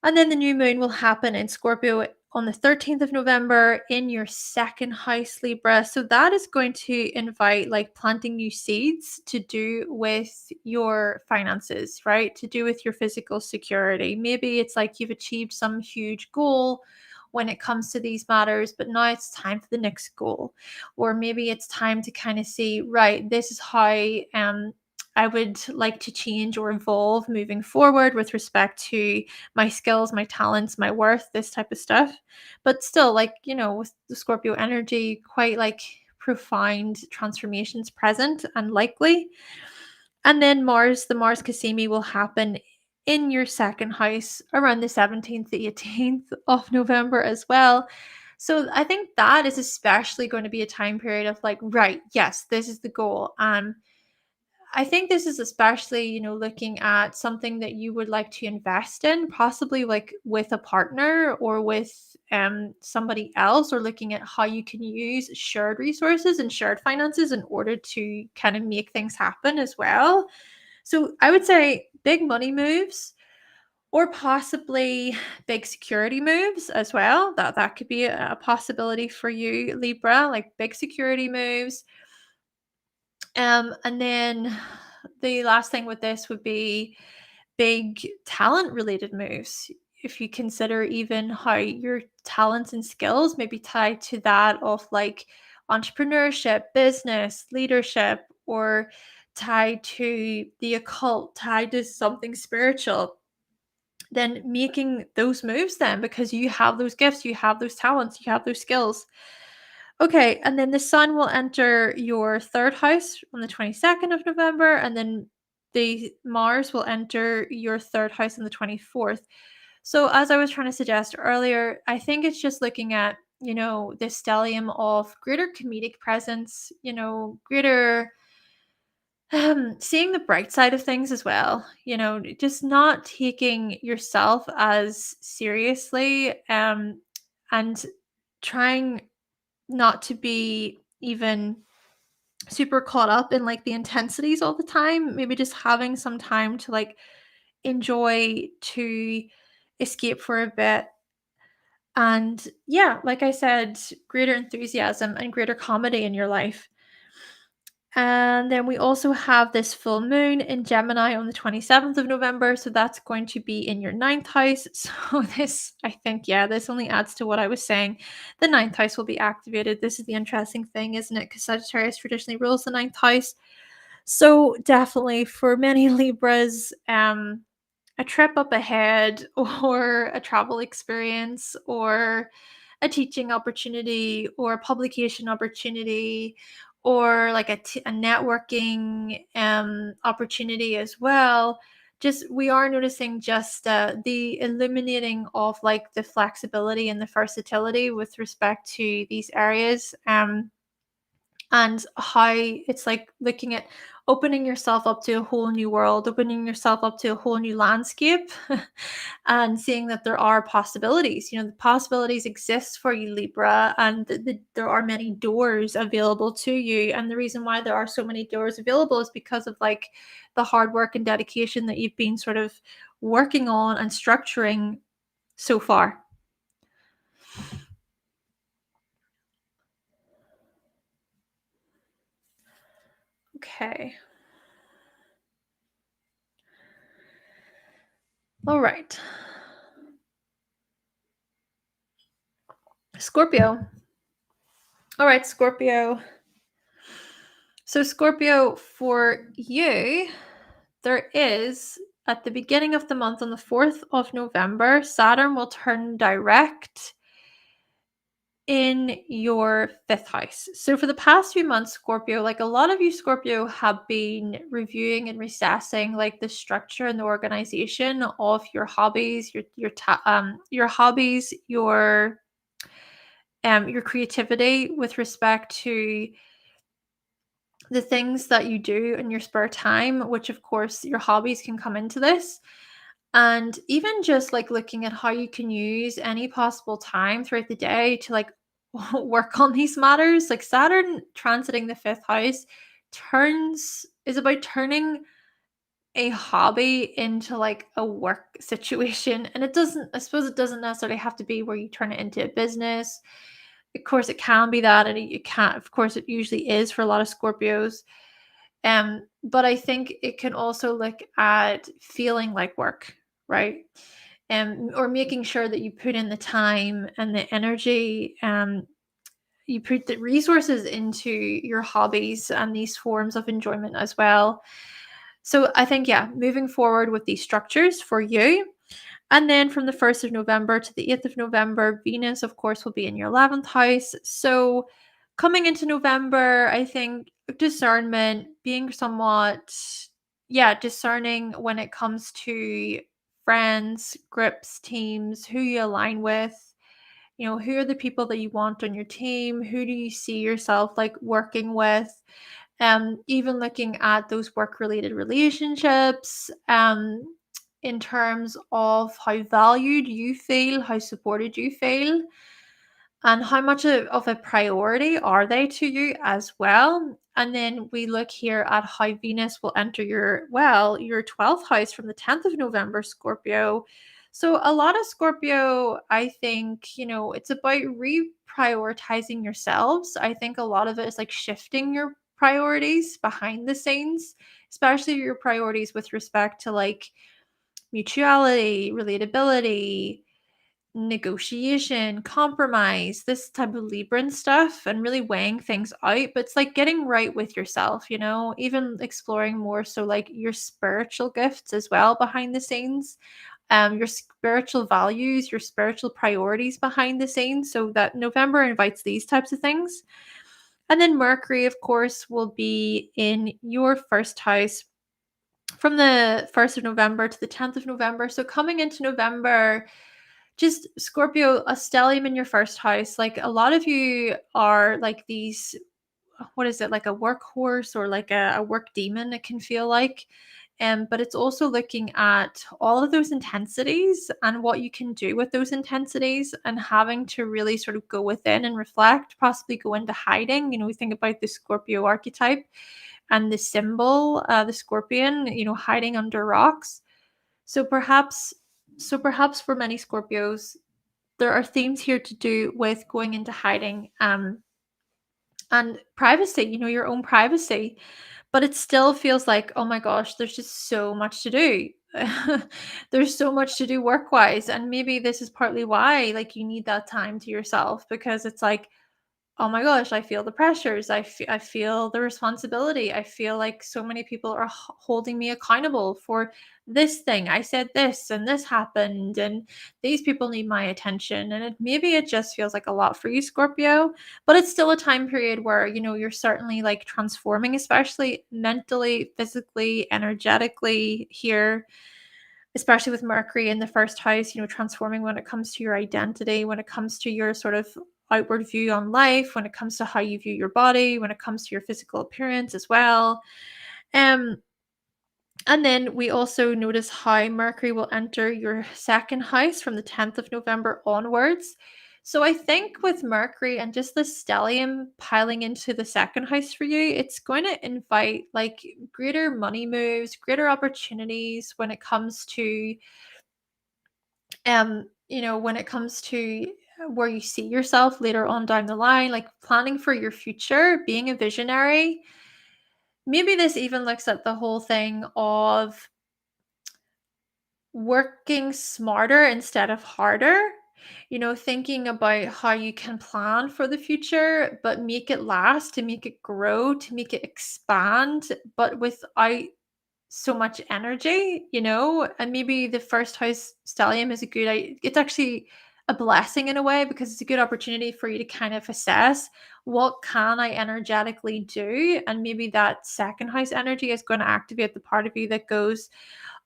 And then the new moon will happen in Scorpio on the 13th of November in your second house, Libra. So that is going to invite like planting new seeds to do with your finances, right? To do with your physical security. Maybe it's like you've achieved some huge goal when it comes to these matters, but now it's time for the next goal. Or maybe it's time to kind of see, right, this is how I would like to change or evolve moving forward with respect to my skills, my talents, my worth, this type of stuff. But still, like, with the Scorpio energy, quite like profound transformations present and likely. And then the Mars CAZIMI will happen in your second house around the 17th to 18th of November as well. So I think that is especially going to be a time period of like, right, yes, this is the goal. I think this is especially, looking at something that you would like to invest in, possibly like with a partner or with somebody else, or looking at how you can use shared resources and shared finances in order to kind of make things happen as well. So I would say big money moves, or possibly big security moves as well. That could be a possibility for you, Libra, like big security moves. And then the last thing with this would be big talent related moves. If you consider even how your talents and skills may be tied to that of like entrepreneurship, business, leadership, or tied to the occult, tied to something spiritual, then making those moves then, because you have those gifts, you have those talents, you have those skills. Okay, and then the sun will enter your third house on the 22nd of November, and then the Mars will enter your third house on the 24th. So, as I was trying to suggest earlier, I think it's just looking at, the stellium of greater comedic presence, greater seeing the bright side of things as well, just not taking yourself as seriously, and trying not to be even super caught up in like the intensities all the time. Maybe just having some time to like enjoy, to escape for a bit. And yeah, like I said, greater enthusiasm and greater comedy in your life. And then we also have this full moon in Gemini on the 27th of November. So that's going to be in your ninth house. So this, I think, yeah, this only adds to what I was saying. The ninth house will be activated. This is the interesting thing, isn't it? Because Sagittarius traditionally rules the ninth house. So definitely for many Libras, a trip up ahead or a travel experience or a teaching opportunity or a publication opportunity or like a networking opportunity as well. Just we are noticing just the illuminating of like the flexibility and the versatility with respect to these areas, and how it's like looking at opening yourself up to a whole new world, opening yourself up to a whole new landscape, and seeing that there are possibilities. The possibilities exist for you, Libra, and there are many doors available to you. And the reason why there are so many doors available is because of like the hard work and dedication that you've been sort of working on and structuring so far. Okay. All right. Scorpio. All right, Scorpio. So, Scorpio, for you, there is at the beginning of the month on the 4th of November, Saturn will turn direct in your fifth house. So, for the past few months, Scorpio, like a lot of you, Scorpio, have been reviewing and reassessing like the structure and the organization of your hobbies, your hobbies, your creativity with respect to the things that you do in your spare time, which of course your hobbies can come into this. And even just like looking at how you can use any possible time throughout the day to like work on these matters. Like Saturn transiting the fifth house turns is about turning a hobby into like a work situation. And it doesn't, I suppose it doesn't necessarily have to be where you turn it into a business. Of course, it can be that, and it can't, of course, it usually is for a lot of Scorpios. But I think it can also look at feeling like work, right? Or making sure that you put in the time and the energy, you put the resources into your hobbies and these forms of enjoyment as well. So I think, yeah, moving forward with these structures for you. And then from the 1st of November to the 8th of November, Venus, of course, will be in your 11th house. So coming into November, I think discernment, being somewhat, yeah, discerning when it comes to friends, groups, teams, who you align with. Who are the people that you want on your team? Who do you see yourself like working with? Even looking at those work related relationships, in terms of how valued you feel, how supported you feel, and how much of a priority are they to you as well. And then we look here at how Venus will enter your 12th house from the 10th of November, Scorpio. So a lot of Scorpio, I think, it's about reprioritizing yourselves. I think a lot of it is like shifting your priorities behind the scenes, especially your priorities with respect to like mutuality, relatability, negotiation, compromise, this type of Libran stuff, and really weighing things out. But it's like getting right with yourself, even exploring more so like your spiritual gifts as well behind the scenes, your spiritual values, your spiritual priorities behind the scenes. So that November invites these types of things. And then Mercury, of course, will be in your first house from the 1st of November to the 10th of November. So coming into November, just Scorpio, a stellium in your first house. Like a lot of you are like these, what is it, like a workhorse or like a work demon, it can feel like. But it's also looking at all of those intensities and what you can do with those intensities and having to really sort of go within and reflect, possibly go into hiding. We think about the Scorpio archetype and the symbol, the scorpion, hiding under rocks. So perhaps, for many Scorpios, there are themes here to do with going into hiding, and privacy, your own privacy. But it still feels like, oh my gosh, there's just so much to do. There's so much to do work wise. And maybe this is partly why, like, you need that time to yourself, because it's like, oh my gosh, I feel the pressures. I feel the responsibility. I feel like so many people are holding me accountable for this thing. I said this and this happened, and these people need my attention. And maybe it just feels like a lot for you, Scorpio, but it's still a time period where, you're certainly like transforming, especially mentally, physically, energetically here, especially with Mercury in the first house, transforming when it comes to your identity, when it comes to your sort of outward view on life, when it comes to how you view your body, when it comes to your physical appearance as well. Um, and then we also notice how Mercury will enter your second house from the 10th of November onwards. So I think with Mercury and just the stellium piling into the second house for you, it's going to invite like greater money moves, greater opportunities when it comes to when it comes to where you see yourself later on down the line, like planning for your future, being a visionary. Maybe this even looks at the whole thing of working smarter instead of harder. Thinking about how you can plan for the future, but make it last, to make it grow, to make it expand, but without so much energy, and maybe the first house stellium is it's actually a blessing in a way, because it's a good opportunity for you to kind of assess, what can I energetically do? And maybe that second house energy is going to activate the part of you that goes,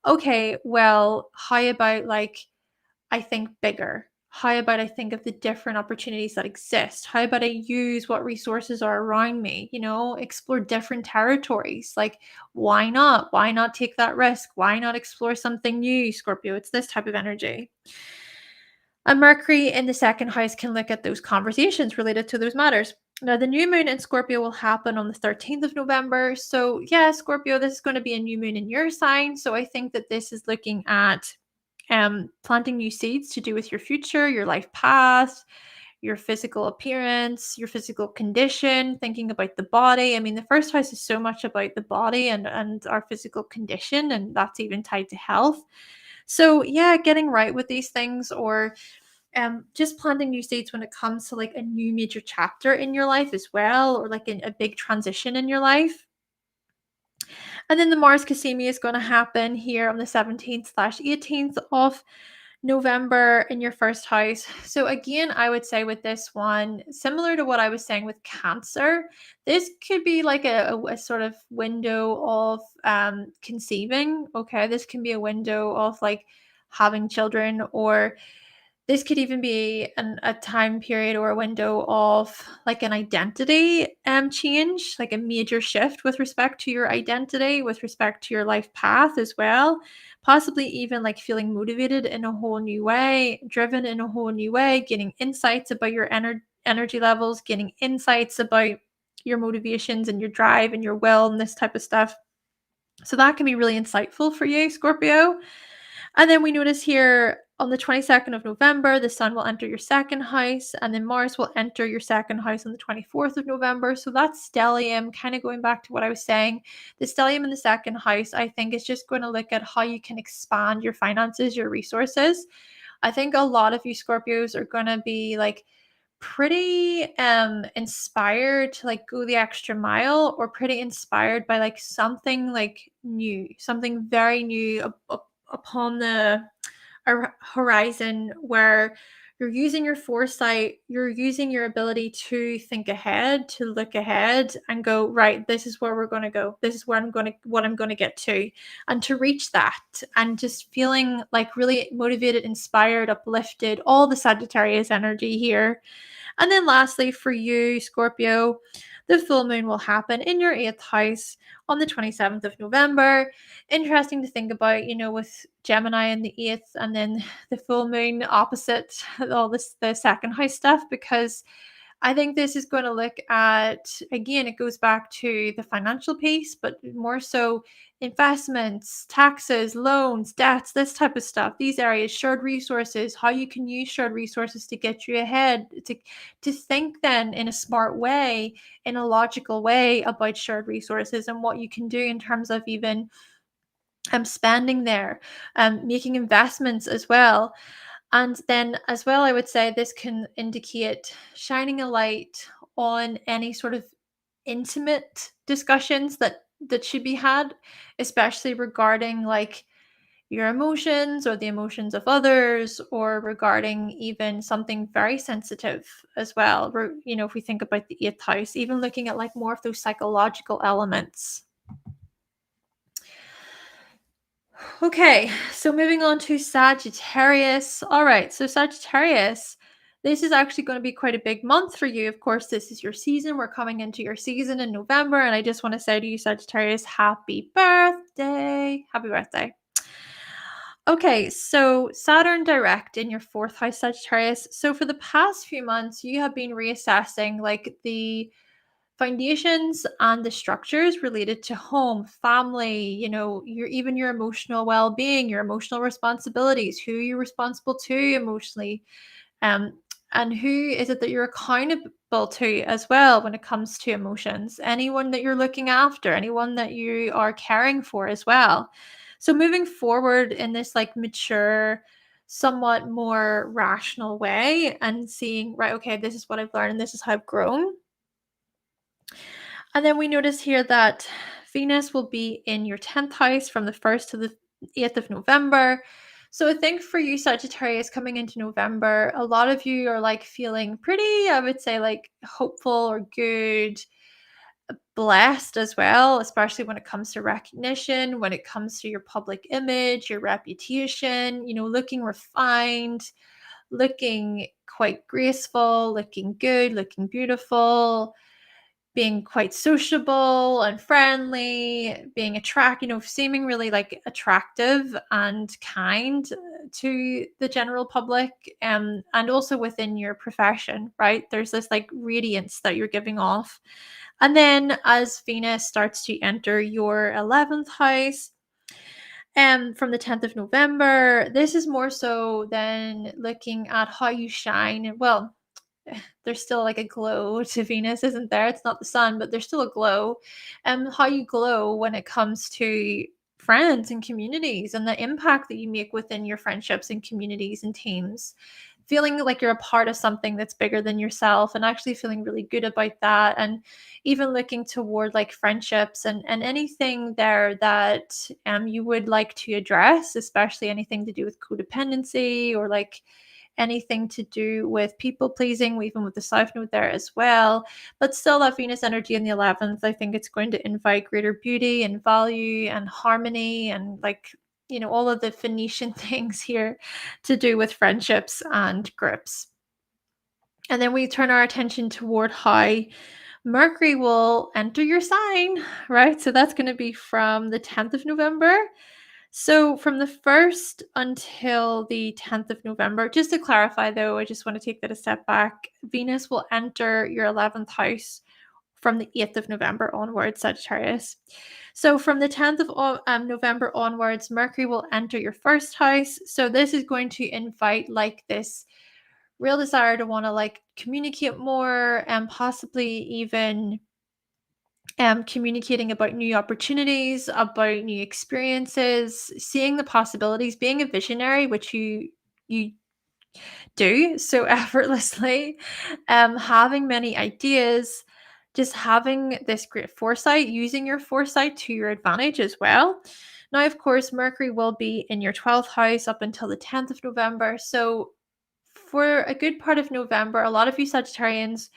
okay, well, how about like I think bigger? How about I think of the different opportunities that exist? How about I use what resources are around me? Explore different territories. Like, why not? Why not take that risk? Why not explore something new, Scorpio? It's this type of energy. And Mercury in the second house can look at those conversations related to those matters. Now, the new moon in Scorpio will happen on the 13th of November. So, yeah, Scorpio, this is going to be a new moon in your sign. So, I think that this is looking at planting new seeds to do with your future, your life path, your physical appearance, your physical condition, thinking about the body. I mean, the first house is so much about the body and our physical condition, and that's even tied to health. So, yeah, getting right with these things, or just planting new seeds when it comes to like a new major chapter in your life as well, or like a big transition in your life. And then the Mars CAZIMI is going to happen here on the 17th/18th of November in your first house. So again, I would say with this one, similar to what I was saying with Cancer, this could be like a sort of window of conceiving. Okay, this can be a window of like having children, or this could even be a time period or a window of like an identity change, like a major shift with respect to your identity, with respect to your life path as well. Possibly even like feeling motivated in a whole new way, driven in a whole new way, getting insights about your energy levels, getting insights about your motivations and your drive and your will and this type of stuff. So that can be really insightful for you, Scorpio. And then we notice here on the 22nd of November, the sun will enter your second house, and then Mars will enter your second house on the 24th of November. So that's stellium, kind of going back to what I was saying. The stellium in the second house, I think, is just going to look at how you can expand your finances, your resources. I think a lot of you Scorpios are going to be like pretty inspired to like go the extra mile, or pretty inspired by like something like new, something very new upon the horizon, where You're using your foresight, you're using your ability to think ahead, to look ahead and go, right, this is where we're going to go. This is where what I'm going to get to, and to reach that, and just feeling like really motivated, inspired, uplifted, all the Sagittarius energy here. And then lastly, for you, Scorpio, the full moon will happen in your 8th house on the 27th of November. Interesting to think about, with Gemini in the 8th and then the full moon opposite all this, the second house stuff, because I think this is going to look at, again, it goes back to the financial piece, but more so investments, taxes, loans, debts, this type of stuff, these areas, shared resources, how you can use shared resources to get you ahead, to think then in a smart way, in a logical way about shared resources and what you can do in terms of even spending there, making investments as well. And then as well, I would say this can indicate shining a light on any sort of intimate discussions that should be had, especially regarding like your emotions or the emotions of others, or regarding even something very sensitive as well. If we think about the 8th house, even looking at like more of those psychological elements. Okay, so moving on to Sagittarius. All right, so Sagittarius, this is actually going to be quite a big month for you. Of course, this is your season. We're coming into your season in November, and I just want to say to you, Sagittarius, happy birthday. Happy birthday. Okay, so Saturn direct in your 4th house, Sagittarius. So for the past few months, you have been reassessing like the foundations and the structures related to home, family, your emotional well-being, your emotional responsibilities, who you're responsible to emotionally, um, and who is it that you're accountable to as well when it comes to emotions, anyone that you're looking after, anyone that you are caring for as well. So moving forward in this like mature, somewhat more rational way, and seeing, right, okay, this is what I've learned and this is how I've grown. And then we notice here that Venus will be in your 10th house from the 1st to the 8th of November. So I think for you, Sagittarius, coming into November, a lot of you are like feeling pretty, I would say, like hopeful or good, blessed as well, especially when it comes to recognition, when it comes to your public image, your reputation, looking refined, looking quite graceful, looking good, looking beautiful, being quite sociable and friendly, being seeming really like attractive and kind to the general public, and also within your profession, right? There's this like radiance that you're giving off. And then as Venus starts to enter your 11th house, from the 10th of November, this is more so than looking at how you shine. Well, there's still like a glow to Venus, isn't there? It's not the sun, but there's still a glow. And how you glow when it comes to friends and communities, and the impact that you make within your friendships and communities and teams. Feeling like you're a part of something that's bigger than yourself, and actually feeling really good about that. And even looking toward like friendships and anything there that you would like to address, especially anything to do with codependency, or like anything to do with people pleasing, even with the South Node there as well. But still, that Venus energy in the 11th, I think it's going to invite greater beauty and value and harmony, and like, all of the Phoenician things here to do with friendships and groups. And then we turn our attention toward how Mercury will enter your sign, right? So that's going to be from the 10th of November. So from the 1st until the 10th of November, just to clarify though, I just want to take that a step back. Venus will enter your 11th house from the 8th of November onwards, Sagittarius. So from the 10th of November onwards, Mercury will enter your 1st house. So this is going to invite like this real desire to want to like communicate more, and possibly even communicating about new opportunities, about new experiences, seeing the possibilities, being a visionary, which you do so effortlessly, having many ideas, just having this great foresight, using your foresight to your advantage as well. Now, of course, Mercury will be in your 12th house up until the 10th of November. So For a good part of November, a lot of you Sagittarians,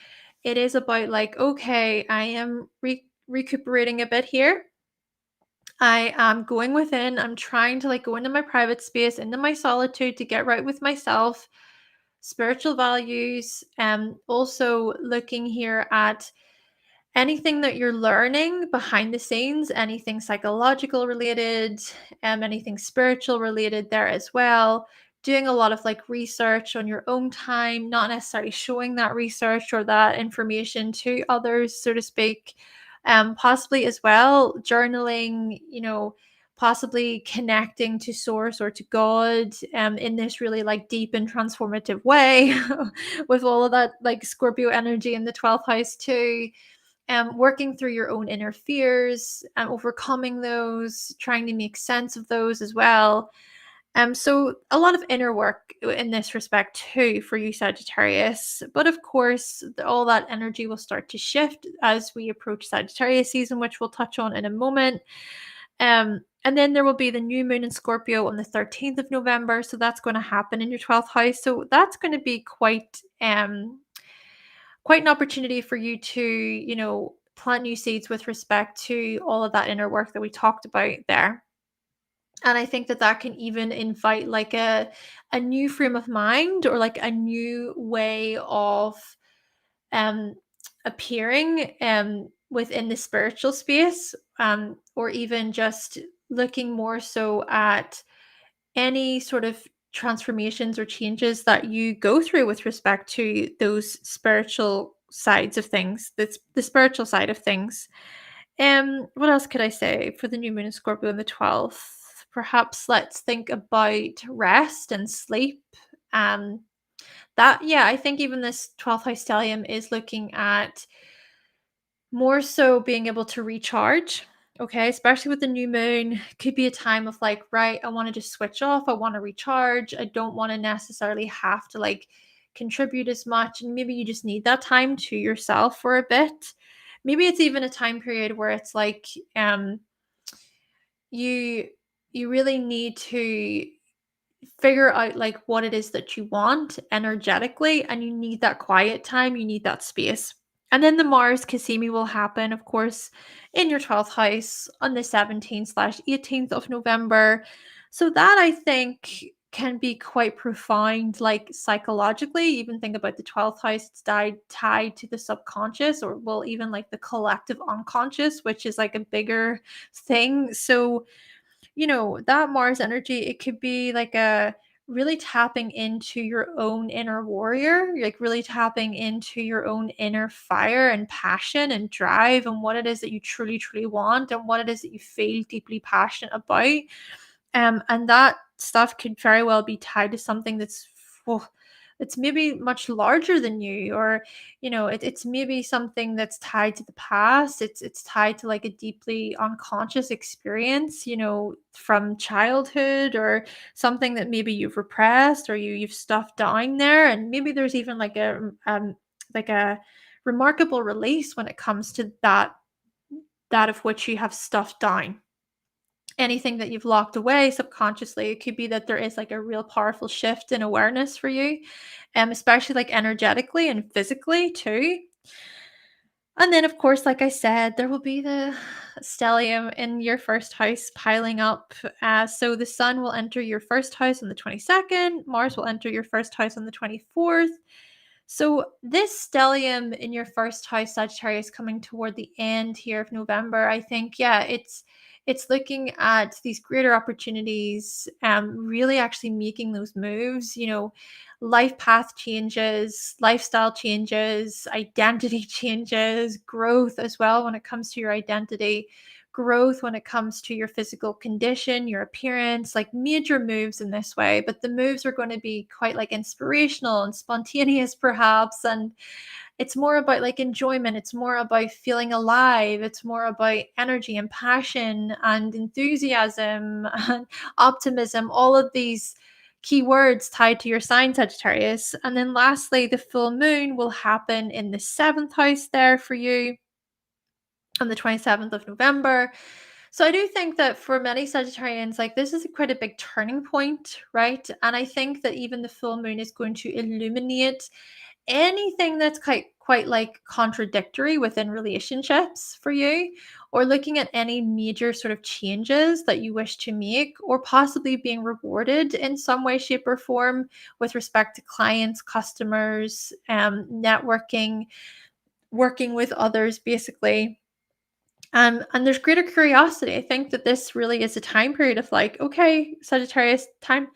it is about like, okay, I am recuperating a bit here. I am going within. I'm trying to like go into my private space, into my solitude to get right with myself, spiritual values, and also looking here at anything that you're learning behind the scenes, anything psychological related, anything spiritual related there as well. Doing a lot of like research on your own time, not necessarily showing that research or that information to others, so to speak. Possibly as well, journaling, possibly connecting to source or to God in this really like deep and transformative way with all of that like Scorpio energy in the 12th house too, working through your own inner fears and overcoming those, trying to make sense of those as well. So a lot of inner work in this respect too for you, Sagittarius. But of course, all that energy will start to shift as we approach Sagittarius season, which we'll touch on in a moment. And then there will be the new moon in Scorpio on the 13th of November. So that's going to happen in your 12th house. So that's going to be quite an opportunity for you to, plant new seeds with respect to all of that inner work that we talked about there. And I think that that can even invite like a new frame of mind or like a new way of um appearing within the spiritual space, or even just looking more so at any sort of transformations or changes that you go through with respect to those spiritual sides of things, that's the spiritual side of things. What else could I say for the new moon in Scorpio on the 12th? Perhaps let's think about rest and sleep. Um, that yeah, I think even this 12th house stellium is looking at more so being able to recharge, okay? Especially with the new moon, could be a time of like, right, I want to just switch off. I want to recharge. I don't want to necessarily have to like contribute as much. And maybe you just need that time to yourself for a bit. Maybe it's even a time period where it's like you you really need to figure out like what it is that you want energetically, and you need that quiet time, you need that space. And then the Mars CAZIMI will happen, of course, in your 12th house on the 17th/18th of November. So that I think can be quite profound, like psychologically. Even think about the 12th house, it's tied to the subconscious, or well, even like the collective unconscious, which is like a bigger thing. So that Mars energy, it could be like a really tapping into your own inner warrior, like really tapping into your own inner fire and passion and drive, and what it is that you truly, truly want, and what it is that you feel deeply passionate about. And that stuff could very well be tied to something that's, well, it's maybe much larger than you, or it's maybe something that's tied to the past. It's tied to like a deeply unconscious experience, from childhood, or something that maybe you've repressed, or you've stuffed down there. And maybe there's even like a remarkable release when it comes to that of which you have stuffed down. Anything that you've locked away subconsciously, it could be that there is like a real powerful shift in awareness for you, especially like energetically and physically too. And then, of course, like I said, there will be the stellium in your first house piling up. So the sun will enter your first house on the 22nd, Mars will enter your first house on the 24th. So this stellium in your first house, Sagittarius, coming toward the end here of November, I think, yeah, it's looking at these greater opportunities, really actually making those moves, life path changes, lifestyle changes, identity changes, growth as well when it comes to your identity, growth when it comes to your physical condition, your appearance, like major moves in this way. But the moves are going to be quite like inspirational and spontaneous, perhaps. And it's more about like enjoyment. It's more about feeling alive. It's more about energy and passion and enthusiasm and optimism, all of these key words tied to your sign, Sagittarius. And then lastly, the full moon will happen in the 7th house there for you on the 27th of November. So I do think that for many Sagittarians, like this is quite a big turning point, right? And I think that even the full moon is going to illuminate anything that's quite like contradictory within relationships for you, or looking at any major sort of changes that you wish to make, or possibly being rewarded in some way, shape, or form with respect to clients, customers, networking, working with others, basically. And there's greater curiosity. I think that this really is a time period of like, okay, Sagittarius, time,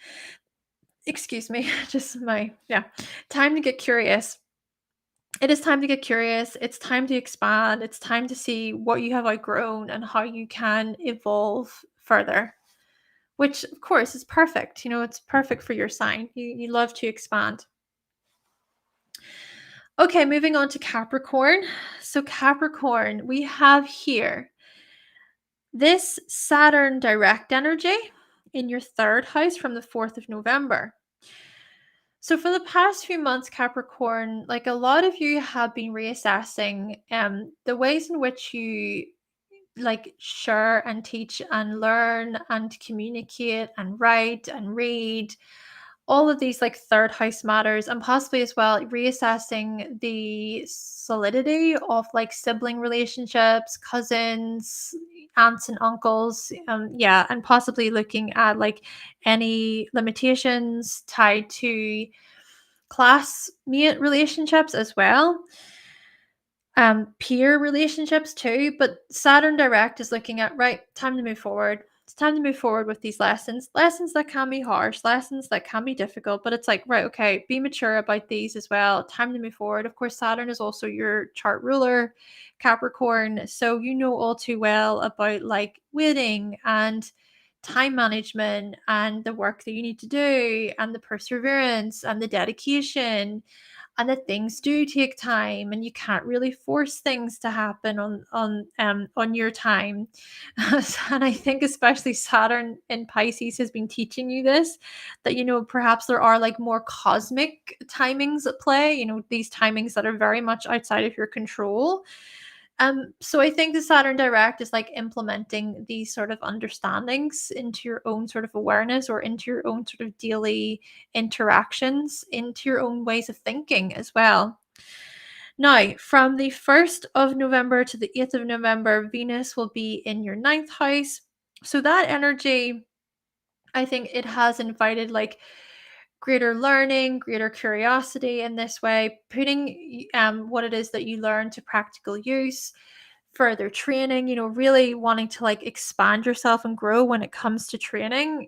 excuse me, just my, yeah, time to get curious. It is time to get curious. It's time to expand. It's time to see what you have outgrown and how you can evolve further, which of course is perfect. It's perfect for your sign. You love to expand. Okay, moving on to Capricorn. So, Capricorn, we have here this Saturn direct energy in your third house from the 4th of November. So for the past few months, Capricorn, like a lot of you have been reassessing the ways in which you like share and teach and learn and communicate and write and read, all of these like third house matters, and possibly as well reassessing the solidity of like sibling relationships, cousins, aunts and uncles, yeah, and possibly looking at like any limitations tied to classmate relationships as well, peer relationships too. But Saturn direct is looking at, right, time to move forward. It's time to move forward with these lessons that can be harsh, lessons that can be difficult, but it's like, right, okay, be mature about these as well. Time to move forward. Of course, Saturn is also your chart ruler, Capricorn, so you know all too well about like waiting and time management and the work that you need to do and the perseverance and the dedication, and that things do take time and you can't really force things to happen on your time. And I think especially Saturn in Pisces has been teaching you this, that perhaps there are like more cosmic timings at play, these timings that are very much outside of your control. So I think the Saturn direct is like implementing these sort of understandings into your own sort of awareness, or into your own sort of daily interactions, into your own ways of thinking as well. Now, from the 1st of November to the 8th of November, Venus will be in your ninth house. So that energy, I think it has invited like greater learning, greater curiosity in this way, putting what it is that you learn to practical use, further training, really wanting to like expand yourself and grow when it comes to training,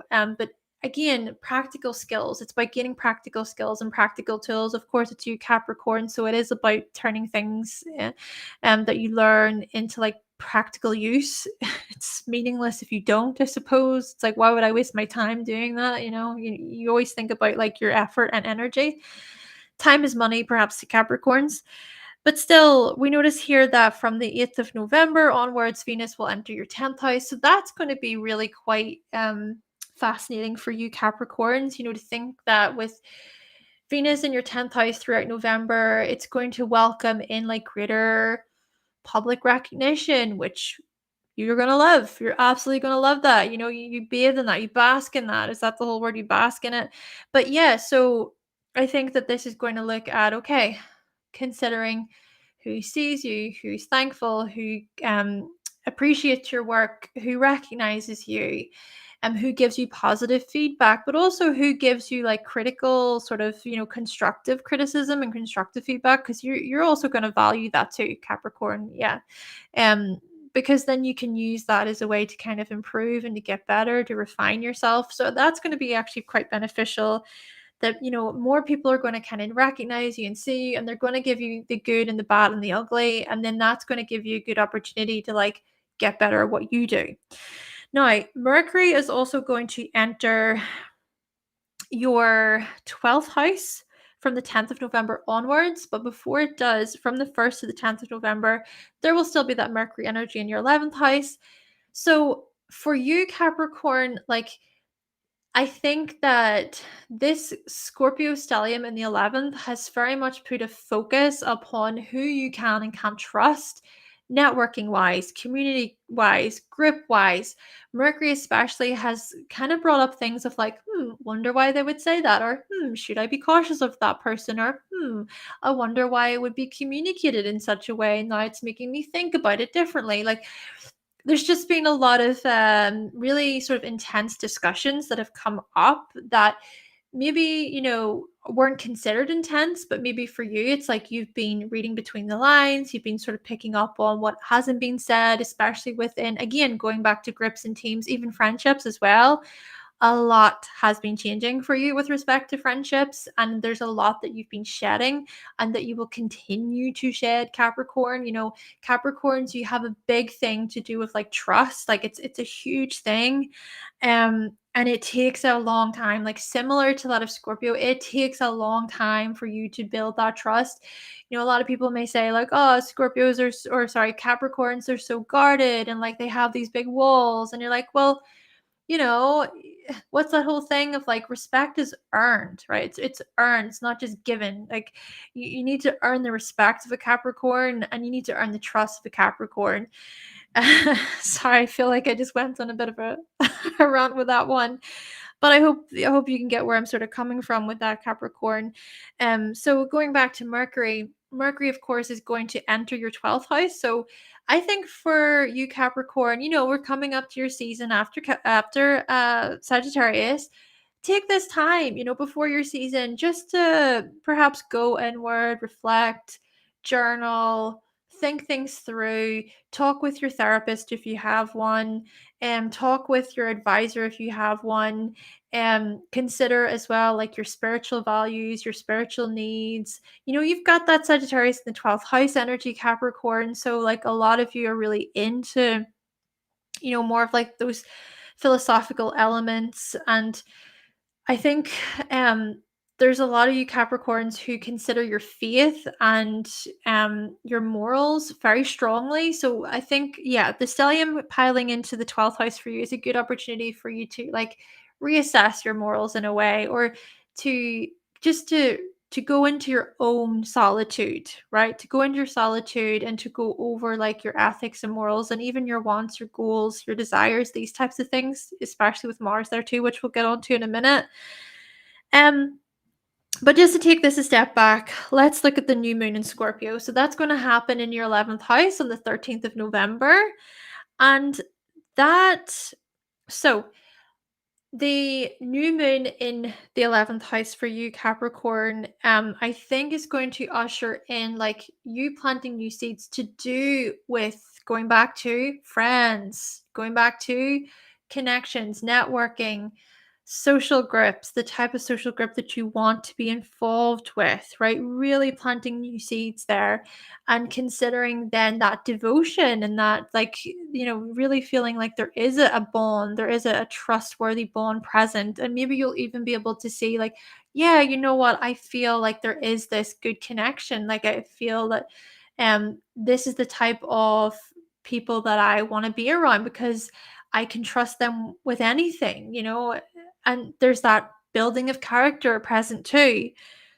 but again, practical skills. It's about gaining practical skills and practical tools. Of course, it's you, Capricorn, so it is about turning things that you learn into like practical use. It's meaningless if you don't, I suppose. It's like, why would I waste my time doing that? You always think about like your effort and energy. Time is money, perhaps, to Capricorns. But still, we notice here that from the 8th of November onwards, Venus will enter your 10th house. So that's going to be really quite fascinating for you, Capricorns, to think that with Venus in your 10th house throughout November, it's going to welcome in like greater public recognition, which you're going to love. You're absolutely going to love that. You bathe in that, you bask in that. Is that the whole word? You bask in it. But yeah, so I think that this is going to look at, okay, considering who sees you, who's thankful, who appreciates your work, who recognizes you, and who gives you positive feedback, but also who gives you like critical sort of constructive criticism and constructive feedback, because you're also going to value that too, Capricorn. Yeah. um because then you can use that as a way to kind of improve and to get better, to refine yourself. So that's going to be actually quite beneficial, that more people are going to kind of recognize you and see you, and they're going to give you the good and the bad and the ugly, and then that's going to give you a good opportunity to like get better at what you do. Now, Mercury is also going to enter your 12th house from the 10th of November onwards. But before it does, from the 1st to the 10th of November, there will still be that Mercury energy in your 11th house. So for you, Capricorn, like, I think that this Scorpio stellium in the 11th has very much put a focus upon who you can and can't trust networking wise, community wise, group wise. Mercury especially has kind of brought up things of like, wonder why they would say that, or should I be cautious of that person, or I wonder why it would be communicated in such a way. Now it's making me think about it differently. Like, there's just been a lot of really sort of intense discussions that have come up that maybe, weren't considered intense, but maybe for you, it's like you've been reading between the lines, you've been sort of picking up on what hasn't been said, especially within, again, going back to groups and teams, even friendships as well. A lot has been changing for you with respect to friendships, and there's a lot that you've been shedding and that you will continue to shed, Capricorn. Capricorns, you have a big thing to do with like trust. Like, it's a huge thing. And it takes a long time, like similar to that of Scorpio. It takes a long time for you to build that trust. A lot of people may say like, oh, Scorpios or sorry, Capricorns are so guarded and like they have these big walls, and you're like, well, you know, what's that whole thing of like respect is earned, right? It's earned, it's not just given. Like, you need to earn the respect of a Capricorn, and you need to earn the trust of a Capricorn. Sorry, I feel like I just went on a bit of a, a rant with that one. But I hope you can get where I'm sort of coming from with that, Capricorn. So going back to Mercury, Mercury, of course, is going to enter your 12th house. So I think for you, Capricorn, we're coming up to your season after Sagittarius. Take this time, before your season, just to perhaps go inward, reflect, journal, think things through, talk with your therapist if you have one, and talk with your advisor if you have one, and consider as well like your spiritual values, your spiritual needs. You've got that Sagittarius in the 12th house energy, Capricorn. So like a lot of you are really into, more of like those philosophical elements. And I think there's a lot of you Capricorns who consider your faith and your morals very strongly. So I think, yeah, the stellium piling into the 12th house for you is a good opportunity for you to like reassess your morals in a way, or to just to go into your own solitude, right? To go into your solitude and to go over like your ethics and morals, and even your wants, your goals, your desires, these types of things, especially with Mars there too, which we'll get onto in a minute. Um, but just to take this a step back, let's look at the new moon in Scorpio. So that's going to happen in your 11th house on the 13th of November. And that, so the new moon in the 11th house for you, Capricorn, I think is going to usher in like you planting new seeds to do with going back to friends, going back to connections, networking, social groups, the type of social group that you want to be involved with, right? Really planting new seeds there, and considering then that devotion and that, like, really feeling like there is a bond, there is a trustworthy bond present. And maybe you'll even be able to see, like, yeah, you know what? I feel like there is this good connection. Like, I feel that this is the type of people that I want to be around because I can trust them with anything, and there's that building of character present too.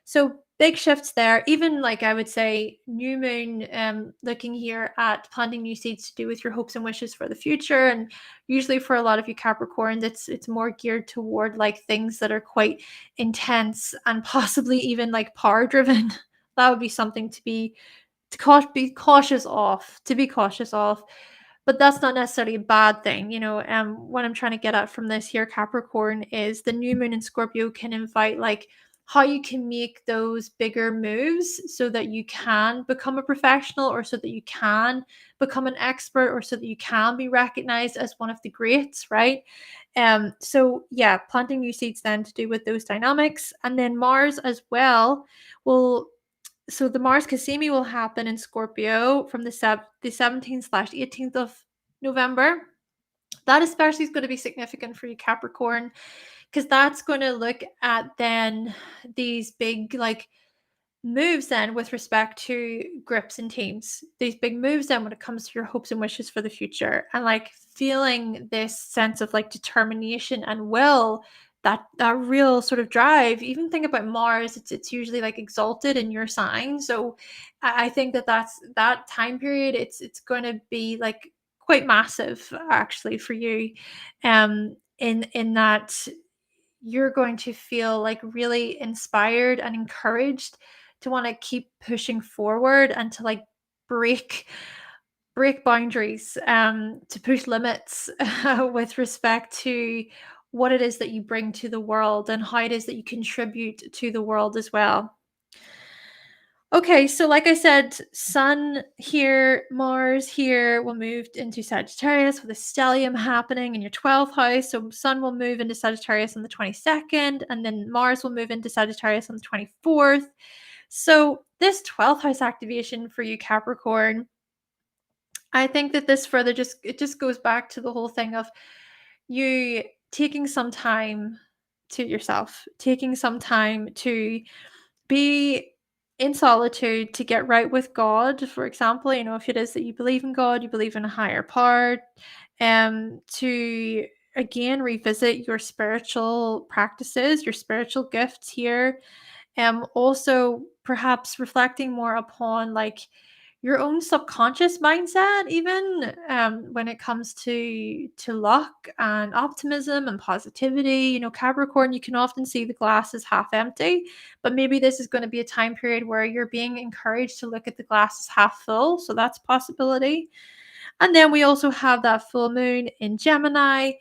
So big shifts there. Even like I would say new moon, looking here at planting new seeds to do with your hopes and wishes for the future. And usually for a lot of you Capricorns, it's more geared toward like things that are quite intense and possibly even like power driven. That would be something be cautious of, to be cautious of. But that's not necessarily a bad thing. What I'm trying to get at from this here, Capricorn, is the new moon in Scorpio can invite like how you can make those bigger moves so that you can become a professional, or so that you can become an expert, or so that you can be recognized as one of the greats, right? So yeah, planting new seeds then to do with those dynamics. And then Mars as well will, so the Mars CAZIMI will happen in Scorpio from the 17th/18th of November. That especially is going to be significant for you, Capricorn, because that's going to look at then these big like moves then with respect to grips and teams. These big moves then when it comes to your hopes and wishes for the future, and like feeling this sense of like determination and will that real sort of drive. Even think about Mars, it's usually like exalted in your sign. So I think that's that time period, it's going to be like quite massive actually for you, in that you're going to feel like really inspired and encouraged to want to keep pushing forward and to like break boundaries, to push limits with respect to what it is that you bring to the world and how it is that you contribute to the world as well. Okay, so like I said, Sun here, Mars here will move into Sagittarius with a stellium happening in your 12th house. So Sun will move into Sagittarius on the 22nd, and then Mars will move into Sagittarius on the 24th. So this 12th house activation for you, Capricorn, I think that this further just goes back to the whole thing of you taking some time to yourself, taking some time to be in solitude, to get right with God. For example, if it is that you believe in God, you believe in a higher power, to again revisit your spiritual practices, your spiritual gifts here. Also perhaps reflecting more upon like your own subconscious mindset, even when it comes to luck and optimism and positivity. Capricorn, you can often see the glass is half empty, but maybe this is going to be a time period where you're being encouraged to look at the glass as half full, so that's a possibility. And then we also have that full moon in Gemini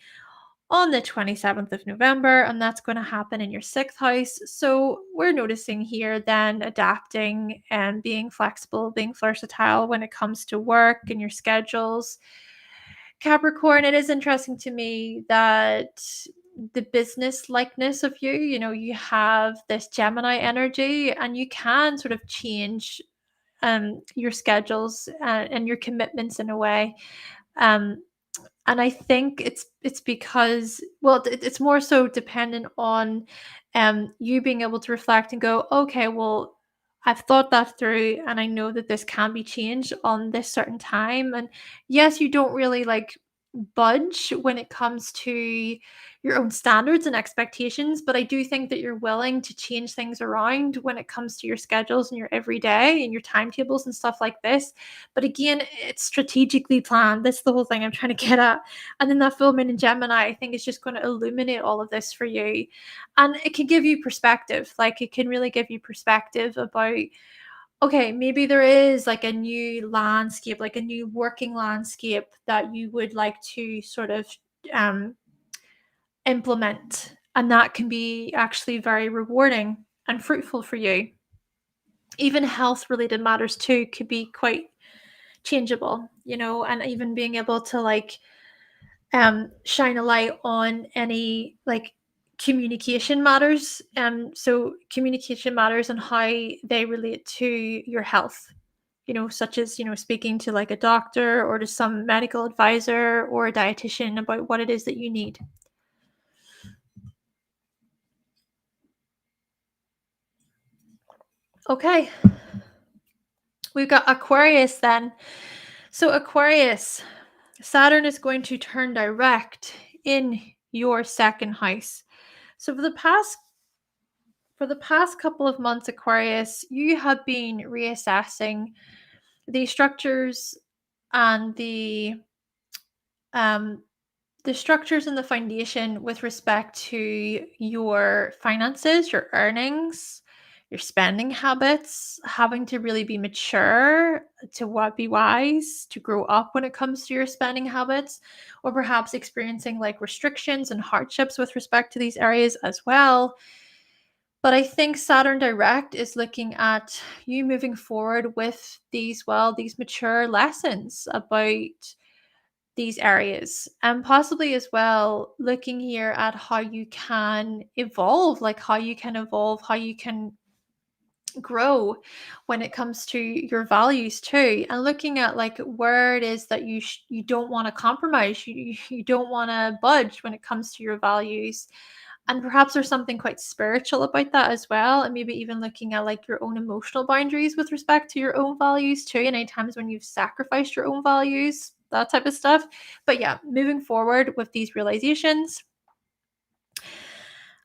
on the 27th of November, and that's going to happen in your sixth house. So we're noticing here then adapting and being flexible, being versatile when it comes to work and your schedules. Capricorn, it is interesting to me that the business likeness of you have this Gemini energy, and you can sort of change your schedules and your commitments in a way. Um, and I think it's because, well, it's more so dependent on you being able to reflect and go, okay, well, I've thought that through, and I know that this can be changed on this certain time. And yes, you don't really like budge when it comes to your own standards and expectations, but I do think that you're willing to change things around when it comes to your schedules and your everyday and your timetables and stuff like this. But again, it's strategically planned. That's the whole thing I'm trying to get at. And then that full moon in Gemini, I think, is just going to illuminate all of this for you. And it can give you perspective. Like, it can really give you perspective about, okay, maybe there is like a new landscape, like a new working landscape that you would like to sort of um, implement. And that can be actually very rewarding and fruitful for you. Even health related matters too could be quite changeable, and even being able to like shine a light on any like communication matters. So communication matters and how they relate to your health, such as, speaking to like a doctor or to some medical advisor or a dietitian about what it is that you need. Okay, we've got Aquarius then. So Aquarius, Saturn is going to turn direct in your second house. So for the past couple of months, Aquarius, you have been reassessing the structures and um the structures and the foundation with respect to your finances, your earnings, your spending habits, having to really be mature to what be wise, to grow up when it comes to your spending habits, or perhaps experiencing like restrictions and hardships with respect to these areas as well. But I think Saturn direct is looking at you moving forward with these mature lessons about these areas, and possibly as well looking here at how you can evolve, like how you can grow when it comes to your values too, and looking at like where it is that you don't want to compromise, you don't want to budge when it comes to your values. And perhaps there's something quite spiritual about that as well, and maybe even looking at like your own emotional boundaries with respect to your own values too, and any times when you've sacrificed your own values, that type of stuff. But yeah, moving forward with these realizations.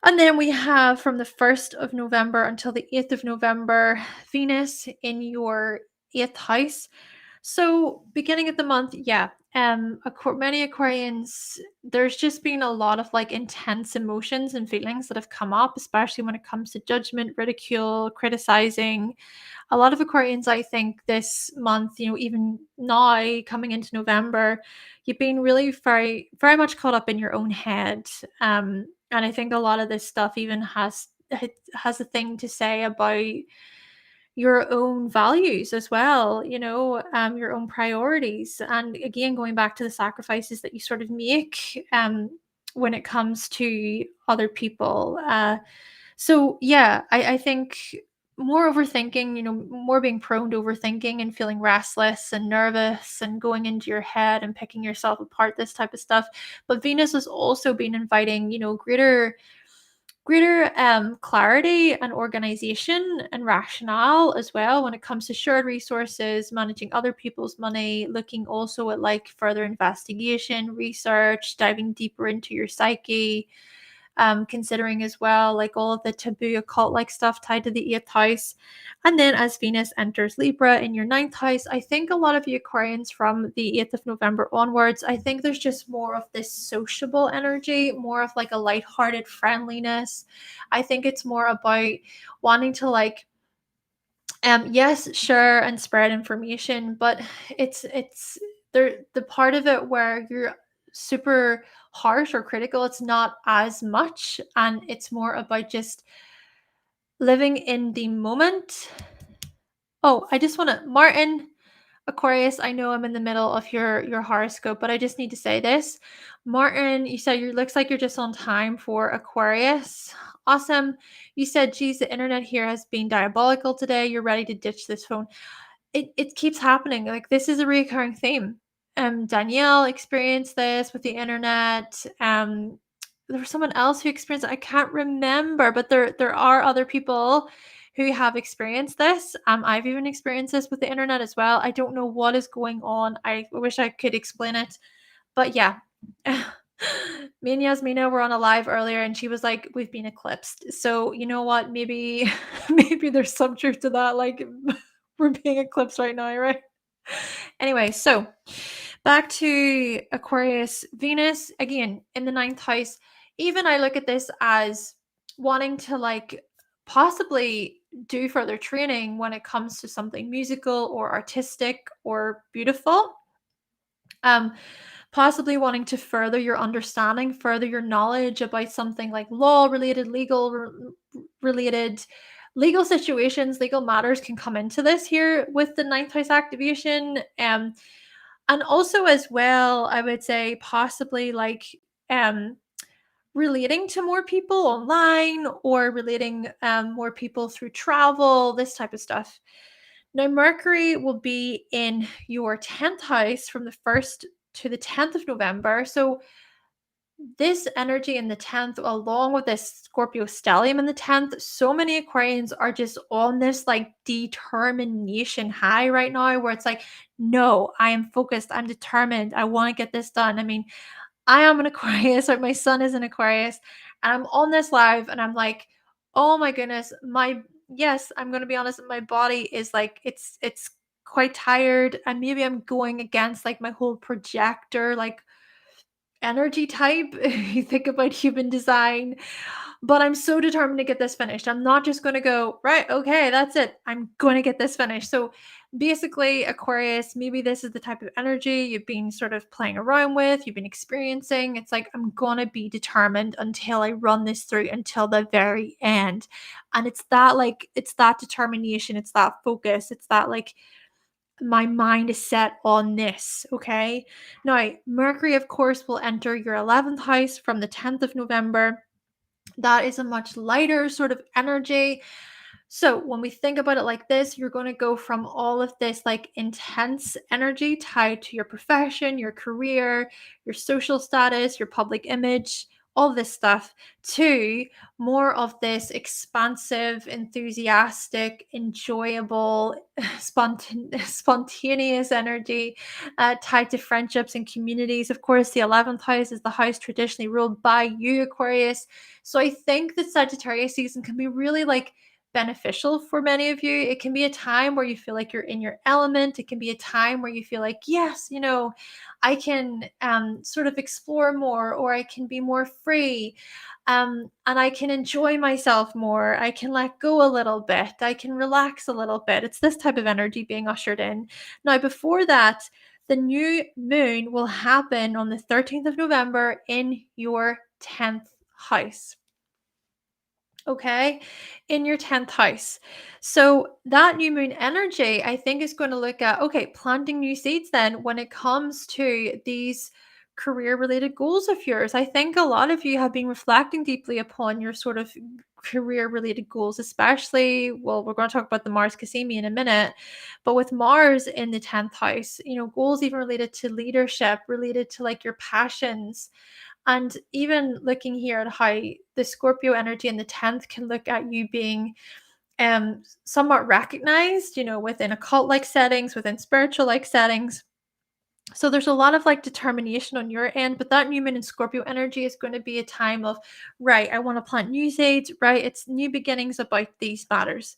And then we have from the 1st of November until the 8th of November, Venus in your 8th house. So, beginning of the month, yeah, many Aquarians, there's just been a lot of like intense emotions and feelings that have come up, especially when it comes to judgment, ridicule, criticizing. A lot of Aquarians, I think, this month, even now coming into November, you've been really very, very much caught up in your own head. And I think a lot of this stuff even has a thing to say about your own values as well, your own priorities. And again, going back to the sacrifices that you sort of make when it comes to other people. So yeah, I think more overthinking, more being prone to overthinking and feeling restless and nervous and going into your head and picking yourself apart, this type of stuff. But Venus has also been inviting, greater clarity and organization and rationale as well when it comes to shared resources, managing other people's money, looking also at like further investigation, research, diving deeper into your psyche, considering as well like all of the taboo occult like stuff tied to the 8th house. And then as Venus enters Libra in your 9th house, I think a lot of you Aquarians from the 8th of November onwards, I think there's just more of this sociable energy, more of like a lighthearted friendliness. I think it's more about wanting to like yes, share and spread information, but it's the part of it where you're super harsh or critical, it's not as much, and it's more about just living in the moment. Oh, I just want to Martin Aquarius, I know I'm in the middle of your horoscope, but I just need to say this. Martin, you said you looks like you're just on time for Aquarius. Awesome. You said, geez, the internet here has been diabolical today. You're ready to ditch this phone. It keeps happening. Like this is a recurring theme. Danielle experienced this with the internet. There was someone else who experienced it. I can't remember, but there are other people who have experienced this. I've even experienced this with the internet as well. I don't know what is going on. I wish I could explain it, but yeah. Me and Yasmina were on a live earlier and she was like, we've been eclipsed. So you know what? Maybe maybe there's some truth to that. Like we're being eclipsed right now, right? Anyway, so back to Aquarius, Venus, again, in the 9th house. Even I look at this as wanting to like possibly do further training when it comes to something musical or artistic or beautiful. Um, Possibly wanting to further your understanding, further your knowledge about something like law related, related, legal situations, legal matters can come into this here with the 9th house activation. And also as well, I would say possibly like um relating to more people online or relating more people through travel, this type of stuff. Now, Mercury will be in your 10th house from the 1st to the 10th of November. So, this energy in the 10th, along with this Scorpio stellium in the 10th, so many Aquarians are just on this like determination high right now where it's like, no, I am focused, I'm determined, I want to get this done. I mean, I am an Aquarius, or my son is an Aquarius, and I'm on this live and I'm like, oh my goodness, yes, I'm gonna be honest, my body is like it's quite tired, and maybe I'm going against like my whole projector, like energy type. You think about human design, but I'm so determined to get this finished. I'm not just going to go, right, okay, that's it. I'm going to get this finished. So basically, Aquarius, maybe this is the type of energy you've been sort of playing around with, you've been experiencing. It's like, I'm going to be determined until I run this through until the very end. And it's that determination, it's that focus, it's that like, my mind is set on this, okay? Now, Mercury, of course, will enter your 11th house from the 10th of November. That is a much lighter sort of energy. So, when we think about it like this, you're going to go from all of this like intense energy tied to your profession, your career, your social status, your public image, all this stuff, to more of this expansive, enthusiastic, enjoyable, spontaneous energy tied to friendships and communities. Of course, the 11th house is the house traditionally ruled by you, Aquarius. So I think that Sagittarius season can be really like beneficial for many of you. It can be a time where you feel like you're in your element. It can be a time where you feel like, yes, I can sort of explore more, or I can be more free. And I can enjoy myself more. I can let go a little bit. I can relax a little bit. It's this type of energy being ushered in. Now, before that, the new moon will happen on the 13th of November in your 10th house. Okay, in your 10th house. So that new moon energy, I think, is going to look at, okay, planting new seeds then when it comes to these career related goals of yours. I think a lot of you have been reflecting deeply upon your sort of career related goals, especially, well, we're going to talk about the Mars CAZIMI in a minute, but with Mars in the 10th house, goals even related to leadership, related to like your passions, and even looking here at how the Scorpio energy in the 10th can look at you being somewhat recognized, within occult like settings, within spiritual like settings. So there's a lot of like determination on your end, but that new moon in Scorpio energy is going to be a time of, right, I want to plant new seeds, right? It's new beginnings about these matters.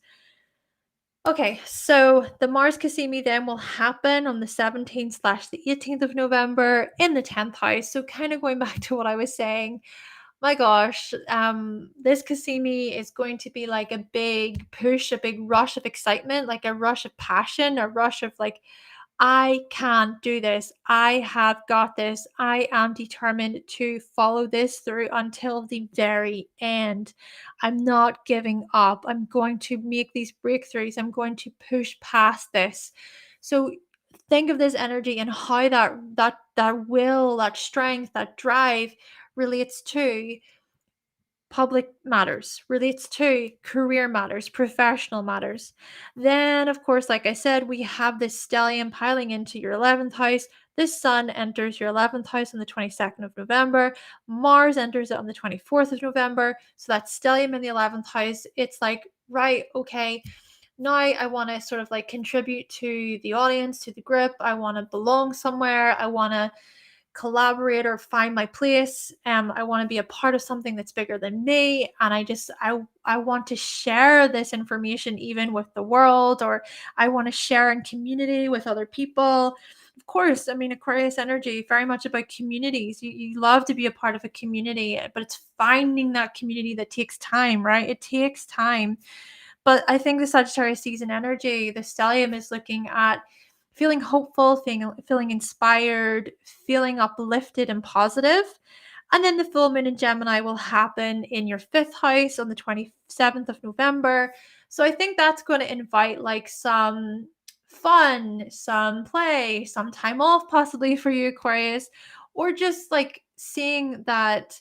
Okay, so the Mars CAZIMI then will happen on the 17th slash the 18th of November in the 10th house. So kind of going back to what I was saying, my gosh, this CAZIMI is going to be like a big push, a big rush of excitement, like a rush of passion, a rush of like, I can do this. I have got this. I am determined to follow this through until the very end. I'm not giving up. I'm going to make these breakthroughs. I'm going to push past this. So think of this energy and how that will, that strength, that drive relates to public matters, relates to career matters, professional matters. Then, of course, like I said, we have this stellium piling into your 11th house. This sun enters your 11th house on the 22nd of November. Mars enters it on the 24th of November. So that's stellium in the 11th house. It's like, right, okay, now I want to sort of like contribute to the audience, to the group. I want to belong somewhere. I want to collaborate or find my place. I want to be a part of something that's bigger than me, and I want to share this information even with the world, or I want to share in community with other people. Of course, I mean, Aquarius energy very much about communities. You love to be a part of a community, but it's finding that community that takes time, right? It takes time. But I think the Sagittarius season energy, the stellium, is looking at feeling hopeful, feeling inspired, feeling uplifted and positive. And then the full moon in Gemini will happen in your 5th house on the 27th of November. So I think that's going to invite like some fun, some play, some time off possibly for you, Aquarius, or just like seeing that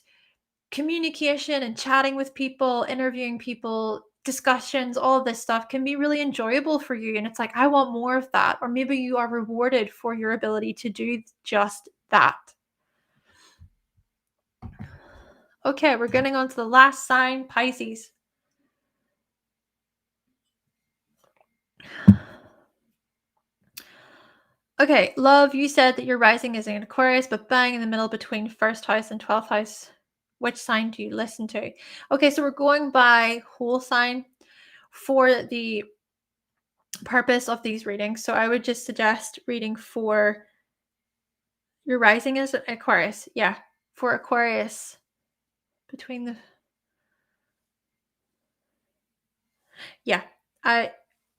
communication and chatting with people, interviewing people, discussions, all of this stuff can be really enjoyable for you. And it's like, I want more of that. Or maybe you are rewarded for your ability to do just that. Okay, we're getting on to the last sign, Pisces. Okay, love, you said that your rising is in Aquarius, but bang in the middle between 1st house and 12th house. Which sign do you listen to? Okay, so we're going by whole sign for the purpose of these readings. So I would just suggest reading for your rising is Aquarius. Yeah, for Aquarius between the yeah. I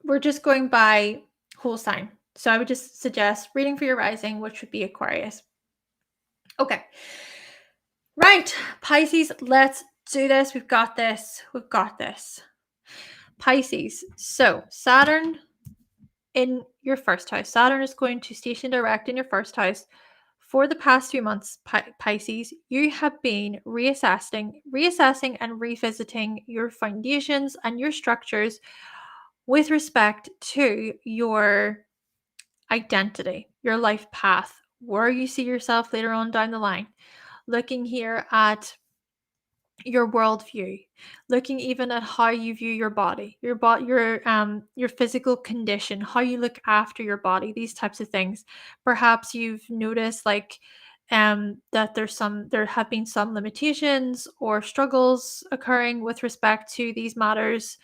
We're just going by whole sign. So I would just suggest reading for your rising, which would be Aquarius. Okay. Right, Pisces, let's do this. We've got this. We've got this. Pisces. So, Saturn in your 1st house. Saturn is going to station direct in your 1st house. For the past 2 months, Pisces, you have been reassessing and revisiting your foundations and your structures with respect to your identity, your life path, where you see yourself later on down the line. Looking here at your worldview, looking even at how you view your body, your physical condition, how you look after your body, these types of things. Perhaps you've noticed like that there have been some limitations or struggles occurring with respect to these matters,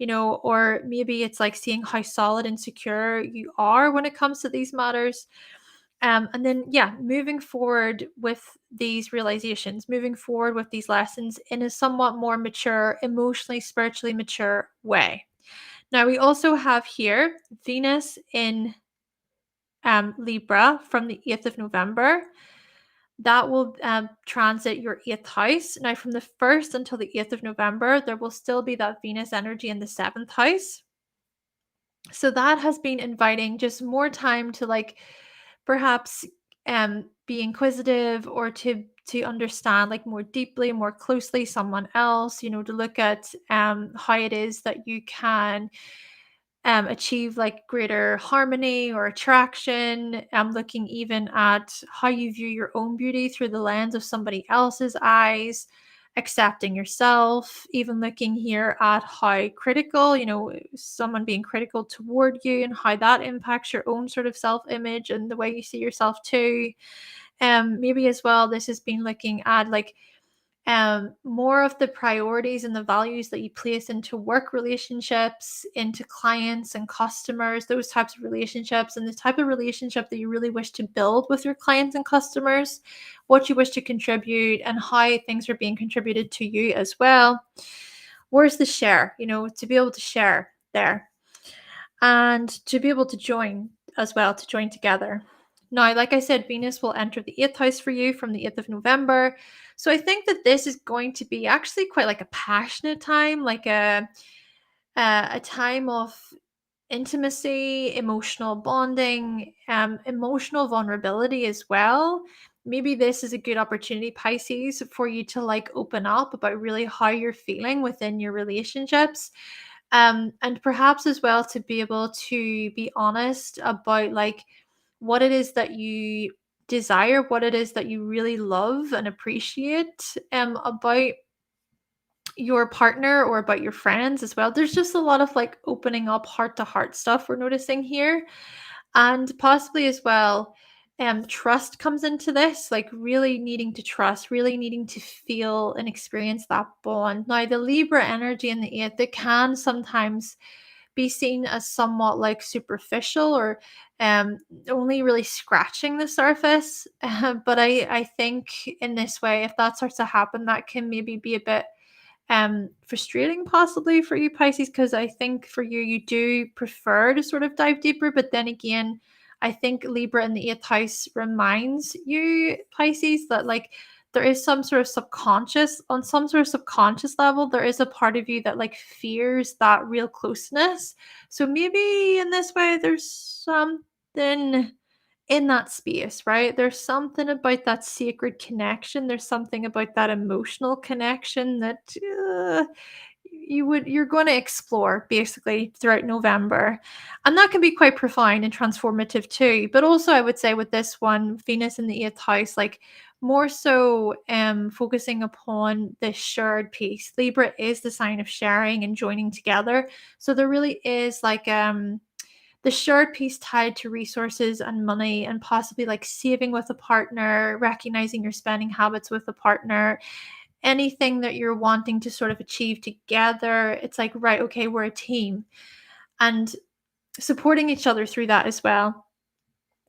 or maybe it's like seeing how solid and secure you are when it comes to these matters. And then, yeah, moving forward with these realizations, moving forward with these lessons in a somewhat more mature, emotionally, spiritually mature way. Now, we also have here Venus in Libra from the 8th of November. That will transit your 8th house. Now, from the 1st until the 8th of November, there will still be that Venus energy in the 7th house. So that has been inviting just more time to like perhaps be inquisitive or to understand like more deeply, more closely someone else, to look at how it is that you can achieve like greater harmony or attraction. Looking even at how you view your own beauty through the lens of somebody else's eyes, accepting yourself, even looking here at how critical, someone being critical toward you and how that impacts your own sort of self image and the way you see yourself too. Maybe as well, this has been looking at like more of the priorities and the values that you place into work relationships, into clients and customers, those types of relationships, and the type of relationship that you really wish to build with your clients and customers, what you wish to contribute, and how things are being contributed to you as well. Where's the share? To be able to share there and to be able to join as well, to join together. Now, like I said, Venus will enter the 8th house for you from the 8th of November. So I think that this is going to be actually quite like a passionate time, like a time of intimacy, emotional bonding, emotional vulnerability as well. Maybe this is a good opportunity, Pisces, for you to like open up about really how you're feeling within your relationships. And perhaps as well to be able to be honest about like what it is that you desire, what it is that you really love and appreciate about your partner or about your friends as well. There's just a lot of like opening up heart to heart stuff we're noticing here. And possibly as well, trust comes into this, like really needing to trust, really needing to feel and experience that bond. Now, the Libra energy in the 8th, it can sometimes be seen as somewhat like superficial or um, only really scratching the surface. But I think in this way, if that starts to happen, that can maybe be a bit frustrating possibly for you, Pisces, because I think for you, you do prefer to sort of dive deeper. But then again, I think Libra in the 8th house reminds you, Pisces, that like there is some sort of on some sort of subconscious level, there is a part of you that like fears that real closeness. So maybe in this way, there's something in that space, right? There's something about that sacred connection. There's something about that emotional connection that you're going to explore basically throughout November. And that can be quite profound and transformative too. But also I would say with this one, Venus in the 8th house, like more so focusing upon the shared piece. Libra is the sign of sharing and joining together. So there really is like the shared piece tied to resources and money and possibly like saving with a partner, recognizing your spending habits with a partner, anything that you're wanting to sort of achieve together. It's like, right, okay, we're a team and supporting each other through that as well.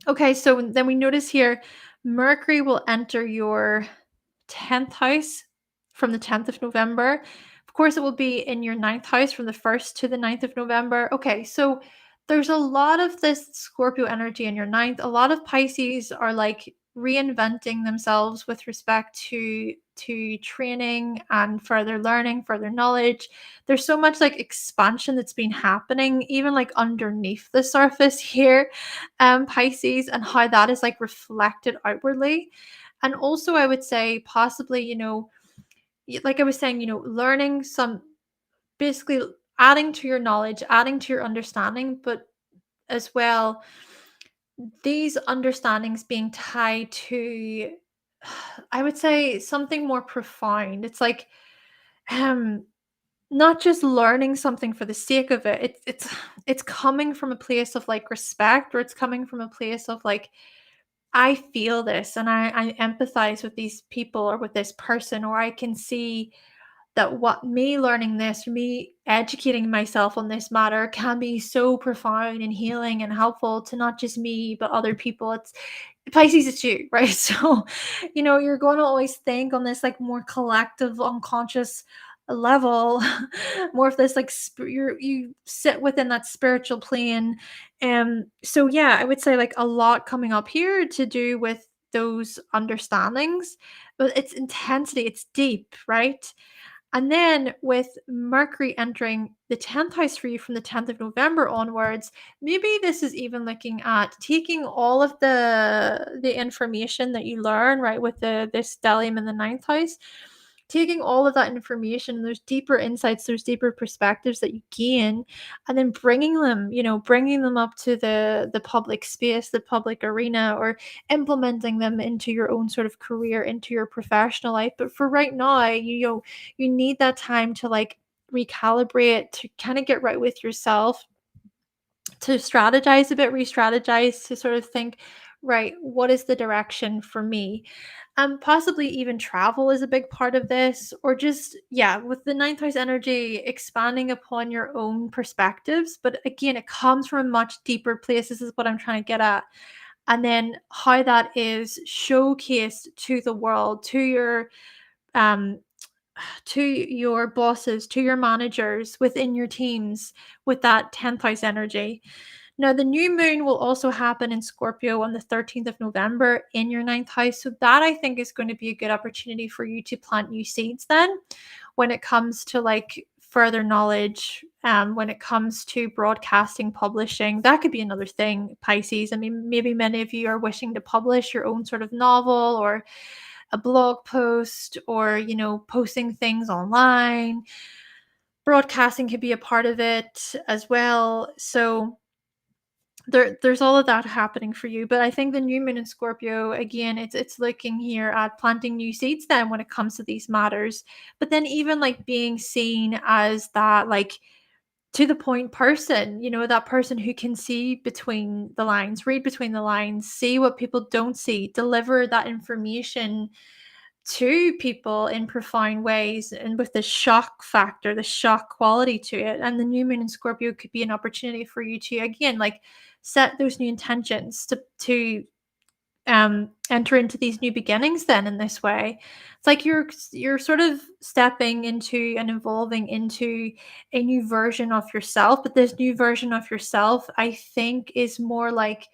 Okay, so then we notice here Mercury will enter your 10th house from the 10th of November. Of course, it will be in your 9th house from the 1st to the 9th of November. Okay, so there's a lot of this Scorpio energy in your 9th. A lot of Pisces are like reinventing themselves with respect to training and further learning, further knowledge. There's so much like expansion that's been happening, even like underneath the surface here, Pisces, and how that is like reflected outwardly. And also, I would say possibly, like I was saying, learning some basically adding to your knowledge, adding to your understanding, but as well, these understandings being tied to, I would say, something more profound. It's like um not just learning something for the sake of it. It's coming from a place of like respect, or it's coming from a place of like, I feel this and I empathize with these people or with this person, or I can see that what me learning this, me educating myself on this matter can be so profound and healing and helpful to not just me, but other people. It's Pisces, it's you, right? So, you're going to always think on this like more collective, unconscious level, more of this like you sit within that spiritual plane. So yeah, I would say like a lot coming up here to do with those understandings, but it's intensity, it's deep, right? And then with Mercury entering the 10th house for you from the 10th of November onwards, maybe this is even looking at taking all of the information that you learn, right, with this stellium in the ninth house, taking all of that information, and there's deeper insights, there's deeper perspectives that you gain, and then bringing them up to the public space, the public arena, or implementing them into your own sort of career, into your professional life. But for right now, you need that time to like recalibrate, to kind of get right with yourself, to strategize a bit, re-strategize, to sort of think, right, what is the direction for me? Possibly even travel is a big part of this, or just, yeah, with the ninth house energy, expanding upon your own perspectives. But again, it comes from a much deeper place. This is what I'm trying to get at. And then how that is showcased to the world, um to your bosses, to your managers within your teams, with that 10th house energy. Now, the new moon will also happen in Scorpio on the 13th of November in your ninth house. So, that I think is going to be a good opportunity for you to plant new seeds then, when it comes to like further knowledge, when it comes to broadcasting, publishing. That could be another thing, Pisces. I mean, maybe many of you are wishing to publish your own sort of novel, or a blog post, or posting things online. Broadcasting could be a part of it as well. So there's all of that happening for you. But I think the new moon in Scorpio, again, it's looking here at planting new seeds then when it comes to these matters. But then even like being seen as that like to the point person, that person who can see between the lines, read between the lines, see what people don't see, deliver that information to people in profound ways, and with the shock factor, the shock quality to it. And the new moon in Scorpio could be an opportunity for you to again like set those new intentions to enter into these new beginnings then in this way. It's like you're sort of stepping into and evolving into a new version of yourself. But this new version of yourself, I think, is more like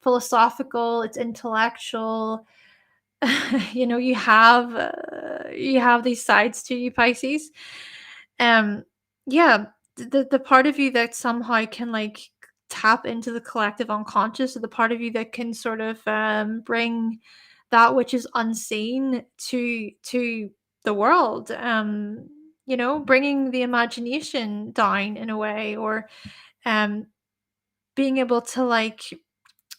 philosophical, it's intellectual. You have these sides to you, Pisces. um yeah, the part of you that somehow can like tap into the collective unconscious, or the part of you that can sort of bring that which is unseen to the world, bringing the imagination down in a way, or um being able to like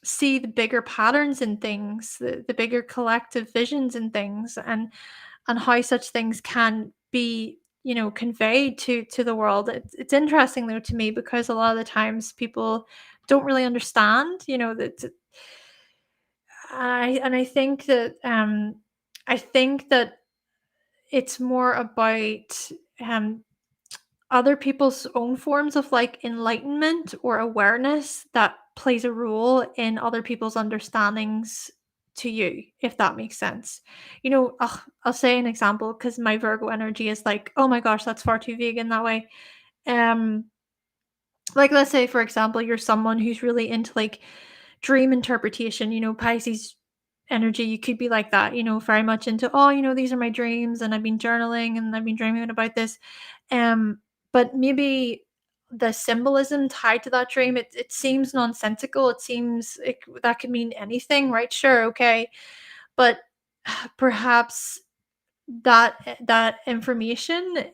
see the bigger patterns in things, the bigger collective visions in things, and how such things can be, conveyed to the world. It's interesting though to me, because a lot of the times people don't really understand, that. I think that it's more about um other people's own forms of like enlightenment or awareness that plays a role in other people's understandings to you, if that makes sense. I'll say an example, because my Virgo energy is like, oh my gosh, that's far too vague in that way. um like, let's say, for example, you're someone who's really into like dream interpretation, Pisces energy. You could be like that, very much into, oh, these are my dreams, and I've been journaling, and I've been dreaming about this. But maybe the symbolism tied to that dream, it seems nonsensical. That could mean anything, right? Sure, okay. But perhaps that information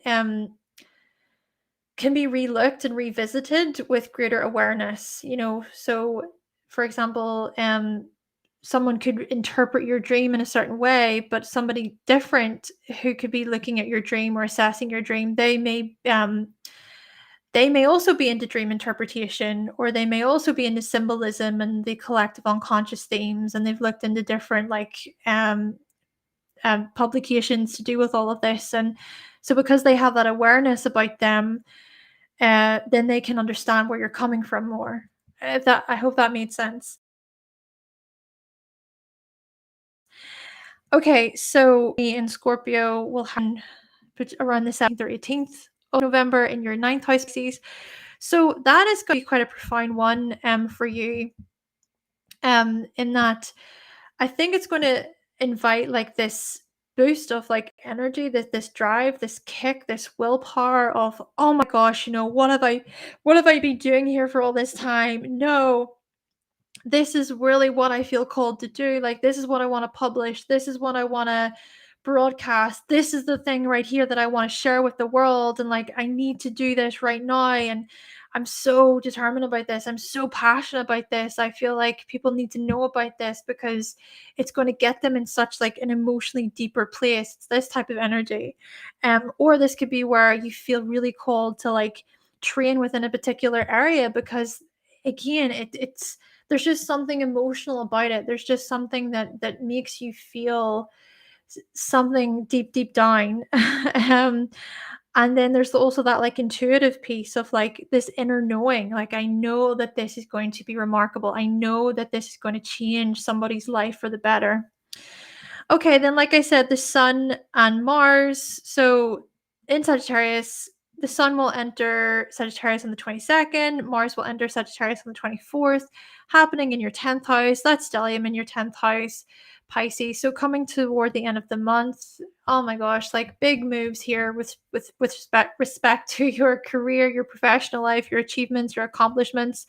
can be relooked and revisited with greater awareness. So for example, someone could interpret your dream in a certain way, but somebody different who could be looking at your dream or assessing your dream, they may also be into dream interpretation, or they may also be into symbolism and the collective unconscious themes, and they've looked into different publications to do with all of this. And so because they have that awareness about them, then they can understand where you're coming from more. If that I hope that made sense. Okay, so me and Scorpio will have around the 17th or 18th of November in your ninth house Pisces. So that is going to be quite a profound one for you. In that I think it's going to invite like this boost of like energy, this drive, this kick, this willpower of, oh my gosh, what have I been doing here for all this time? No, this is really what I feel called to do. Like, this is what I want to publish. This is what I want to broadcast. This is the thing right here that I want to share with the world. And like, I need to do this right now. And I'm so determined about this. I'm so passionate about this. I feel like people need to know about this because it's going to get them in such like an emotionally deeper place. It's this type of energy. Or this could be where you feel really called to like train within a particular area because again, it's there's just something emotional about it. There's just something that makes you feel something deep down. um, and then there's also that like intuitive piece of like this inner knowing. Like, I know that this is going to be remarkable. I know that this is going to change somebody's life for the better. Okay, then like I said, the Sun and Mars. So in Sagittarius, the Sun will enter Sagittarius on the 22nd, Mars will enter Sagittarius on the 24th, happening in your 10th house. That's stellium in your 10th house, Pisces. So coming toward the end of the month, oh my gosh, like big moves here with respect to your career, your professional life, your achievements, your accomplishments,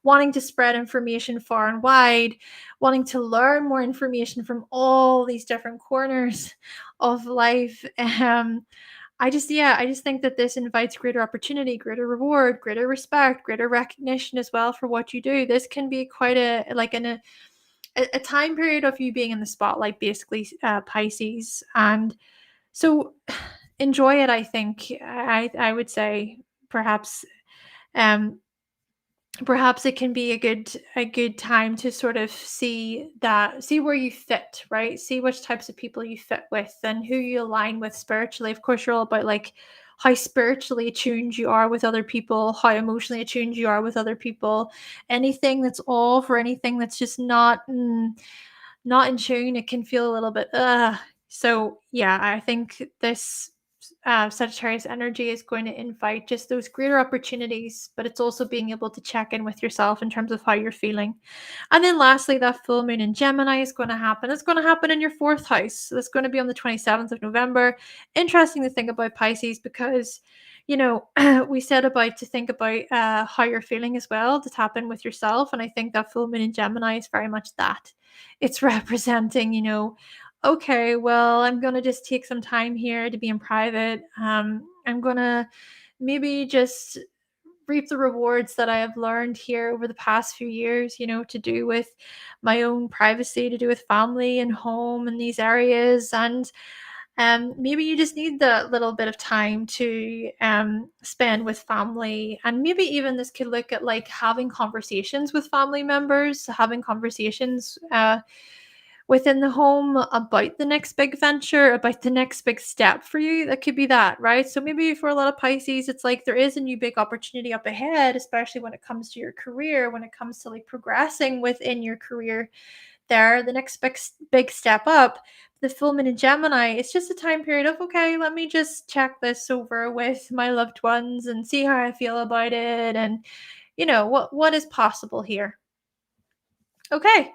wanting to spread information far and wide, wanting to learn more information from all these different corners of life. I just think that this invites greater opportunity, greater reward, greater respect, greater recognition as well for what you do. This can be quite a time period of you being in the spotlight, basically, Pisces. And so enjoy it. I think I would say perhaps um perhaps it can be a good time to sort of see where you fit, right? See which types of people you fit with and who you align with spiritually. Of course, you're all about like how spiritually attuned you are with other people, how emotionally attuned you are with other people. Anything that's off or anything that's just not in tune, it can feel a little bit so yeah, I think this Sagittarius energy is going to invite just those greater opportunities, but it's also being able to check in with yourself in terms of how you're feeling. And then lastly, that full moon in Gemini is going to happen. It's going to happen in your fourth house. So that's going to be on the 27th of November. Interesting to think about Pisces because, we said about to think about how you're feeling as well, to tap in with yourself. And I think that full moon in Gemini is very much that. It's representing, okay, well, I'm going to just take some time here to be in private. I'm going to maybe just reap the rewards that I have learned here over the past few years, to do with my own privacy, to do with family and home in these areas. And maybe you just need that little bit of time to spend with family. And maybe even this could look at like having conversations with family members, having conversations within the home about the next big venture, about the next big step for you. That could be that, right? So maybe for a lot of Pisces, it's like there is a new big opportunity up ahead, especially when it comes to your career, when it comes to like progressing within your career there, the next big step up. The full moon in Gemini, it's just a time period of, okay, let me just check this over with my loved ones and see how I feel about it, and what is possible here. Okay.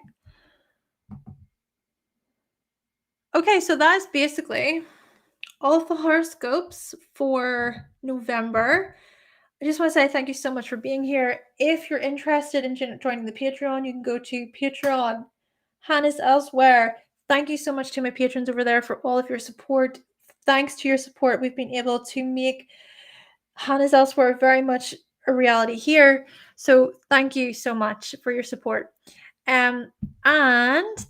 Okay, so that's basically all of the horoscopes for November. I just want to say thank you so much for being here. If you're interested in joining the Patreon, you can go to Patreon, Hannah's Elsewhere. Thank you so much to my patrons over there for all of your support. Thanks to your support, we've been able to make Hannah's Elsewhere very much a reality here. So thank you so much for your support. And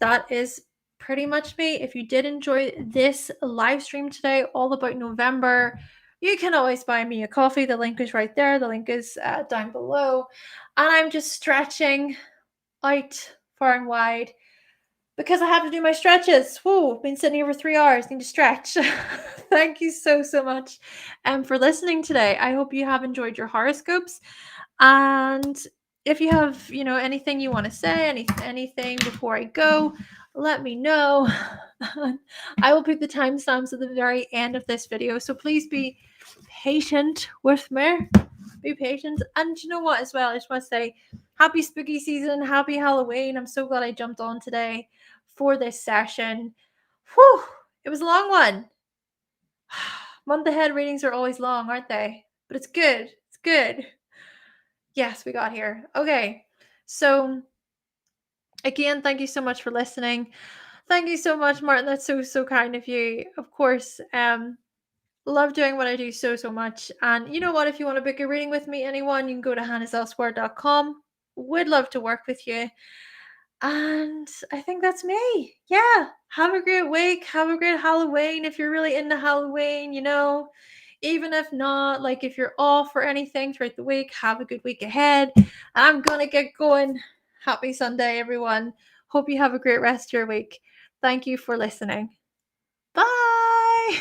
that is pretty much me. If you did enjoy this live stream today, all about November, you can always buy me a coffee. The link is right there. The link is down below. And I'm just stretching out far and wide because I have to do my stretches. Whoa, been sitting here for 3 hours, need to stretch. Thank you so much for listening today. I hope you have enjoyed your horoscopes. And if you have, anything you want to say, anything before I go, let me know. I will put the timestamps at the very end of this video, so please be patient with me. Be patient. And you know what, as well, I just want to say happy spooky season, happy Halloween. I'm so glad I jumped on today for this session. Whew, it was a long one. Month ahead readings are always long, aren't they? But it's good. It's good. Yes, we got here. Okay. So again, thank you so much for listening. Thank you so much, Martin. That's so kind of you. Of course, love doing what I do so much. And you know what? If you want to book a reading with me, anyone, you can go to hannahselsewhere.com. Would love to work with you. And I think that's me. Yeah. Have a great week. Have a great Halloween if you're really into Halloween, Even if not, like if you're off or anything throughout the week, have a good week ahead. I'm gonna get going. Happy Sunday, everyone. Hope you have a great rest of your week. Thank you for listening. Bye.